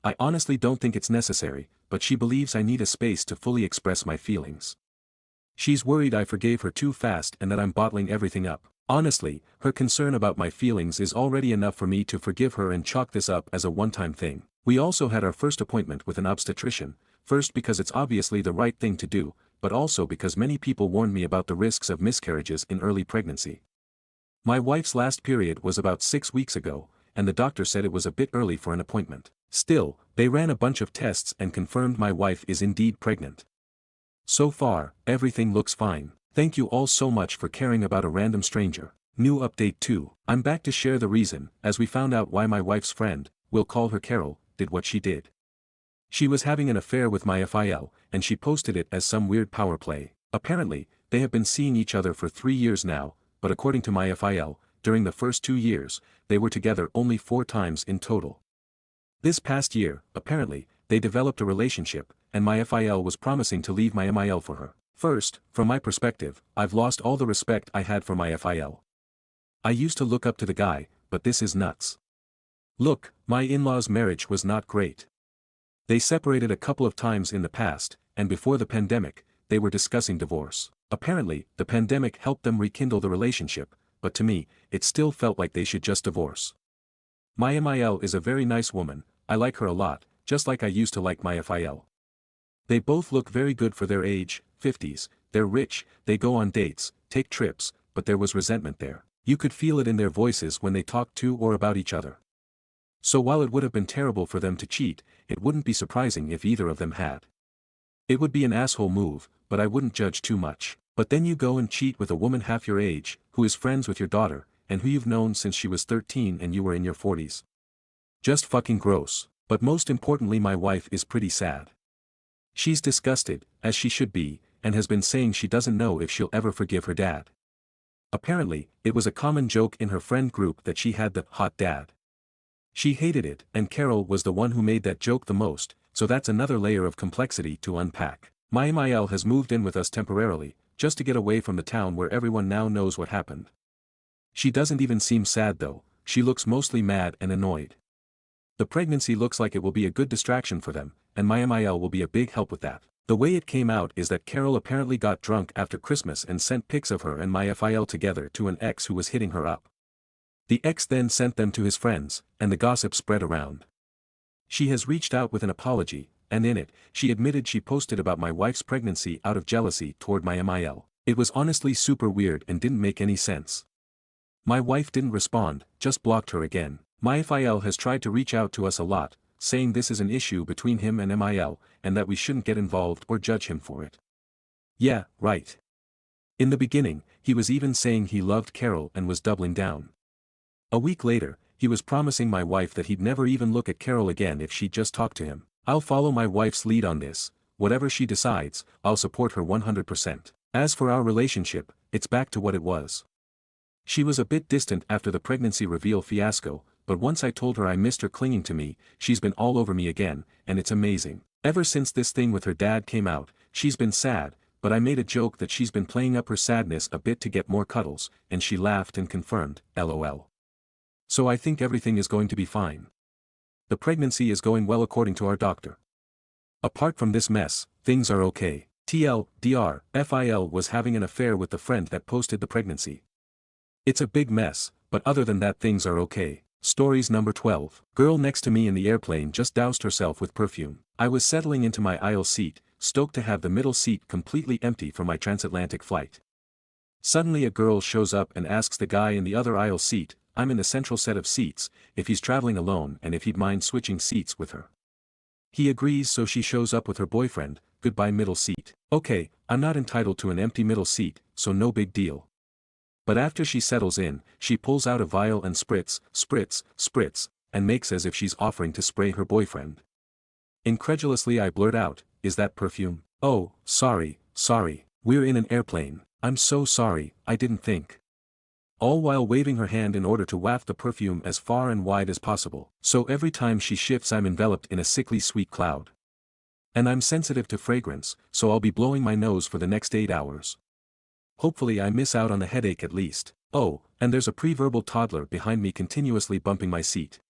I honestly don't think it's necessary, but she believes I need a space to fully express my feelings. She's worried I forgave her too fast and that I'm bottling everything up. Honestly, her concern about my feelings is already enough for me to forgive her and chalk this up as a one-time thing. We also had our first appointment with an obstetrician, first because it's obviously the right thing to do, but also because many people warned me about the risks of miscarriages in early pregnancy. My wife's last period was about 6 weeks ago, and the doctor said it was a bit early for an appointment. Still, they ran a bunch of tests and confirmed my wife is indeed pregnant. So far, everything looks fine. Thank you all so much for caring about a random stranger. New update 2. I'm back to share the reason, as we found out why my wife's friend, we'll call her Carol, did what she did. She was having an affair with my FIL, and she posted it as some weird power play. Apparently, they have been seeing each other for 3 years now, but according to my FIL, during the first 2 years, they were together only 4 times in total. This past year, apparently, they developed a relationship, and my FIL was promising to leave my MIL for her. First, from my perspective, I've lost all the respect I had for my FIL. I used to look up to the guy, but this is nuts. Look, my in-laws' marriage was not great. They separated a couple of times in the past, and before the pandemic, they were discussing divorce. Apparently, the pandemic helped them rekindle the relationship, but to me, it still felt like they should just divorce. My MIL is a very nice woman, I like her a lot, just like I used to like my FIL. They both look very good for their age, 50s, they're rich, they go on dates, take trips, but there was resentment there. You could feel it in their voices when they talked to or about each other. So while it would have been terrible for them to cheat, it wouldn't be surprising if either of them had. It would be an asshole move, but I wouldn't judge too much. But then you go and cheat with a woman half your age, who is friends with your daughter, and who you've known since she was 13 and you were in your 40s. Just fucking gross. But most importantly, my wife is pretty sad. She's disgusted, as she should be, and has been saying she doesn't know if she'll ever forgive her dad. Apparently, it was a common joke in her friend group that she had the hot dad. She hated it, and Carol was the one who made that joke the most, so that's another layer of complexity to unpack. My MIL has moved in with us temporarily, just to get away from the town where everyone now knows what happened. She doesn't even seem sad though, she looks mostly mad and annoyed. The pregnancy looks like it will be a good distraction for them, and my MIL will be a big help with that. The way it came out is that Carol apparently got drunk after Christmas and sent pics of her and my FIL together to an ex who was hitting her up. The ex then sent them to his friends, and the gossip spread around. She has reached out with an apology, and in it, she admitted she posted about my wife's pregnancy out of jealousy toward my MIL. It was honestly super weird and didn't make any sense. My wife didn't respond, just blocked her again. My FIL has tried to reach out to us a lot, saying this is an issue between him and MIL, and that we shouldn't get involved or judge him for it. Yeah, right. In the beginning, he was even saying he loved Carol and was doubling down. A week later, he was promising my wife that he'd never even look at Carol again if she'd just talk to him. I'll follow my wife's lead on this, whatever she decides, I'll support her 100%. As for our relationship, it's back to what it was. She was a bit distant after the pregnancy reveal fiasco, but once I told her I missed her clinging to me, she's been all over me again, and it's amazing. Ever since this thing with her dad came out, she's been sad, but I made a joke that she's been playing up her sadness a bit to get more cuddles, and she laughed and confirmed, LOL. So I think everything is going to be fine. The pregnancy is going well according to our doctor. Apart from this mess, things are okay. TLDR, FIL was having an affair with the friend that posted the pregnancy. It's a big mess, but other than that things are okay. Stories number 12. Girl next to me in the airplane just doused herself with perfume. I was settling into my aisle seat, stoked to have the middle seat completely empty for my transatlantic flight. Suddenly a girl shows up and asks the guy in the other aisle seat, I'm in the central set of seats, if he's traveling alone and if he'd mind switching seats with her. He agrees, so she shows up with her boyfriend, goodbye middle seat. Okay, I'm not entitled to an empty middle seat, so no big deal. But after she settles in, she pulls out a vial and spritz, and makes as if she's offering to spray her boyfriend. Incredulously I blurt out, is that perfume? Oh, sorry, we're in an airplane, I'm so sorry, I didn't think. All while waving her hand in order to waft the perfume as far and wide as possible. So every time she shifts I'm enveloped in a sickly sweet cloud. And I'm sensitive to fragrance, so I'll be blowing my nose for the next 8 hours. Hopefully I miss out on the headache at least. Oh, and there's a pre-verbal toddler behind me continuously bumping my seat.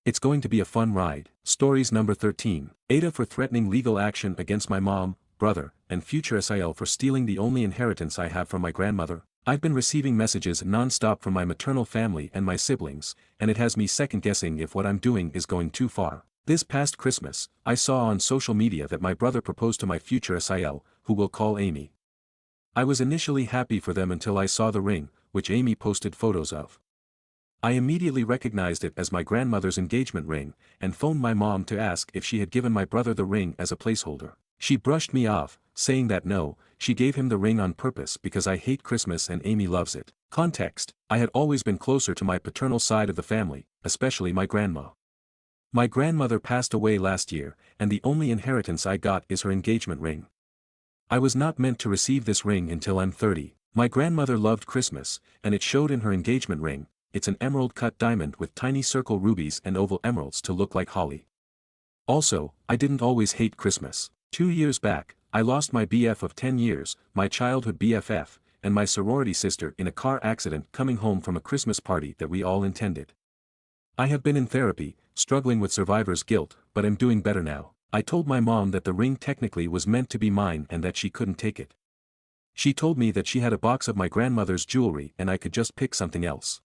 It's going to be a fun ride. Stories number 13. Aita for threatening legal action against my mom, brother, and future SIL for stealing the only inheritance I have from my grandmother. I've been receiving messages non-stop from my maternal family and my siblings, and it has me second-guessing if what I'm doing is going too far. This past Christmas, I saw on social media that my brother proposed to my future SIL, who we'll call Amy. I was initially happy for them until I saw the ring, which Amy posted photos of. I immediately recognized it as my grandmother's engagement ring, and phoned my mom to ask if she had given my brother the ring as a placeholder. She brushed me off, saying that no, she gave him the ring on purpose because I hate Christmas and Amy loves it. Context: I had always been closer to my paternal side of the family, especially my grandma. My grandmother passed away last year, and the only inheritance I got is her engagement ring. I was not meant to receive this ring until I'm 30. My grandmother loved Christmas, and it showed in her engagement ring. It's an emerald-cut diamond with tiny circle rubies and oval emeralds to look like holly. Also, I didn't always hate Christmas. 2 years back, I lost my BF of 10 years, my childhood BFF, and my sorority sister in a car accident coming home from a Christmas party that we all attended. I have been in therapy, struggling with survivor's guilt, but am doing better now. I told my mom that the ring technically was meant to be mine and that she couldn't take it. She told me that she had a box of my grandmother's jewelry and I could just pick something else.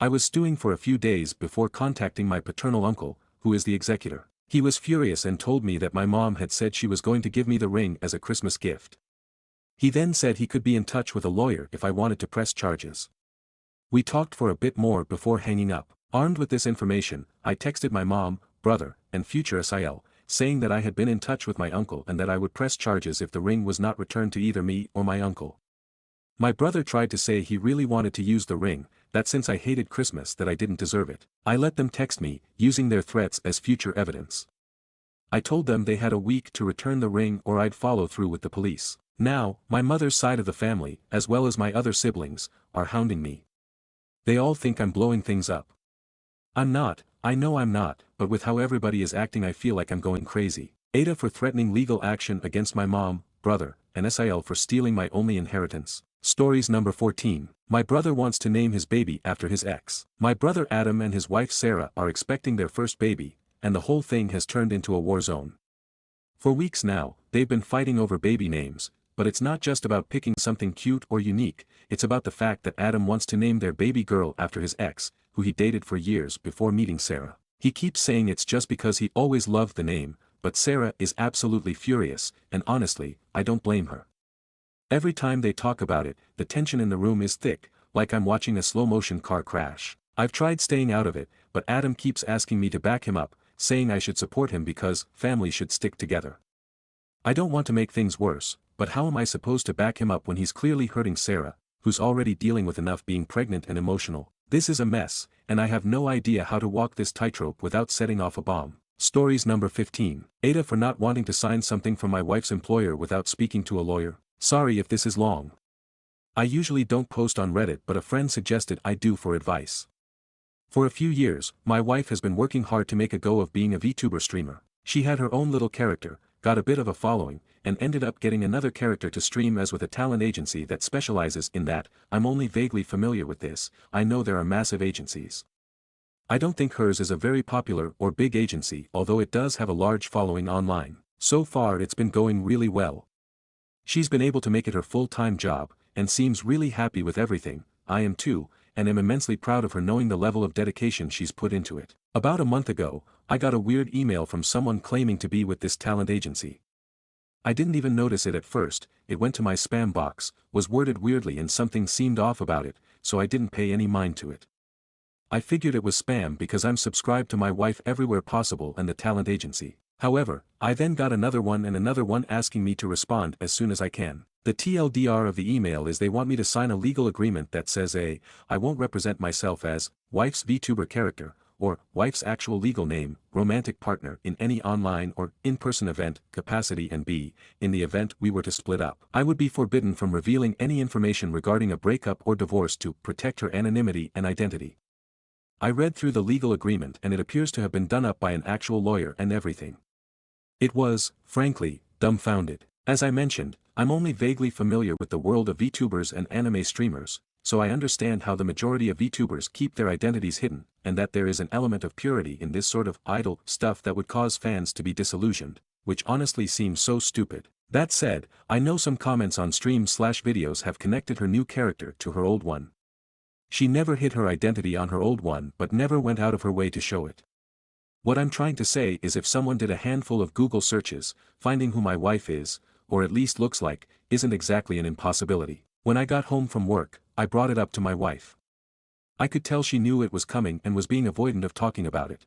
I was stewing for a few days before contacting my paternal uncle, who is the executor. He was furious and told me that my mom had said she was going to give me the ring as a Christmas gift. He then said he could be in touch with a lawyer if I wanted to press charges. We talked for a bit more before hanging up. Armed with this information, I texted my mom, brother, and future SIL, saying that I had been in touch with my uncle and that I would press charges if the ring was not returned to either me or my uncle. My brother tried to say he really wanted to use the ring, that since I hated Christmas that I didn't deserve it. I let them text me, using their threats as future evidence. I told them they had a week to return the ring or I'd follow through with the police. Now, my mother's side of the family, as well as my other siblings, are hounding me. They all think I'm blowing things up. I'm not, I know I'm not, but with how everybody is acting I feel like I'm going crazy. Aita for threatening legal action against my mom, brother, and SIL for stealing my only inheritance. Stories number 14. My brother wants to name his baby after his ex. My brother Adam and his wife Sarah are expecting their first baby, and the whole thing has turned into a war zone. For weeks now, they've been fighting over baby names, but it's not just about picking something cute or unique, it's about the fact that Adam wants to name their baby girl after his ex, who he dated for years before meeting Sarah. He keeps saying it's just because he always loved the name, but Sarah is absolutely furious, and honestly, I don't blame her. Every time they talk about it, the tension in the room is thick, like I'm watching a slow-motion car crash. I've tried staying out of it, but Adam keeps asking me to back him up, saying I should support him because families should stick together. I don't want to make things worse, but how am I supposed to back him up when he's clearly hurting Sarah, who's already dealing with enough being pregnant and emotional? This is a mess, and I have no idea how to walk this tightrope without setting off a bomb. Stories number 15. Aita for not wanting to sign something from my wife's employer without speaking to a lawyer. Sorry if this is long. I usually don't post on Reddit, but a friend suggested I do for advice. For a few years, my wife has been working hard to make a go of being a Vtuber streamer. She had her own little character, got a bit of a following, and ended up getting another character to stream as with a talent agency that specializes in that. I'm only vaguely familiar with this. I know there are massive agencies. I don't think hers is a very popular or big agency, although it does have a large following online. So far it's been going really well. She's been able to make it her full-time job, and seems really happy with everything. I am too, and am immensely proud of her knowing the level of dedication she's put into it. About a month ago, I got a weird email from someone claiming to be with this talent agency. I didn't even notice it at first, it went to my spam box, was worded weirdly and something seemed off about it, so I didn't pay any mind to it. I figured it was spam because I'm subscribed to my wife everywhere possible and the talent agency. However, I then got another one and another one asking me to respond as soon as I can. The TLDR of the email is they want me to sign a legal agreement that says A, I won't represent myself as wife's VTuber character, or wife's actual legal name, romantic partner in any online or in-person event, capacity, and B, in the event we were to split up, I would be forbidden from revealing any information regarding a breakup or divorce to protect her anonymity and identity. I read through the legal agreement and it appears to have been done up by an actual lawyer and everything. It was, frankly, dumbfounded. As I mentioned, I'm only vaguely familiar with the world of VTubers and anime streamers, so I understand how the majority of VTubers keep their identities hidden, and that there is an element of purity in this sort of idle stuff that would cause fans to be disillusioned, which honestly seems so stupid. That said, I know some comments on streams/videos have connected her new character to her old one. She never hid her identity on her old one but never went out of her way to show it. What I'm trying to say is if someone did a handful of Google searches, finding who my wife is, or at least looks like, isn't exactly an impossibility. When I got home from work, I brought it up to my wife. I could tell she knew it was coming and was being avoidant of talking about it.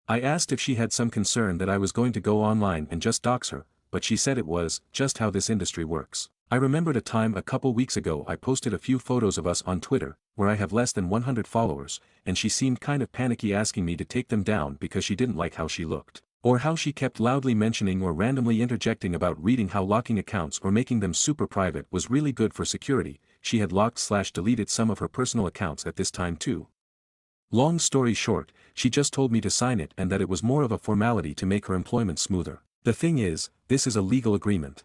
I asked if she had some concern that I was going to go online and just dox her, but she said it was just how this industry works. I remembered a time a couple weeks ago I posted a few photos of us on Twitter, where I have less than 100 followers, and she seemed kind of panicky asking me to take them down because she didn't like how she looked. Or how she kept loudly mentioning or randomly interjecting about reading how locking accounts or making them super private was really good for security. She had locked/deleted some of her personal accounts at this time too. Long story short, she just told me to sign it and that it was more of a formality to make her employment smoother. The thing is, this is a legal agreement.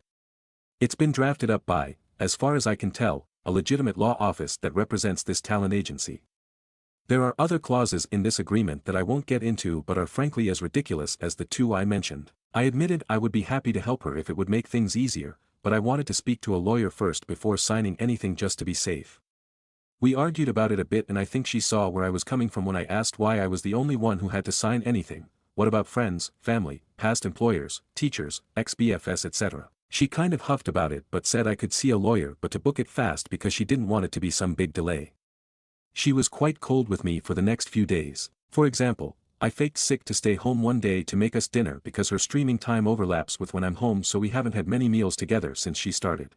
It's been drafted up by, as far as I can tell, a legitimate law office that represents this talent agency. There are other clauses in this agreement that I won't get into but are frankly as ridiculous as the two I mentioned. I admitted I would be happy to help her if it would make things easier, but I wanted to speak to a lawyer first before signing anything just to be safe. We argued about it a bit and I think she saw where I was coming from when I asked why I was the only one who had to sign anything. What about friends, family, past employers, teachers, ex-BFS etc. She kind of huffed about it but said I could see a lawyer but to book it fast because she didn't want it to be some big delay. She was quite cold with me for the next few days. For example, I faked sick to stay home one day to make us dinner because her streaming time overlaps with when I'm home, so we haven't had many meals together since she started.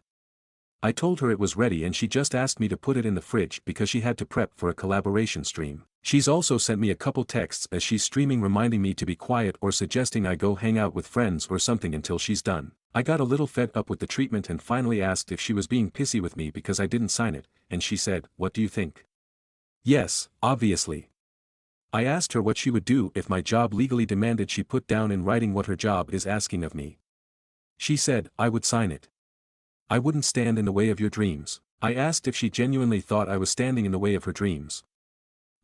I told her it was ready and she just asked me to put it in the fridge because she had to prep for a collaboration stream. She's also sent me a couple texts as she's streaming reminding me to be quiet or suggesting I go hang out with friends or something until she's done. I got a little fed up with the treatment and finally asked if she was being pissy with me because I didn't sign it, and she said, "What do you think?" Yes, obviously. I asked her what she would do if my job legally demanded she put down in writing what her job is asking of me. She said, "I would sign it. I wouldn't stand in the way of your dreams." I asked if she genuinely thought I was standing in the way of her dreams.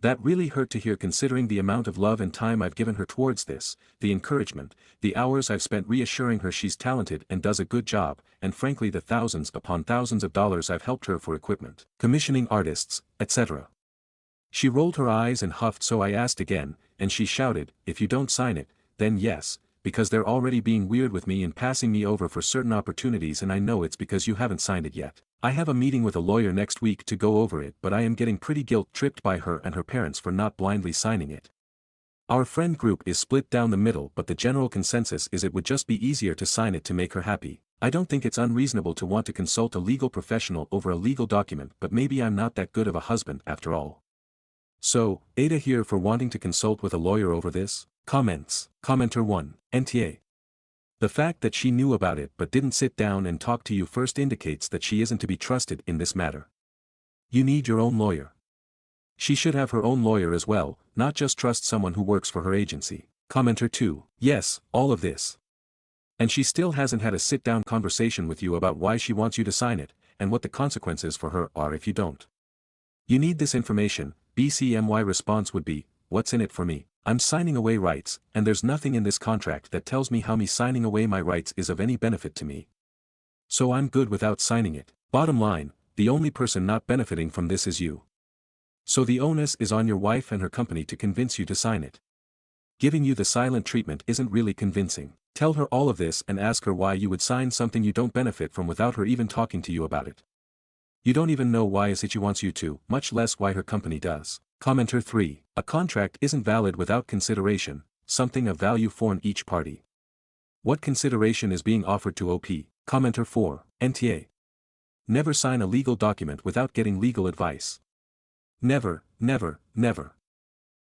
That really hurt to hear considering the amount of love and time I've given her towards this, the encouragement, the hours I've spent reassuring her she's talented and does a good job, and frankly the thousands upon thousands of dollars I've helped her for equipment, commissioning artists, etc. She rolled her eyes and huffed, so I asked again, and she shouted, "If you don't sign it, then yes, because they're already being weird with me and passing me over for certain opportunities and I know it's because you haven't signed it yet." I have a meeting with a lawyer next week to go over it, but I am getting pretty guilt-tripped by her and her parents for not blindly signing it. Our friend group is split down the middle, but the general consensus is it would just be easier to sign it to make her happy. I don't think it's unreasonable to want to consult a legal professional over a legal document, but maybe I'm not that good of a husband after all. So, Aita here for wanting to consult with a lawyer over this? Comments. Commenter 1, NTA. The fact that she knew about it but didn't sit down and talk to you first indicates that she isn't to be trusted in this matter. You need your own lawyer. She should have her own lawyer as well, not just trust someone who works for her agency. Commenter 2, yes, all of this. And she still hasn't had a sit-down conversation with you about why she wants you to sign it, and what the consequences for her are if you don't. You need this information. BCMY response would be, "What's in it for me? I'm signing away rights, and there's nothing in this contract that tells me how me signing away my rights is of any benefit to me. So I'm good without signing it." Bottom line, the only person not benefiting from this is you. So the onus is on your wife and her company to convince you to sign it. Giving you the silent treatment isn't really convincing. Tell her all of this and ask her why you would sign something you don't benefit from without her even talking to you about it. You don't even know why she wants you to, much less why her company does. Commenter 3, a contract isn't valid without consideration, something of value for each party. What consideration is being offered to OP? Commenter 4, NTA. Never sign a legal document without getting legal advice. Never, never, never.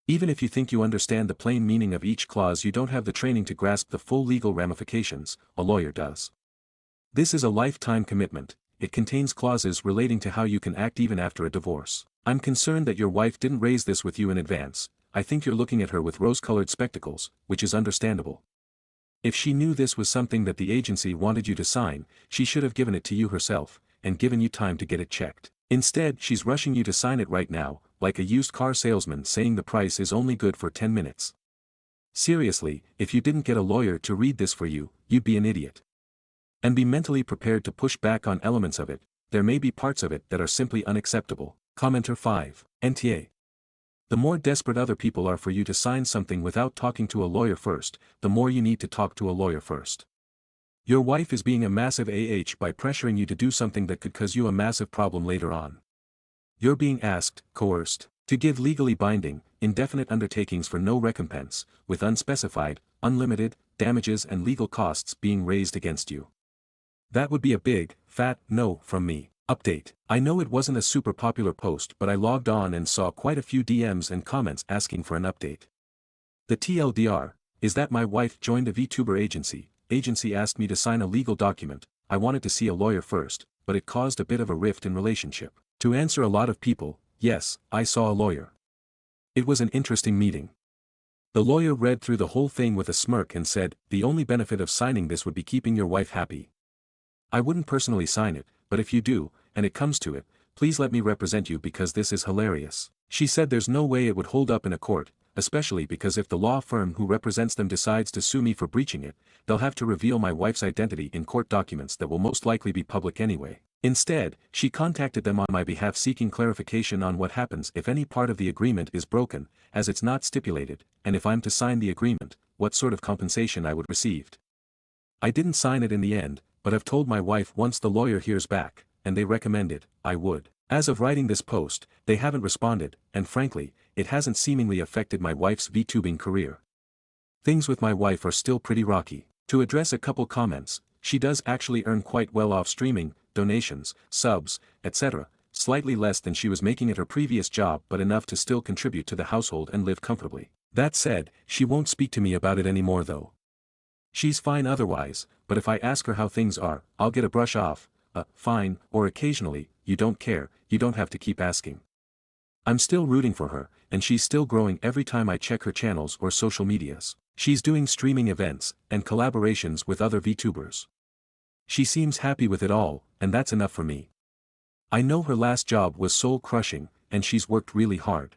Even if you think you understand the plain meaning of each clause, you don't have the training to grasp the full legal ramifications. A lawyer does. This is a lifetime commitment. It contains clauses relating to how you can act even after a divorce. I'm concerned that your wife didn't raise this with you in advance. I think you're looking at her with rose-colored spectacles, which is understandable. If she knew this was something that the agency wanted you to sign, she should have given it to you herself, and given you time to get it checked. Instead, she's rushing you to sign it right now, like a used car salesman saying the price is only good for 10 minutes. Seriously, if you didn't get a lawyer to read this for you, you'd be an idiot. And be mentally prepared to push back on elements of it. There may be parts of it that are simply unacceptable. Commenter 5, NTA. The more desperate other people are for you to sign something without talking to a lawyer first, the more you need to talk to a lawyer first. Your wife is being a massive by pressuring you to do something that could cause you a massive problem later on. You're being asked, coerced, to give legally binding, indefinite undertakings for no recompense, with unspecified, unlimited, damages and legal costs being raised against you. That would be a big, fat no from me. Update. I know it wasn't a super popular post, but I logged on and saw quite a few DMs and comments asking for an update. The TLDR is that my wife joined a Vtuber agency. Agency asked me to sign a legal document. I wanted to see a lawyer first, but it caused a bit of a rift in relationship. To answer a lot of people, yes, I saw a lawyer. It was an interesting meeting. The lawyer read through the whole thing with a smirk and said, the only benefit of signing this would be keeping your wife happy. I wouldn't personally sign it, but if you do, and it comes to it, please let me represent you because this is hilarious. She said there's no way it would hold up in a court, especially because if the law firm who represents them decides to sue me for breaching it, they'll have to reveal my wife's identity in court documents that will most likely be public anyway. Instead, she contacted them on my behalf seeking clarification on what happens if any part of the agreement is broken, as it's not stipulated, and if I'm to sign the agreement, what sort of compensation I would receive. I didn't sign it in the end, but I've told my wife once the lawyer hears back, and they recommended, I would. As of writing this post, they haven't responded, and frankly, it hasn't seemingly affected my wife's VTubing career. Things with my wife are still pretty rocky. To address a couple comments, she does actually earn quite well off streaming, donations, subs, etc., slightly less than she was making at her previous job but enough to still contribute to the household and live comfortably. That said, she won't speak to me about it anymore though. She's fine otherwise, but if I ask her how things are, I'll get a brush off, fine, or occasionally, you don't care, you don't have to keep asking. I'm still rooting for her, and she's still growing every time I check her channels or social medias. She's doing streaming events, and collaborations with other VTubers. She seems happy with it all, and that's enough for me. I know her last job was soul-crushing, and she's worked really hard.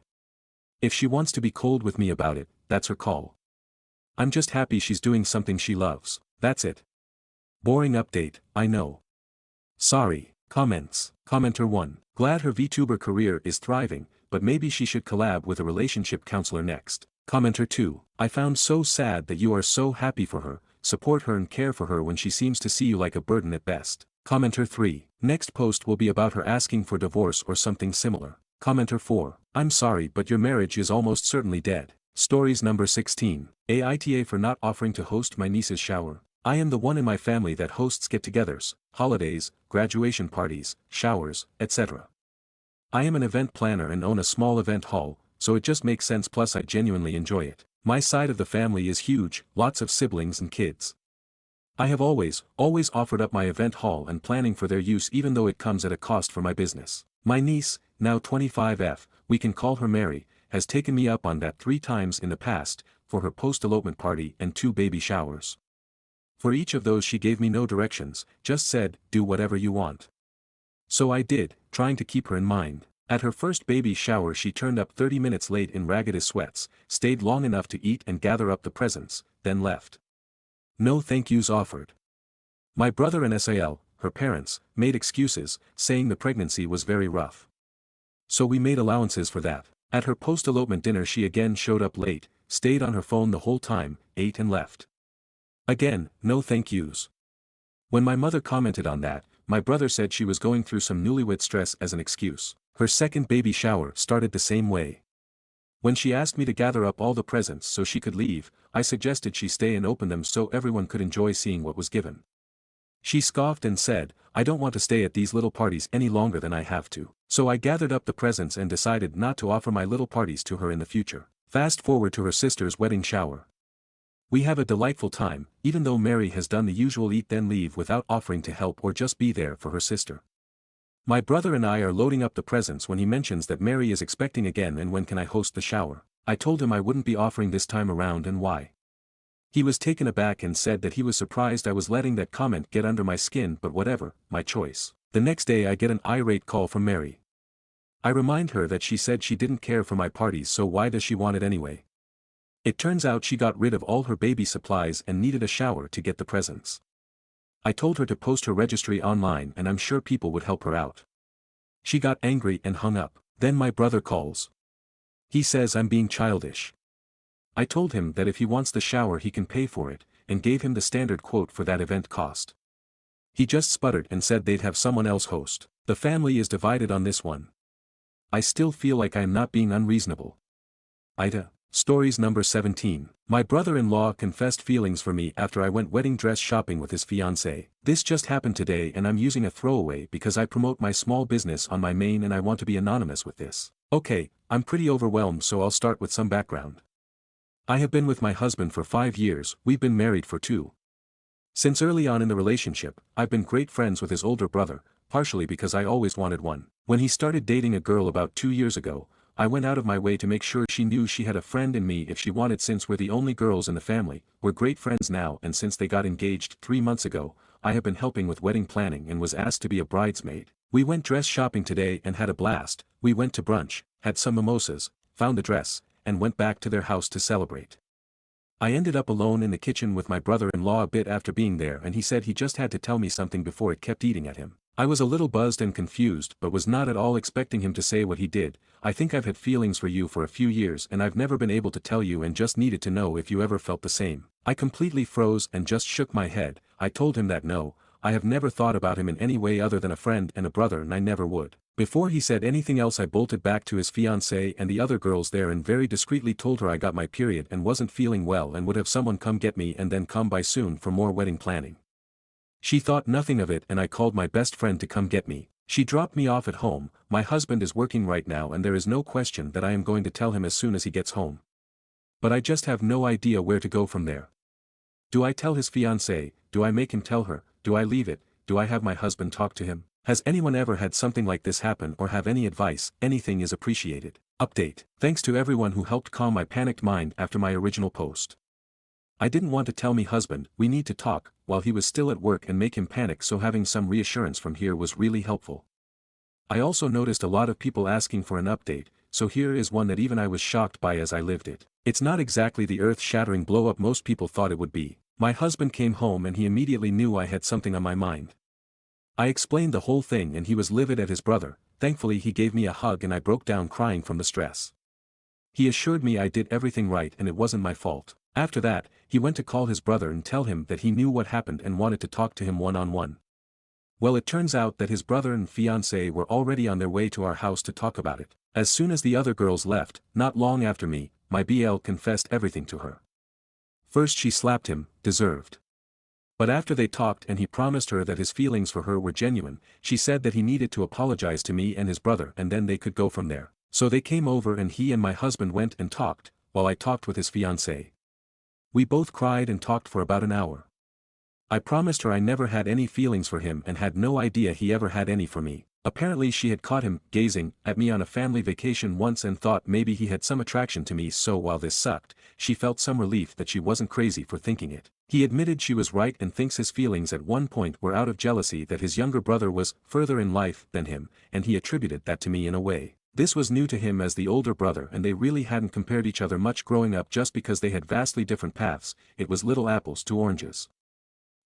If she wants to be cold with me about it, that's her call. I'm just happy she's doing something she loves. That's it. Boring update, I know. Sorry. Comments. Commenter 1. Glad her VTuber career is thriving, but maybe she should collab with a relationship counselor next. Commenter 2. I found so sad that you are so happy for her, support her and care for her when she seems to see you like a burden at best. Commenter 3. Next post will be about her asking for divorce or something similar. Commenter 4. I'm sorry but your marriage is almost certainly dead. Stories number 16. Aita for not offering to host my niece's shower. I am the one in my family that hosts get-togethers, holidays, graduation parties, showers, etc. I am an event planner and own a small event hall, so it just makes sense, plus I genuinely enjoy it. My side of the family is huge, lots of siblings and kids. I have always offered up my event hall and planning for their use even though it comes at a cost for my business. My niece, now 25F, we can call her Mary, has taken me up on that 3 times in the past, for her post-elopement party and 2 baby showers. For each of those she gave me no directions, just said, do whatever you want. So I did, trying to keep her in mind. At her first baby shower she turned up 30 minutes late in ragged sweats, stayed long enough to eat and gather up the presents, then left. No thank yous offered. My brother and Sal, her parents, made excuses, saying the pregnancy was very rough. So we made allowances for that. At her post-elopement dinner she again showed up late, stayed on her phone the whole time, ate and left. Again, no thank yous. When my mother commented on that, my brother said she was going through some newlywed stress as an excuse. Her second baby shower started the same way. When she asked me to gather up all the presents so she could leave, I suggested she stay and open them so everyone could enjoy seeing what was given. She scoffed and said, I don't want to stay at these little parties any longer than I have to. So I gathered up the presents and decided not to offer my little parties to her in the future. Fast forward to her sister's wedding shower. We have a delightful time, even though Mary has done the usual eat then leave without offering to help or just be there for her sister. My brother and I are loading up the presents when he mentions that Mary is expecting again and when can I host the shower. I told him I wouldn't be offering this time around and why. He was taken aback and said that he was surprised I was letting that comment get under my skin, but whatever, my choice. The next day I get an irate call from Mary. I remind her that she said she didn't care for my parties, so why does she want it anyway? It turns out she got rid of all her baby supplies and needed a shower to get the presents. I told her to post her registry online and I'm sure people would help her out. She got angry and hung up. Then my brother calls. He says I'm being childish. I told him that if he wants the shower he can pay for it, and gave him the standard quote for that event cost. He just sputtered and said they'd have someone else host. The family is divided on this one. I still feel like I am not being unreasonable. Aita, Stories number 17. My brother-in-law confessed feelings for me after I went wedding dress shopping with his fiancée. This just happened today and I'm using a throwaway because I promote my small business on my main and I want to be anonymous with this. Okay, I'm pretty overwhelmed so I'll start with some background. I have been with my husband for 5 years, we've been married for 2. Since early on in the relationship, I've been great friends with his older brother, partially because I always wanted one. When he started dating a girl about 2 years ago, I went out of my way to make sure she knew she had a friend in me if she wanted since we're the only girls in the family, we're great friends now and since they got engaged 3 months ago, I have been helping with wedding planning and was asked to be a bridesmaid. We went dress shopping today and had a blast, we went to brunch, had some mimosas, found a dress, and went back to their house to celebrate. I ended up alone in the kitchen with my brother-in-law a bit after being there and he said he just had to tell me something before it kept eating at him. I was a little buzzed and confused but was not at all expecting him to say what he did. I think I've had feelings for you for a few years and I've never been able to tell you and just needed to know if you ever felt the same. I completely froze and just shook my head. I told him that no, I have never thought about him in any way other than a friend and a brother and I never would. Before he said anything else I bolted back to his fiancée and the other girls there and very discreetly told her I got my period and wasn't feeling well and would have someone come get me and then come by soon for more wedding planning. She thought nothing of it and I called my best friend to come get me. She dropped me off at home. My husband is working right now and there is no question that I am going to tell him as soon as he gets home. But I just have no idea where to go from there. Do I tell his fiancée? Do I make him tell her? Do I leave it? Do I have my husband talk to him? Has anyone ever had something like this happen or have any advice? Anything is appreciated. Update. Thanks to everyone who helped calm my panicked mind after my original post. I didn't want to tell me husband, we need to talk, while he was still at work and make him panic so having some reassurance from here was really helpful. I also noticed a lot of people asking for an update, so here is one that even I was shocked by as I lived it. It's not exactly the earth-shattering blow-up most people thought it would be. My husband came home and he immediately knew I had something on my mind. I explained the whole thing and he was livid at his brother. Thankfully he gave me a hug and I broke down crying from the stress. He assured me I did everything right and it wasn't my fault. After that, he went to call his brother and tell him that he knew what happened and wanted to talk to him one-on-one. Well, it turns out that his brother and fiancé were already on their way to our house to talk about it. As soon as the other girls left, not long after me, my BL confessed everything to her. First she slapped him, deserved. But after they talked and he promised her that his feelings for her were genuine, she said that he needed to apologize to me and his brother and then they could go from there. So they came over and he and my husband went and talked, while I talked with his fiancée. We both cried and talked for about an hour. I promised her I never had any feelings for him and had no idea he ever had any for me. Apparently she had caught him gazing at me on a family vacation once and thought maybe he had some attraction to me, so while this sucked, she felt some relief that she wasn't crazy for thinking it. He admitted she was right and thinks his feelings at one point were out of jealousy that his younger brother was further in life than him, and he attributed that to me in a way. This was new to him as the older brother and they really hadn't compared each other much growing up just because they had vastly different paths, it was little apples to oranges.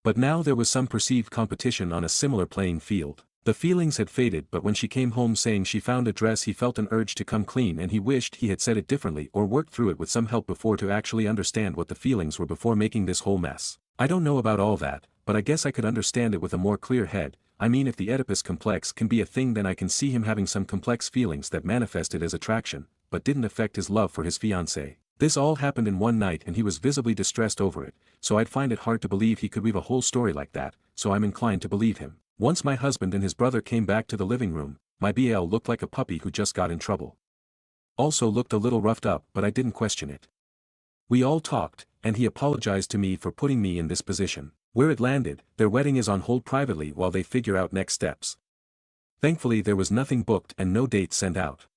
But now there was some perceived competition on a similar playing field. The feelings had faded but when she came home saying she found a dress he felt an urge to come clean and he wished he had said it differently or worked through it with some help before to actually understand what the feelings were before making this whole mess. I don't know about all that, but I guess I could understand it with a more clear head. I mean, if the Oedipus complex can be a thing then I can see him having some complex feelings that manifested as attraction, but didn't affect his love for his fiancée. This all happened in one night and he was visibly distressed over it, so I'd find it hard to believe he could weave a whole story like that, so I'm inclined to believe him. Once my husband and his brother came back to the living room, my BL looked like a puppy who just got in trouble. Also looked a little roughed up but I didn't question it. We all talked, and he apologized to me for putting me in this position. Where it landed, their wedding is on hold privately while they figure out next steps. Thankfully there was nothing booked and no dates sent out.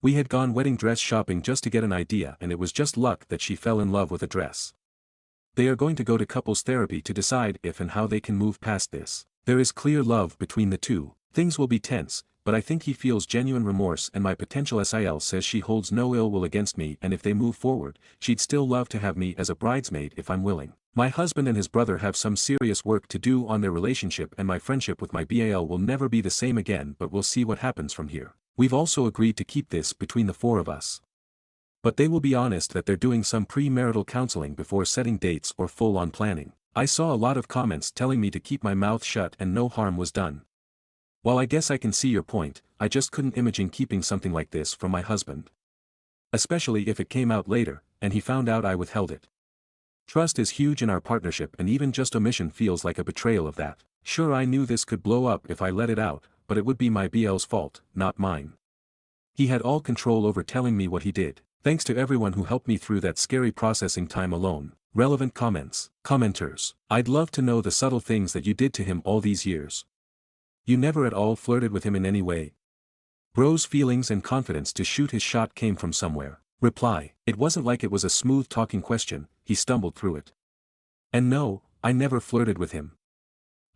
We had gone wedding dress shopping just to get an idea and it was just luck that she fell in love with a dress. They are going to go to couples therapy to decide if and how they can move past this. There is clear love between the two. Things will be tense, but I think he feels genuine remorse and my potential SIL says she holds no ill will against me and if they move forward, she'd still love to have me as a bridesmaid if I'm willing. My husband and his brother have some serious work to do on their relationship and my friendship with my BAL will never be the same again, but we'll see what happens from here. We've also agreed to keep this between the four of us. But they will be honest that they're doing some premarital counseling before setting dates or full-on planning. I saw a lot of comments telling me to keep my mouth shut and no harm was done. While I guess I can see your point, I just couldn't imagine keeping something like this from my husband. Especially if it came out later, and he found out I withheld it. Trust is huge in our partnership, and even just omission feels like a betrayal of that. Sure, I knew this could blow up if I let it out, but it would be my BL's fault, not mine. He had all control over telling me what he did. Thanks to everyone who helped me through that scary processing time alone. Relevant comments. Commenters. I'd love to know the subtle things that you did to him all these years. You never at all flirted with him in any way. Bro's feelings and confidence to shoot his shot came from somewhere. Reply. It wasn't like it was a smooth talking question, he stumbled through it. And no, I never flirted with him.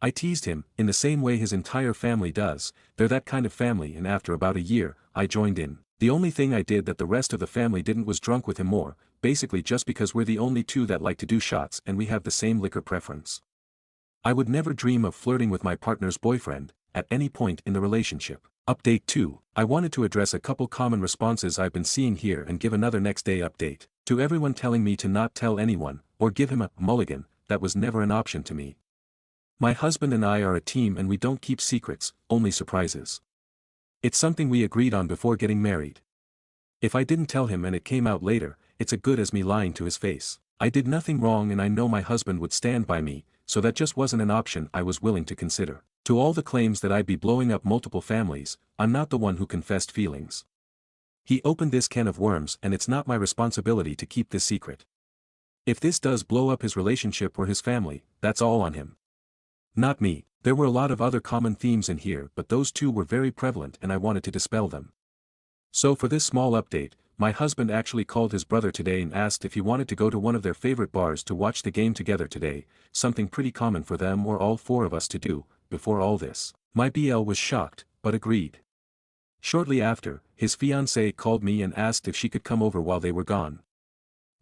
I teased him, in the same way his entire family does. They're that kind of family, and after about a year, I joined in. The only thing I did that the rest of the family didn't was drunk with him more, basically just because we're the only two that like to do shots and we have the same liquor preference. I would never dream of flirting with my partner's boyfriend, at any point in the relationship. Update 2. I wanted to address a couple common responses I've been seeing here and give another next day update. To everyone telling me to not tell anyone, or give him a mulligan, that was never an option to me. My husband and I are a team and we don't keep secrets, only surprises. It's something we agreed on before getting married. If I didn't tell him and it came out later, it's as good as me lying to his face. I did nothing wrong and I know my husband would stand by me, so that just wasn't an option I was willing to consider. To all the claims that I'd be blowing up multiple families, I'm not the one who confessed feelings. He opened this can of worms and it's not my responsibility to keep this secret. If this does blow up his relationship or his family, that's all on him. Not me. There were a lot of other common themes in here, but those two were very prevalent and I wanted to dispel them. So for this small update, my husband actually called his brother today and asked if he wanted to go to one of their favorite bars to watch the game together today, something pretty common for them or all four of us to do. Before all this, my BL was shocked, but agreed. Shortly after, his fiancée called me and asked if she could come over while they were gone.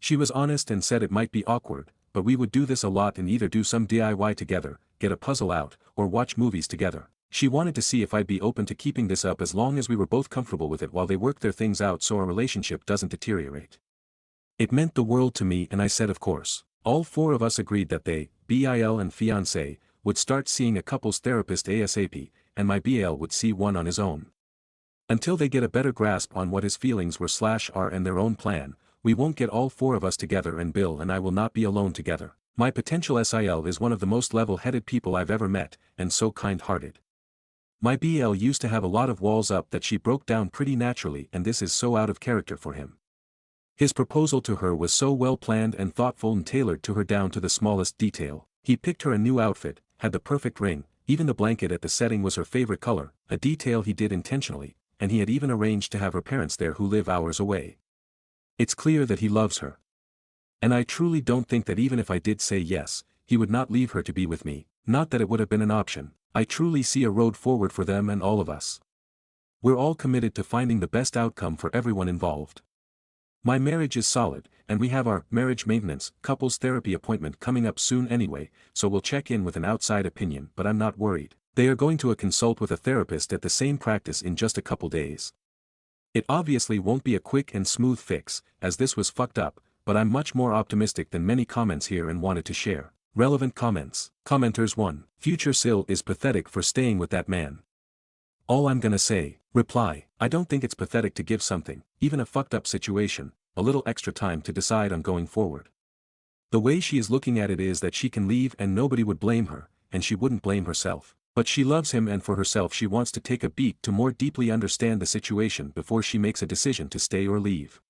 She was honest and said it might be awkward, but we would do this a lot and either do some DIY together, get a puzzle out, or watch movies together. She wanted to see if I'd be open to keeping this up as long as we were both comfortable with it while they worked their things out so our relationship doesn't deteriorate. It meant the world to me and I said of course. All four of us agreed that they, BIL and fiancé, would start seeing a couples therapist ASAP, and my BL would see one on his own. Until they get a better grasp on what his feelings were/are and their own plan, we won't get all four of us together and Bill and I will not be alone together. My potential SIL is one of the most level-headed people I've ever met, and so kind-hearted. My BL used to have a lot of walls up that she broke down pretty naturally and this is so out of character for him. His proposal to her was so well planned and thoughtful and tailored to her down to the smallest detail. He picked her a new outfit, had the perfect ring, even the blanket at the setting was her favorite color, a detail he did intentionally, and he had even arranged to have her parents there who live hours away. It's clear that he loves her. And I truly don't think that even if I did say yes, he would not leave her to be with me, not that it would have been an option. I truly see a road forward for them and all of us. We're all committed to finding the best outcome for everyone involved. My marriage is solid, and we have our marriage maintenance couples therapy appointment coming up soon anyway, so we'll check in with an outside opinion, but I'm not worried. They are going to consult with a therapist at the same practice in just a couple days. It obviously won't be a quick and smooth fix, as this was fucked up, but I'm much more optimistic than many comments here and wanted to share. Relevant comments. Commenters 1. Future Sil is pathetic for staying with that man. All I'm gonna say. Reply. I don't think it's pathetic to give something, even a fucked up situation, a little extra time to decide on going forward. The way she is looking at it is that she can leave and nobody would blame her, and she wouldn't blame herself. But she loves him and for herself she wants to take a beat to more deeply understand the situation before she makes a decision to stay or leave.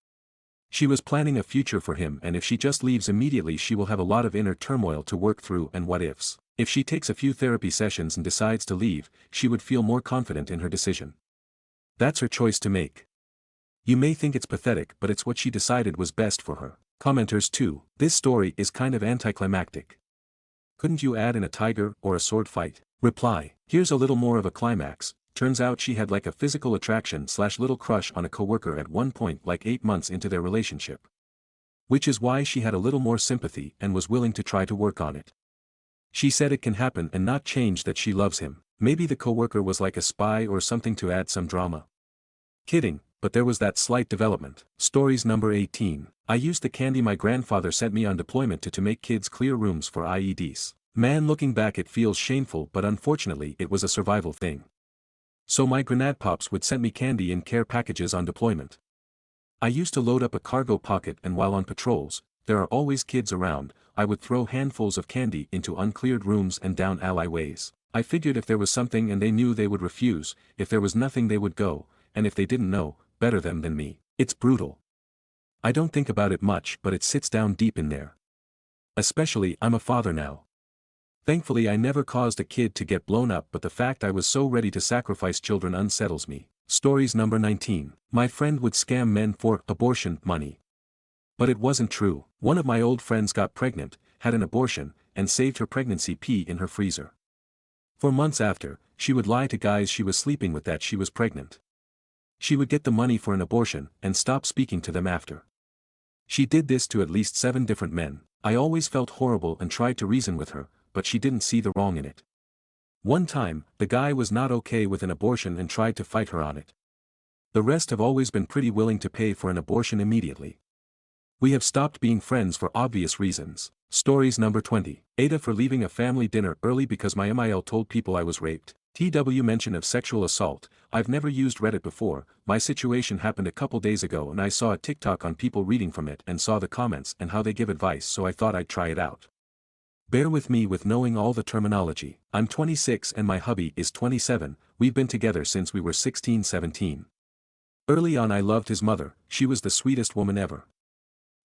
She was planning a future for him and if she just leaves immediately she will have a lot of inner turmoil to work through and what ifs. If she takes a few therapy sessions and decides to leave, she would feel more confident in her decision. That's her choice to make. You may think it's pathetic but it's what she decided was best for her. Commenters 2. This story is kind of anticlimactic. Couldn't you add in a tiger or a sword fight? Reply. Here's a little more of a climax. Turns out she had like a physical attraction/little crush on a coworker at one point like 8 months into their relationship. Which is why she had a little more sympathy and was willing to try to work on it. She said it can happen and not change that she loves him. Maybe the coworker was like a spy or something to add some drama. Kidding, but there was that slight development. Stories number 18. I used the candy my grandfather sent me on deployment to make kids clear rooms for IEDs. Man, looking back it feels shameful but unfortunately it was a survival thing. So my grenade pops would send me candy in care packages on deployment. I used to load up a cargo pocket, and while on patrols, there are always kids around, I would throw handfuls of candy into uncleared rooms and down alleyways. I figured if there was something and they knew, they would refuse, if there was nothing they would go, and if they didn't know, better them than me. It's brutal. I don't think about it much, but it sits down deep in there. Especially, I'm a father now. Thankfully I never caused a kid to get blown up, but the fact I was so ready to sacrifice children unsettles me. Stories number 19. My friend would scam men for abortion money. But it wasn't true. One of my old friends got pregnant, had an abortion, and saved her pregnancy pee in her freezer. For months after, she would lie to guys she was sleeping with that she was pregnant. She would get the money for an abortion, and stop speaking to them after. She did this to at least 7 different men. I always felt horrible and tried to reason with her, but she didn't see the wrong in it. One time, the guy was not okay with an abortion and tried to fight her on it. The rest have always been pretty willing to pay for an abortion immediately. We have stopped being friends for obvious reasons. Stories number 20. Aita for leaving a family dinner early because my MIL told people I was raped. TW mention of sexual assault. I've never used Reddit before. My situation happened a couple days ago and I saw a TikTok on people reading from it and saw the comments and how they give advice, so I thought I'd try it out. Bear with me with knowing all the terminology. I'm 26 and my hubby is 27, we've been together since we were 16-17. Early on I loved his mother, she was the sweetest woman ever.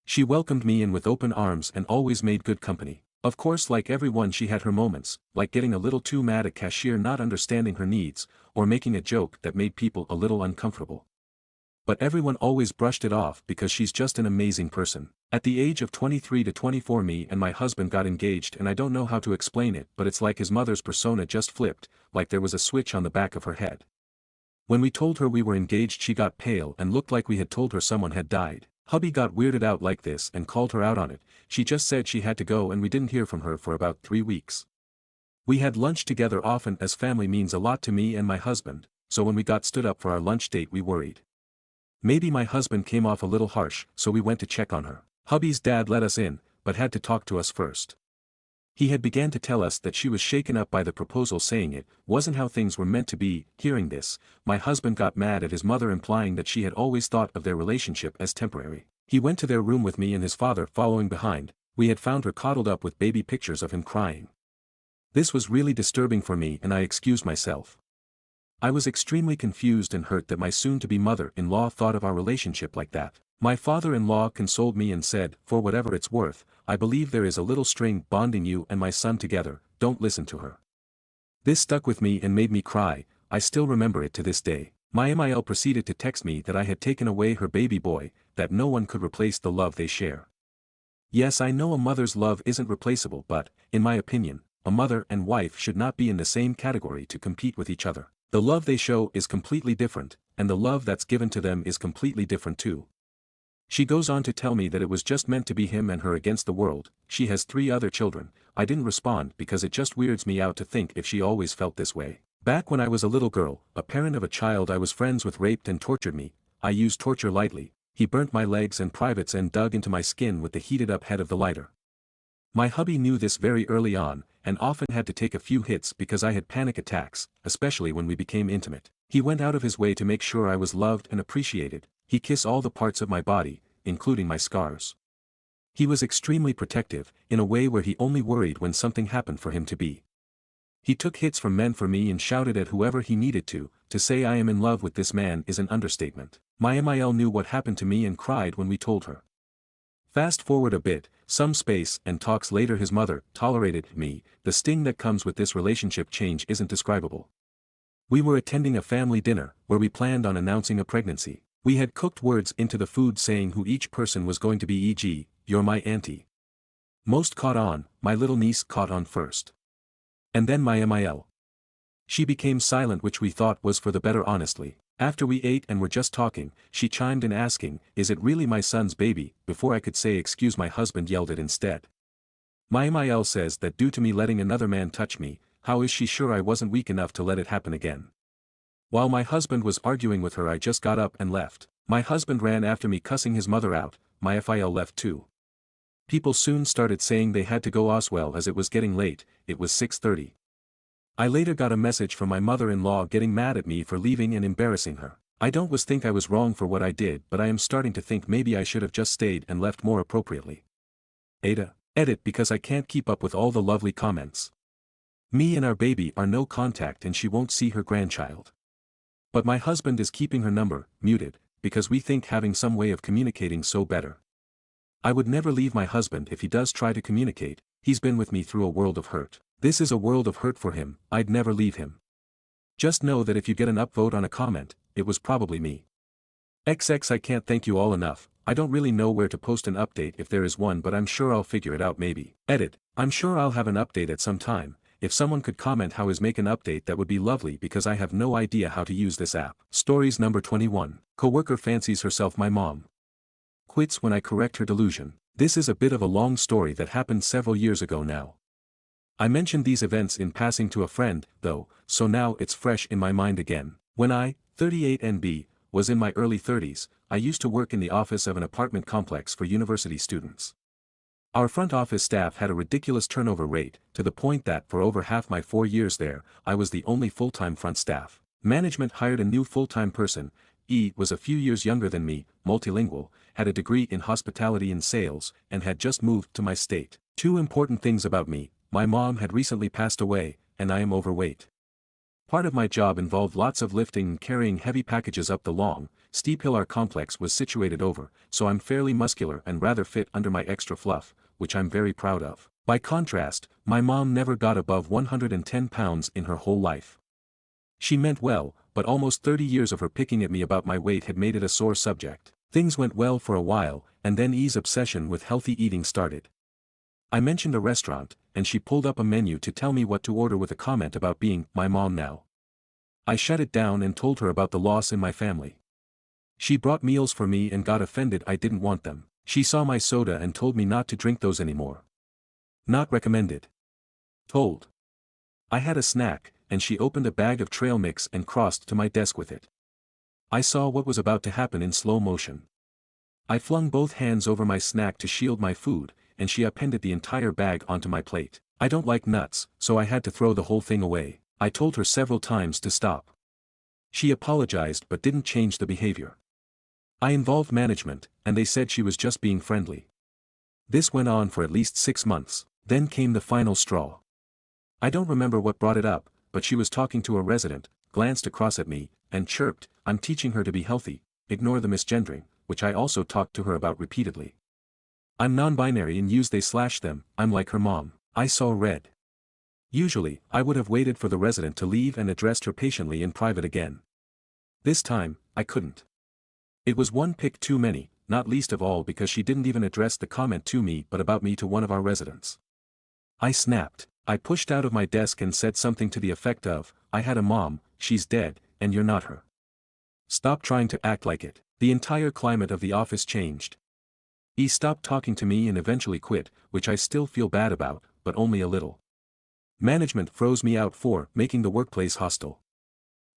She welcomed me in with open arms and always made good company. Of course, like everyone, she had her moments, like getting a little too mad at cashier not understanding her needs, or making a joke that made people a little uncomfortable. But everyone always brushed it off because she's just an amazing person. At the age of 23 to 24, me and my husband got engaged, and I don't know how to explain it, but it's like his mother's persona just flipped, like there was a switch on the back of her head. When we told her we were engaged, she got pale and looked like we had told her someone had died. Hubby got weirded out like this and called her out on it. She just said she had to go and we didn't hear from her for about 3 weeks. We had lunch together often as family means a lot to me and my husband, so when we got stood up for our lunch date we worried. Maybe my husband came off a little harsh, so we went to check on her. Hubby's dad let us in, but had to talk to us first. He had began to tell us that she was shaken up by the proposal, saying it wasn't how things were meant to be. Hearing this, my husband got mad at his mother, implying that she had always thought of their relationship as temporary. He went to their room with me and his father following behind. We had found her coddled up with baby pictures of him crying. This was really disturbing for me and I excused myself. I was extremely confused and hurt that my soon-to-be mother-in-law thought of our relationship like that. My father-in-law consoled me and said, for whatever it's worth, I believe there is a little string bonding you and my son together, don't listen to her. This stuck with me and made me cry, I still remember it to this day. My MIL proceeded to text me that I had taken away her baby boy, that no one could replace the love they share. Yes, I know a mother's love isn't replaceable, but, in my opinion, a mother and wife should not be in the same category to compete with each other. The love they show is completely different, and the love that's given to them is completely different too. She goes on to tell me that it was just meant to be him and her against the world. She has 3 other children. I didn't respond because it just weirds me out to think if she always felt this way. Back when I was a little girl, a parent of a child I was friends with raped and tortured me. I use torture lightly. He burnt my legs and privates and dug into my skin with the heated up head of the lighter. My hubby knew this very early on, and often had to take a few hits because I had panic attacks, especially when we became intimate. He went out of his way to make sure I was loved and appreciated. He kissed all the parts of my body, including my scars. He was extremely protective, in a way where he only worried when something happened for him to be. He took hits from men for me and shouted at whoever he needed to say I am in love with this man is an understatement. My MIL knew what happened to me and cried when we told her. Fast forward a bit, some space and talks later, his mother tolerated me. The sting that comes with this relationship change isn't describable. We were attending a family dinner, where we planned on announcing a pregnancy. We had cooked words into the food saying who each person was going to be, e.g., you're my auntie. Most caught on, my little niece caught on first. And then my MIL. She became silent, which we thought was for the better, honestly. After we ate and were just talking, she chimed in asking, is it really my son's baby? Before I could say excuse, my husband yelled it instead. My MIL says that due to me letting another man touch me, how is she sure I wasn't weak enough to let it happen again? While my husband was arguing with her, I just got up and left. My husband ran after me cussing his mother out. My FIL left too. People soon started saying they had to go Oswell as it was getting late. It was 6:30. I later got a message from my mother-in-law getting mad at me for leaving and embarrassing her. I don't was think I was wrong for what I did, but I am starting to think maybe I should have just stayed and left more appropriately. Aita Reddit because I can't keep up with all the lovely comments. Me and our baby are no contact and she won't see her grandchild. But my husband is keeping her number muted, because we think having some way of communicating so better. I would never leave my husband if he does try to communicate, he's been with me through a world of hurt. This is a world of hurt for him, I'd never leave him. Just know that if you get an upvote on a comment, it was probably me. XX I can't thank you all enough, I don't really know where to post an update if there is one, but I'm sure I'll figure it out maybe. Edit, I'm sure I'll have an update at some time. If someone could comment how is make an update that would be lovely because I have no idea how to use this app. Stories number 21. Coworker fancies herself my mom. Quits when I correct her delusion. This is a bit of a long story that happened several years ago now. I mentioned these events in passing to a friend, though, so now it's fresh in my mind again. When I, 38 NB, was in my early 30s, I used to work in the office of an apartment complex for university students. Our front office staff had a ridiculous turnover rate, to the point that for over half my 4 years there, I was the only full-time front staff. Management hired a new full-time person. Was a few years younger than me, multilingual, had a degree in hospitality and sales, and had just moved to my state. Two important things about me: my mom had recently passed away, and I am overweight. Part of my job involved lots of lifting and carrying heavy packages up the long, steep hill our complex was situated over, so I'm fairly muscular and rather fit under my extra fluff, which I'm very proud of. By contrast, my mom never got above 110 pounds in her whole life. She meant well, but almost 30 years of her picking at me about my weight had made it a sore subject. Things went well for a while, and then E's obsession with healthy eating started. I mentioned a restaurant, and she pulled up a menu to tell me what to order with a comment about being my mom now. I shut it down and told her about the loss in my family. She brought meals for me and got offended I didn't want them. She saw my soda and told me not to drink those anymore. Not recommended. Told. I had a snack, and she opened a bag of trail mix and crossed to my desk with it. I saw what was about to happen in slow motion. I flung both hands over my snack to shield my food, and she appended the entire bag onto my plate. I don't like nuts, so I had to throw the whole thing away. I told her several times to stop. She apologized but didn't change the behavior. I involved management, and they said she was just being friendly. This went on for at least 6 months, then came the final straw. I don't remember what brought it up, but she was talking to a resident, glanced across at me, and chirped, "I'm teaching her to be healthy, ignore the misgendering," which I also talked to her about repeatedly. I'm non-binary and use they/them, I'm like her mom. I saw red. Usually, I would have waited for the resident to leave and addressed her patiently in private again. This time, I couldn't. It was one pick too many, not least of all because she didn't even address the comment to me but about me to one of our residents. I snapped. I pushed out of my desk and said something to the effect of, "I had a mom, she's dead, and you're not her. Stop trying to act like it." The entire climate of the office changed. He stopped talking to me and eventually quit, which I still feel bad about, but only a little. Management froze me out for making the workplace hostile.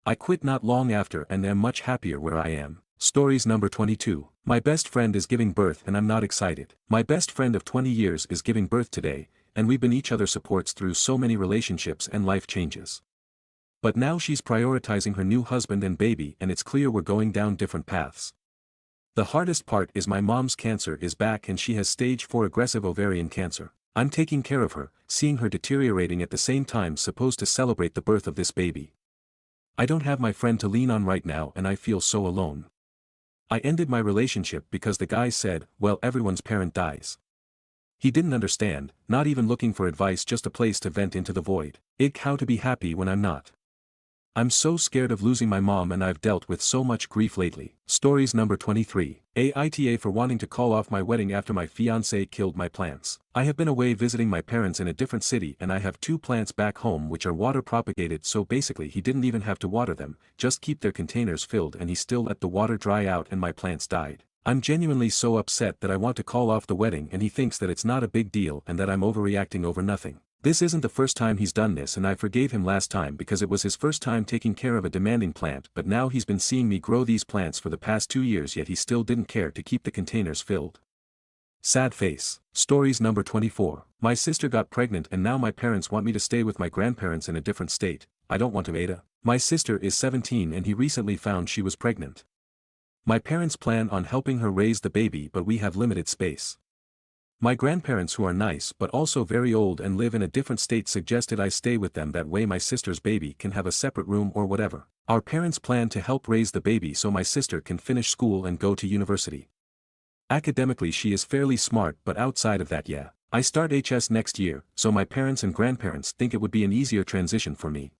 I quit not long after and am much happier where I am. Stories number 22. My best friend is giving birth and I'm not excited. My best friend of 20 years is giving birth today, and we've been each other's supports through so many relationships and life changes. But now she's prioritizing her new husband and baby and it's clear we're going down different paths. The hardest part is my mom's cancer is back and she has stage 4 aggressive ovarian cancer. I'm taking care of her, seeing her deteriorating at the same time supposed to celebrate the birth of this baby. I don't have my friend to lean on right now and I feel so alone. I ended my relationship because the guy said, "Well, everyone's parent dies." He didn't understand, not even looking for advice, just a place to vent into the void. How to be happy when I'm not. I'm so scared of losing my mom and I've dealt with so much grief lately. Stories number 23. Aita for wanting to call off my wedding after my fiancé killed my plants. I have been away visiting my parents in a different city and I have 2 plants back home which are water propagated, so basically he didn't even have to water them, just keep their containers filled, and he still let the water dry out and my plants died. I'm genuinely so upset that I want to call off the wedding and he thinks that it's not a big deal and that I'm overreacting over nothing. This isn't the first time he's done this and I forgave him last time because it was his first time taking care of a demanding plant, but now he's been seeing me grow these plants for the past 2 years yet he still didn't care to keep the containers filled. Sad face. Stories number 24. My sister got pregnant and now my parents want me to stay with my grandparents in a different state. I don't want to Aita. My sister is 17 and he recently found she was pregnant. My parents plan on helping her raise the baby but we have limited space. My grandparents who are nice but also very old and live in a different state suggested I stay with them, that way my sister's baby can have a separate room or whatever. Our parents plan to help raise the baby so my sister can finish school and go to university. Academically she is fairly smart, but outside of that, yeah. I start HS next year, so my parents and grandparents think it would be an easier transition for me.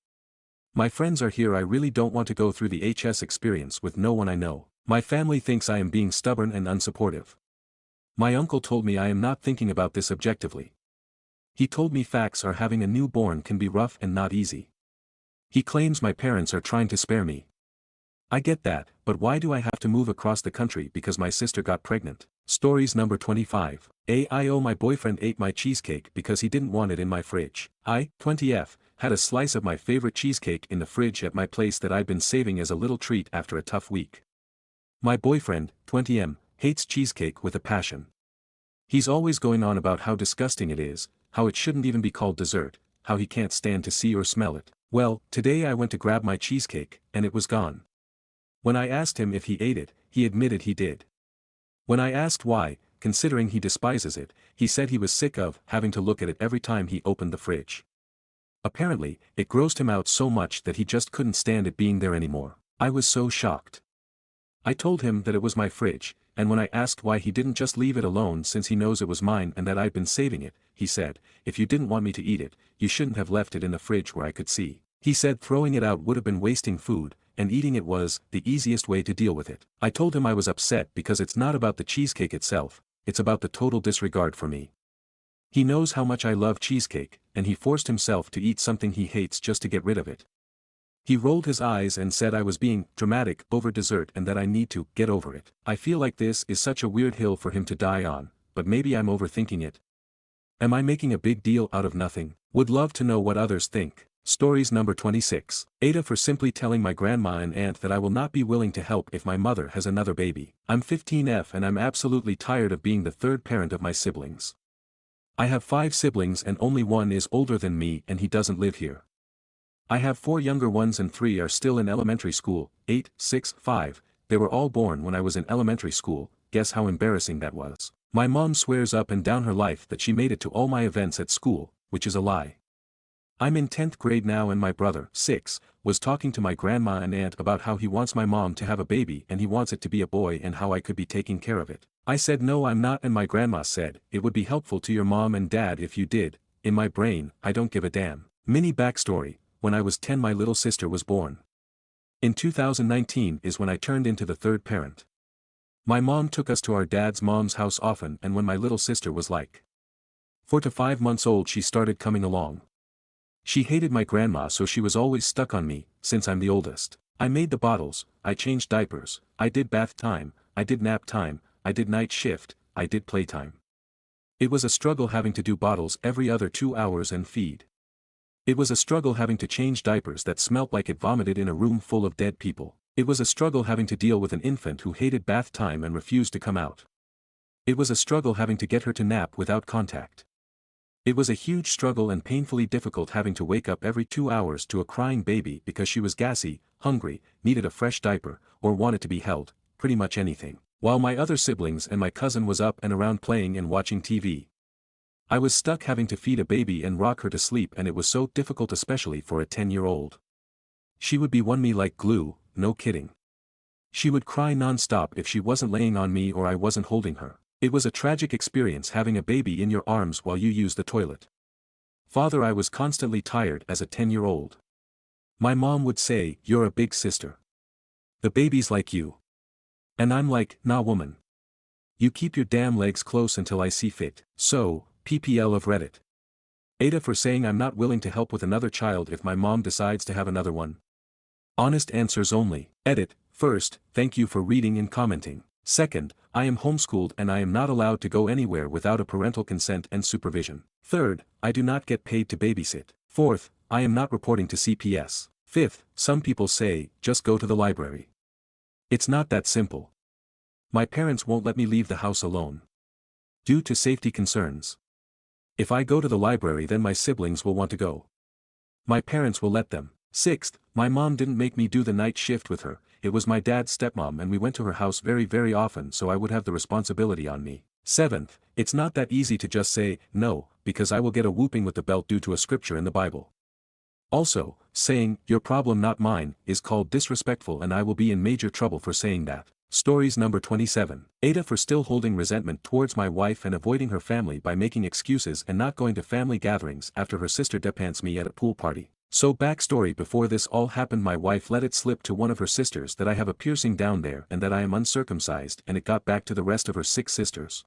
My friends are here. I really don't want to go through the HS experience with no one I know. My family thinks I am being stubborn and unsupportive. My uncle told me I am not thinking about this objectively. He told me facts are having a newborn can be rough and not easy. He claims my parents are trying to spare me. I get that, but why do I have to move across the country because my sister got pregnant? Stories number 25. My boyfriend ate my cheesecake because he didn't want it in my fridge. 20F, had a slice of my favorite cheesecake in the fridge at my place that I'd been saving as a little treat after a tough week. My boyfriend, 20M, hates cheesecake with a passion. He's always going on about how disgusting it is, how it shouldn't even be called dessert, how he can't stand to see or smell it. Well, today I went to grab my cheesecake, and it was gone. When I asked him if he ate it, he admitted he did. When I asked why, considering he despises it, he said he was sick of having to look at it every time he opened the fridge. Apparently, it grossed him out so much that he just couldn't stand it being there anymore. I was so shocked. I told him that it was my fridge, and when I asked why he didn't just leave it alone since he knows it was mine and that I'd been saving it, he said, if you didn't want me to eat it, you shouldn't have left it in the fridge where I could see. He said throwing it out would have been wasting food, and eating it was the easiest way to deal with it. I told him I was upset because it's not about the cheesecake itself, it's about the total disregard for me. He knows how much I love cheesecake, and he forced himself to eat something he hates just to get rid of it. He rolled his eyes and said I was being dramatic over dessert and that I need to get over it. I feel like this is such a weird hill for him to die on, but maybe I'm overthinking it. Am I making a big deal out of nothing? Would love to know what others think. Stories number 26. Aita for simply telling my grandma and aunt that I will not be willing to help if my mother has another baby. I'm 15F and I'm absolutely tired of being the third parent of my siblings. I have 5 siblings and only one is older than me and he doesn't live here. I have 4 younger ones and 3 are still in elementary school, 8, 6, 5, they were all born when I was in elementary school. Guess how embarrassing that was. My mom swears up and down her life that she made it to all my events at school, which is a lie. I'm in 10th grade now and my brother, 6, was talking to my grandma and aunt about how he wants my mom to have a baby and he wants it to be a boy and how I could be taking care of it. I said no I'm not and my grandma said, it would be helpful to your mom and dad if you did. In my brain, I don't give a damn. Mini backstory, when I was 10 my little sister was born. In 2019 is when I turned into the third parent. My mom took us to our dad's mom's house often and when my little sister was like 4 to 5 months old she started coming along. She hated my grandma so she was always stuck on me, since I'm the oldest. I made the bottles, I changed diapers, I did bath time, I did nap time, I did night shift, I did playtime. It was a struggle having to do bottles every other 2 hours and feed. It was a struggle having to change diapers that smelt like it vomited in a room full of dead people. It was a struggle having to deal with an infant who hated bath time and refused to come out. It was a struggle having to get her to nap without contact. It was a huge struggle and painfully difficult having to wake up every 2 hours to a crying baby because she was gassy, hungry, needed a fresh diaper, or wanted to be held, pretty much anything. While my other siblings and my cousin was up and around playing and watching TV. I was stuck having to feed a baby and rock her to sleep and it was so difficult especially for a 10-year-old. She would be on me like glue, no kidding. She would cry non-stop if she wasn't laying on me or I wasn't holding her. It was a tragic experience having a baby in your arms while you use the toilet. Father I was constantly tired as a 10-year-old. My mom would say, you're a big sister. The baby's like you. And I'm like, nah woman. You keep your damn legs close until I see fit. So, PPL of Reddit. Aita for saying I'm not willing to help with another child if my mom decides to have another one. Honest answers only. Edit. First, thank you for reading and commenting. Second, I am homeschooled and I am not allowed to go anywhere without a parental consent and supervision. Third, I do not get paid to babysit. Fourth, I am not reporting to CPS. Fifth, some people say, just go to the library. It's not that simple. My parents won't let me leave the house alone. Due to safety concerns. If I go to the library then my siblings will want to go. My parents will let them. 6th, my mom didn't make me do the night shift with her, it was my dad's stepmom and we went to her house very often so I would have the responsibility on me. 7th, it's not that easy to just say, no, because I will get a whooping with the belt due to a scripture in the Bible. Also, saying, your problem not mine, is called disrespectful and I will be in major trouble for saying that. Stories number 27. Aita for still holding resentment towards my wife and avoiding her family by making excuses and not going to family gatherings after her sister depants me at a pool party. So backstory, before this all happened my wife let it slip to one of her sisters that I have a piercing down there and that I am uncircumcised, and it got back to the rest of her 6 sisters.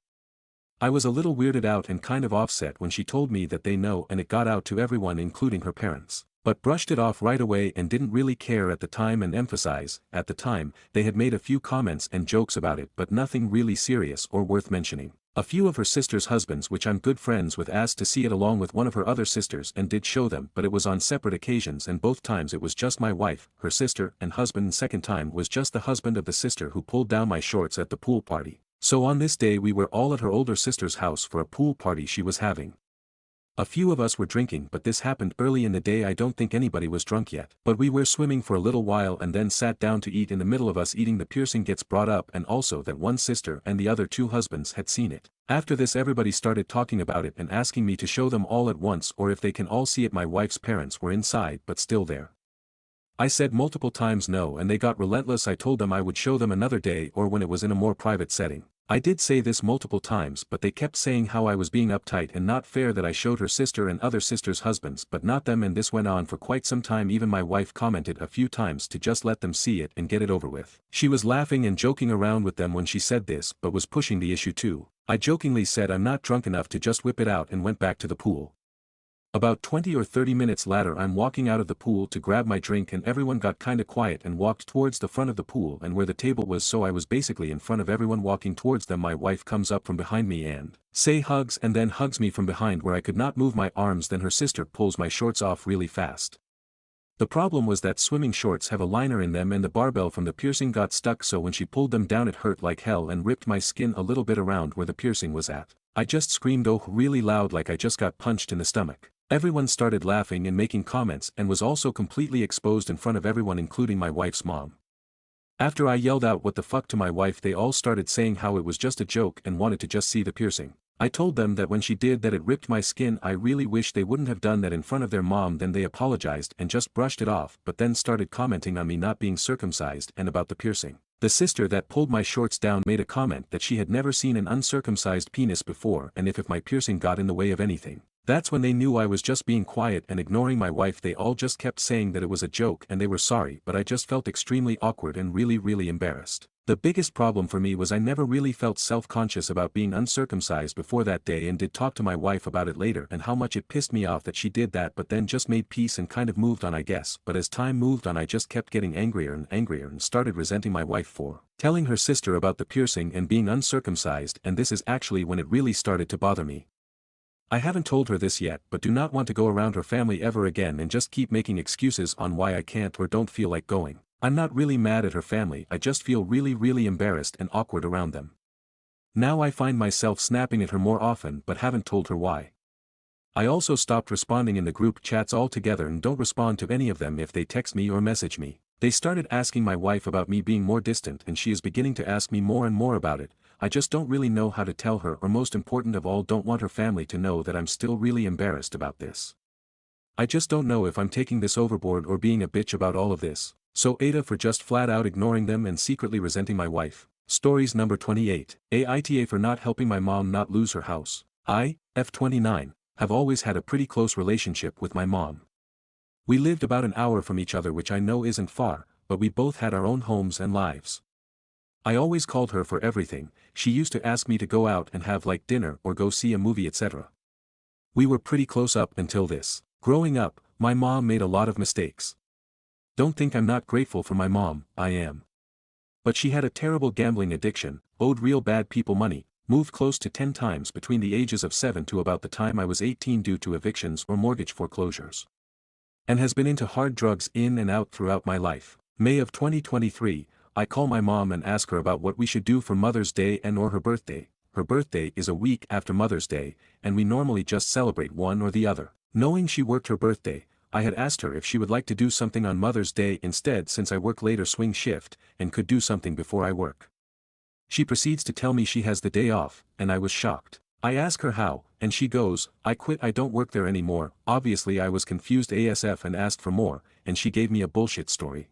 I was a little weirded out and kind of offset when she told me that they know, and it got out to everyone including her parents. But brushed it off right away and didn't really care at the time, and emphasize, at the time, they had made a few comments and jokes about it but nothing really serious or worth mentioning. A few of her sisters' husbands which I'm good friends with asked to see it along with one of her other sisters and did show them, but it was on separate occasions and both times it was just my wife, her sister, and husband, and second time was just the husband of the sister who pulled down my shorts at the pool party. So on this day we were all at her older sister's house for a pool party she was having. A few of us were drinking, but this happened early in the day. I don't think anybody was drunk yet. But we were swimming for a little while and then sat down to eat. In the middle of us eating, the piercing gets brought up, and also that one sister and the other 2 husbands had seen it. After this everybody started talking about it and asking me to show them all at once or if they can all see it. My wife's parents were inside but still there. I said multiple times no and they got relentless. I told them I would show them another day or when it was in a more private setting. I did say this multiple times but they kept saying how I was being uptight and not fair, that I showed her sister and other sisters' husbands but not them, and this went on for quite some time. Even my wife commented a few times to just let them see it and get it over with. She was laughing and joking around with them when she said this but was pushing the issue too. I jokingly said I'm not drunk enough to just whip it out and went back to the pool. About 20 or 30 minutes later I'm walking out of the pool to grab my drink and everyone got kinda quiet and walked towards the front of the pool and where the table was, so I was basically in front of everyone walking towards them. My wife comes up from behind me and hugs and then hugs me from behind where I could not move my arms. Then her sister pulls my shorts off really fast. The problem was that swimming shorts have a liner in them and the barbell from the piercing got stuck, so when she pulled them down it hurt like hell and ripped my skin a little bit around where the piercing was at. I just screamed oh really loud like I just got punched in the stomach. Everyone started laughing and making comments and was also completely exposed in front of everyone including my wife's mom. After I yelled out what the fuck to my wife, they all started saying how it was just a joke and wanted to just see the piercing. I told them that when she did that it ripped my skin. I really wish they wouldn't have done that in front of their mom. Then they apologized and just brushed it off, but then started commenting on me not being circumcised and about the piercing. The sister that pulled my shorts down made a comment that she had never seen an uncircumcised penis before and if my piercing got in the way of anything. That's when they knew I was just being quiet and ignoring my wife. They all just kept saying that it was a joke and they were sorry, but I just felt extremely awkward and really embarrassed. The biggest problem for me was I never really felt self-conscious about being uncircumcised before that day, and did talk to my wife about it later and how much it pissed me off that she did that, but then just made peace and kind of moved on I guess. But as time moved on I just kept getting angrier and started resenting my wife for telling her sister about the piercing and being uncircumcised, and this is actually when it really started to bother me. I haven't told her this yet, but do not want to go around her family ever again and just keep making excuses on why I can't or don't feel like going. I'm not really mad at her family, I just feel really embarrassed and awkward around them. Now I find myself snapping at her more often but haven't told her why. I also stopped responding in the group chats altogether and don't respond to any of them if they text me or message me. They started asking my wife about me being more distant and she is beginning to ask me more and more about it. I just don't really know how to tell her, or most important of all, don't want her family to know that I'm still really embarrassed about this. I just don't know if I'm taking this overboard or being a bitch about all of this. So Aita for just flat out ignoring them and secretly resenting my wife. Stories number 28. Aita for not helping my mom not lose her house. I, F29, have always had a pretty close relationship with my mom. We lived about an hour from each other, which I know isn't far, but we both had our own homes and lives. I always called her for everything. She used to ask me to go out and have like dinner or go see a movie, etc. We were pretty close up until this. Growing up, my mom made a lot of mistakes. Don't think I'm not grateful for my mom, I am. But she had a terrible gambling addiction, owed real bad people money, moved close to 10 times between the ages of 7 to about the time I was 18 due to evictions or mortgage foreclosures. And has been into hard drugs in and out throughout my life. May of 2023, I call my mom and ask her about what we should do for Mother's Day and or her birthday. Her birthday is a week after Mother's Day, and we normally just celebrate one or the other. Knowing she worked her birthday, I had asked her if she would like to do something on Mother's Day instead since I work later swing shift, and could do something before I work. She proceeds to tell me she has the day off, and I was shocked. I ask her how, and she goes, "I quit, I don't work there anymore." Obviously I was confused ASF and asked for more, and she gave me a bullshit story.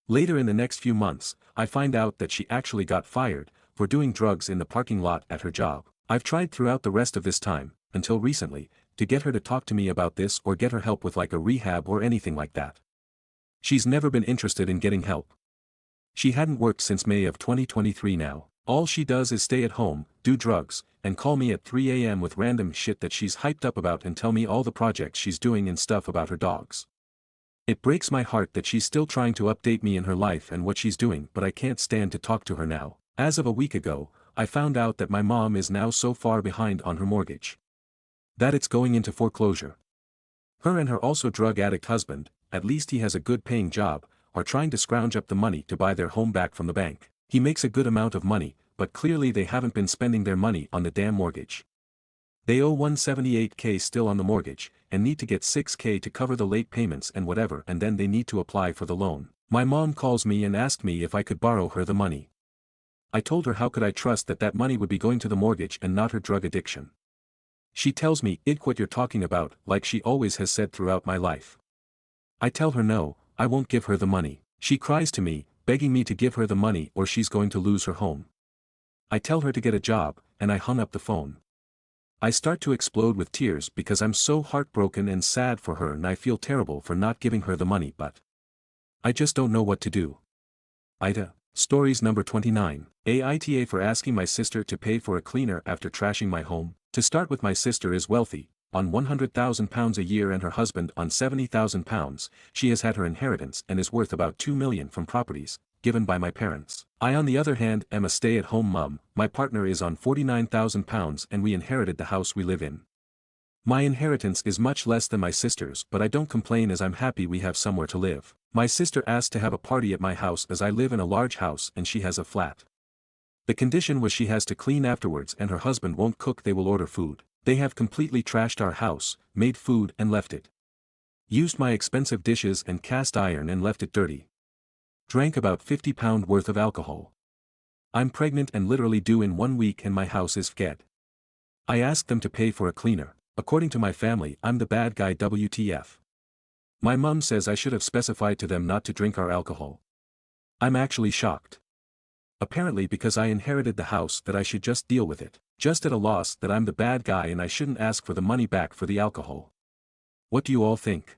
Later in the next few months, I find out that she actually got fired, for doing drugs in the parking lot at her job. I've tried throughout the rest of this time, until recently, to get her to talk to me about this or get her help with like a rehab or anything like that. She's never been interested in getting help. She hadn't worked since May of 2023 now. All she does is stay at home, do drugs, and call me at 3 a.m. with random shit that she's hyped up about and tell me all the projects she's doing and stuff about her dogs. It breaks my heart that she's still trying to update me in her life and what she's doing, but I can't stand to talk to her now. As of a week ago, I found out that my mom is now so far behind on her mortgage that it's going into foreclosure. Her and her also drug addict husband, at least he has a good paying job, are trying to scrounge up the money to buy their home back from the bank. He makes a good amount of money, but clearly they haven't been spending their money on the damn mortgage. They owe $178K still on the mortgage, and need to get $6K to cover the late payments and whatever, and then they need to apply for the loan. My mom calls me and asked me if I could borrow her the money. I told her how could I trust that that money would be going to the mortgage and not her drug addiction. She tells me, what you're talking about, like she always has said throughout my life. I tell her no, I won't give her the money. She cries to me, begging me to give her the money or she's going to lose her home. I tell her to get a job, and I hung up the phone. I start to explode with tears because I'm so heartbroken and sad for her and I feel terrible for not giving her the money, but I just don't know what to do. Aita. Stories number 29. Aita for asking my sister to pay for a cleaner after trashing my home. To start with, my sister is wealthy, on £100,000 a year and her husband on £70,000, she has had her inheritance and is worth about $2 million from properties given by my parents. I on the other hand am a stay-at-home mum, my partner is on £49,000 and we inherited the house we live in. My inheritance is much less than my sister's, but I don't complain as I'm happy we have somewhere to live. My sister asked to have a party at my house as I live in a large house and she has a flat. The condition was she has to clean afterwards and her husband won't cook, they will order food. They have completely trashed our house, made food and left it. Used my expensive dishes and cast iron and left it dirty. Drank about £50 worth of alcohol. I'm pregnant and literally due in 1 week and my house is fged. I asked them to pay for a cleaner. According to my family, I'm the bad guy, WTF. My mum says I should have specified to them not to drink our alcohol. I'm actually shocked. Apparently because I inherited the house that I should just deal with it. Just at a loss that I'm the bad guy and I shouldn't ask for the money back for the alcohol. What do you all think?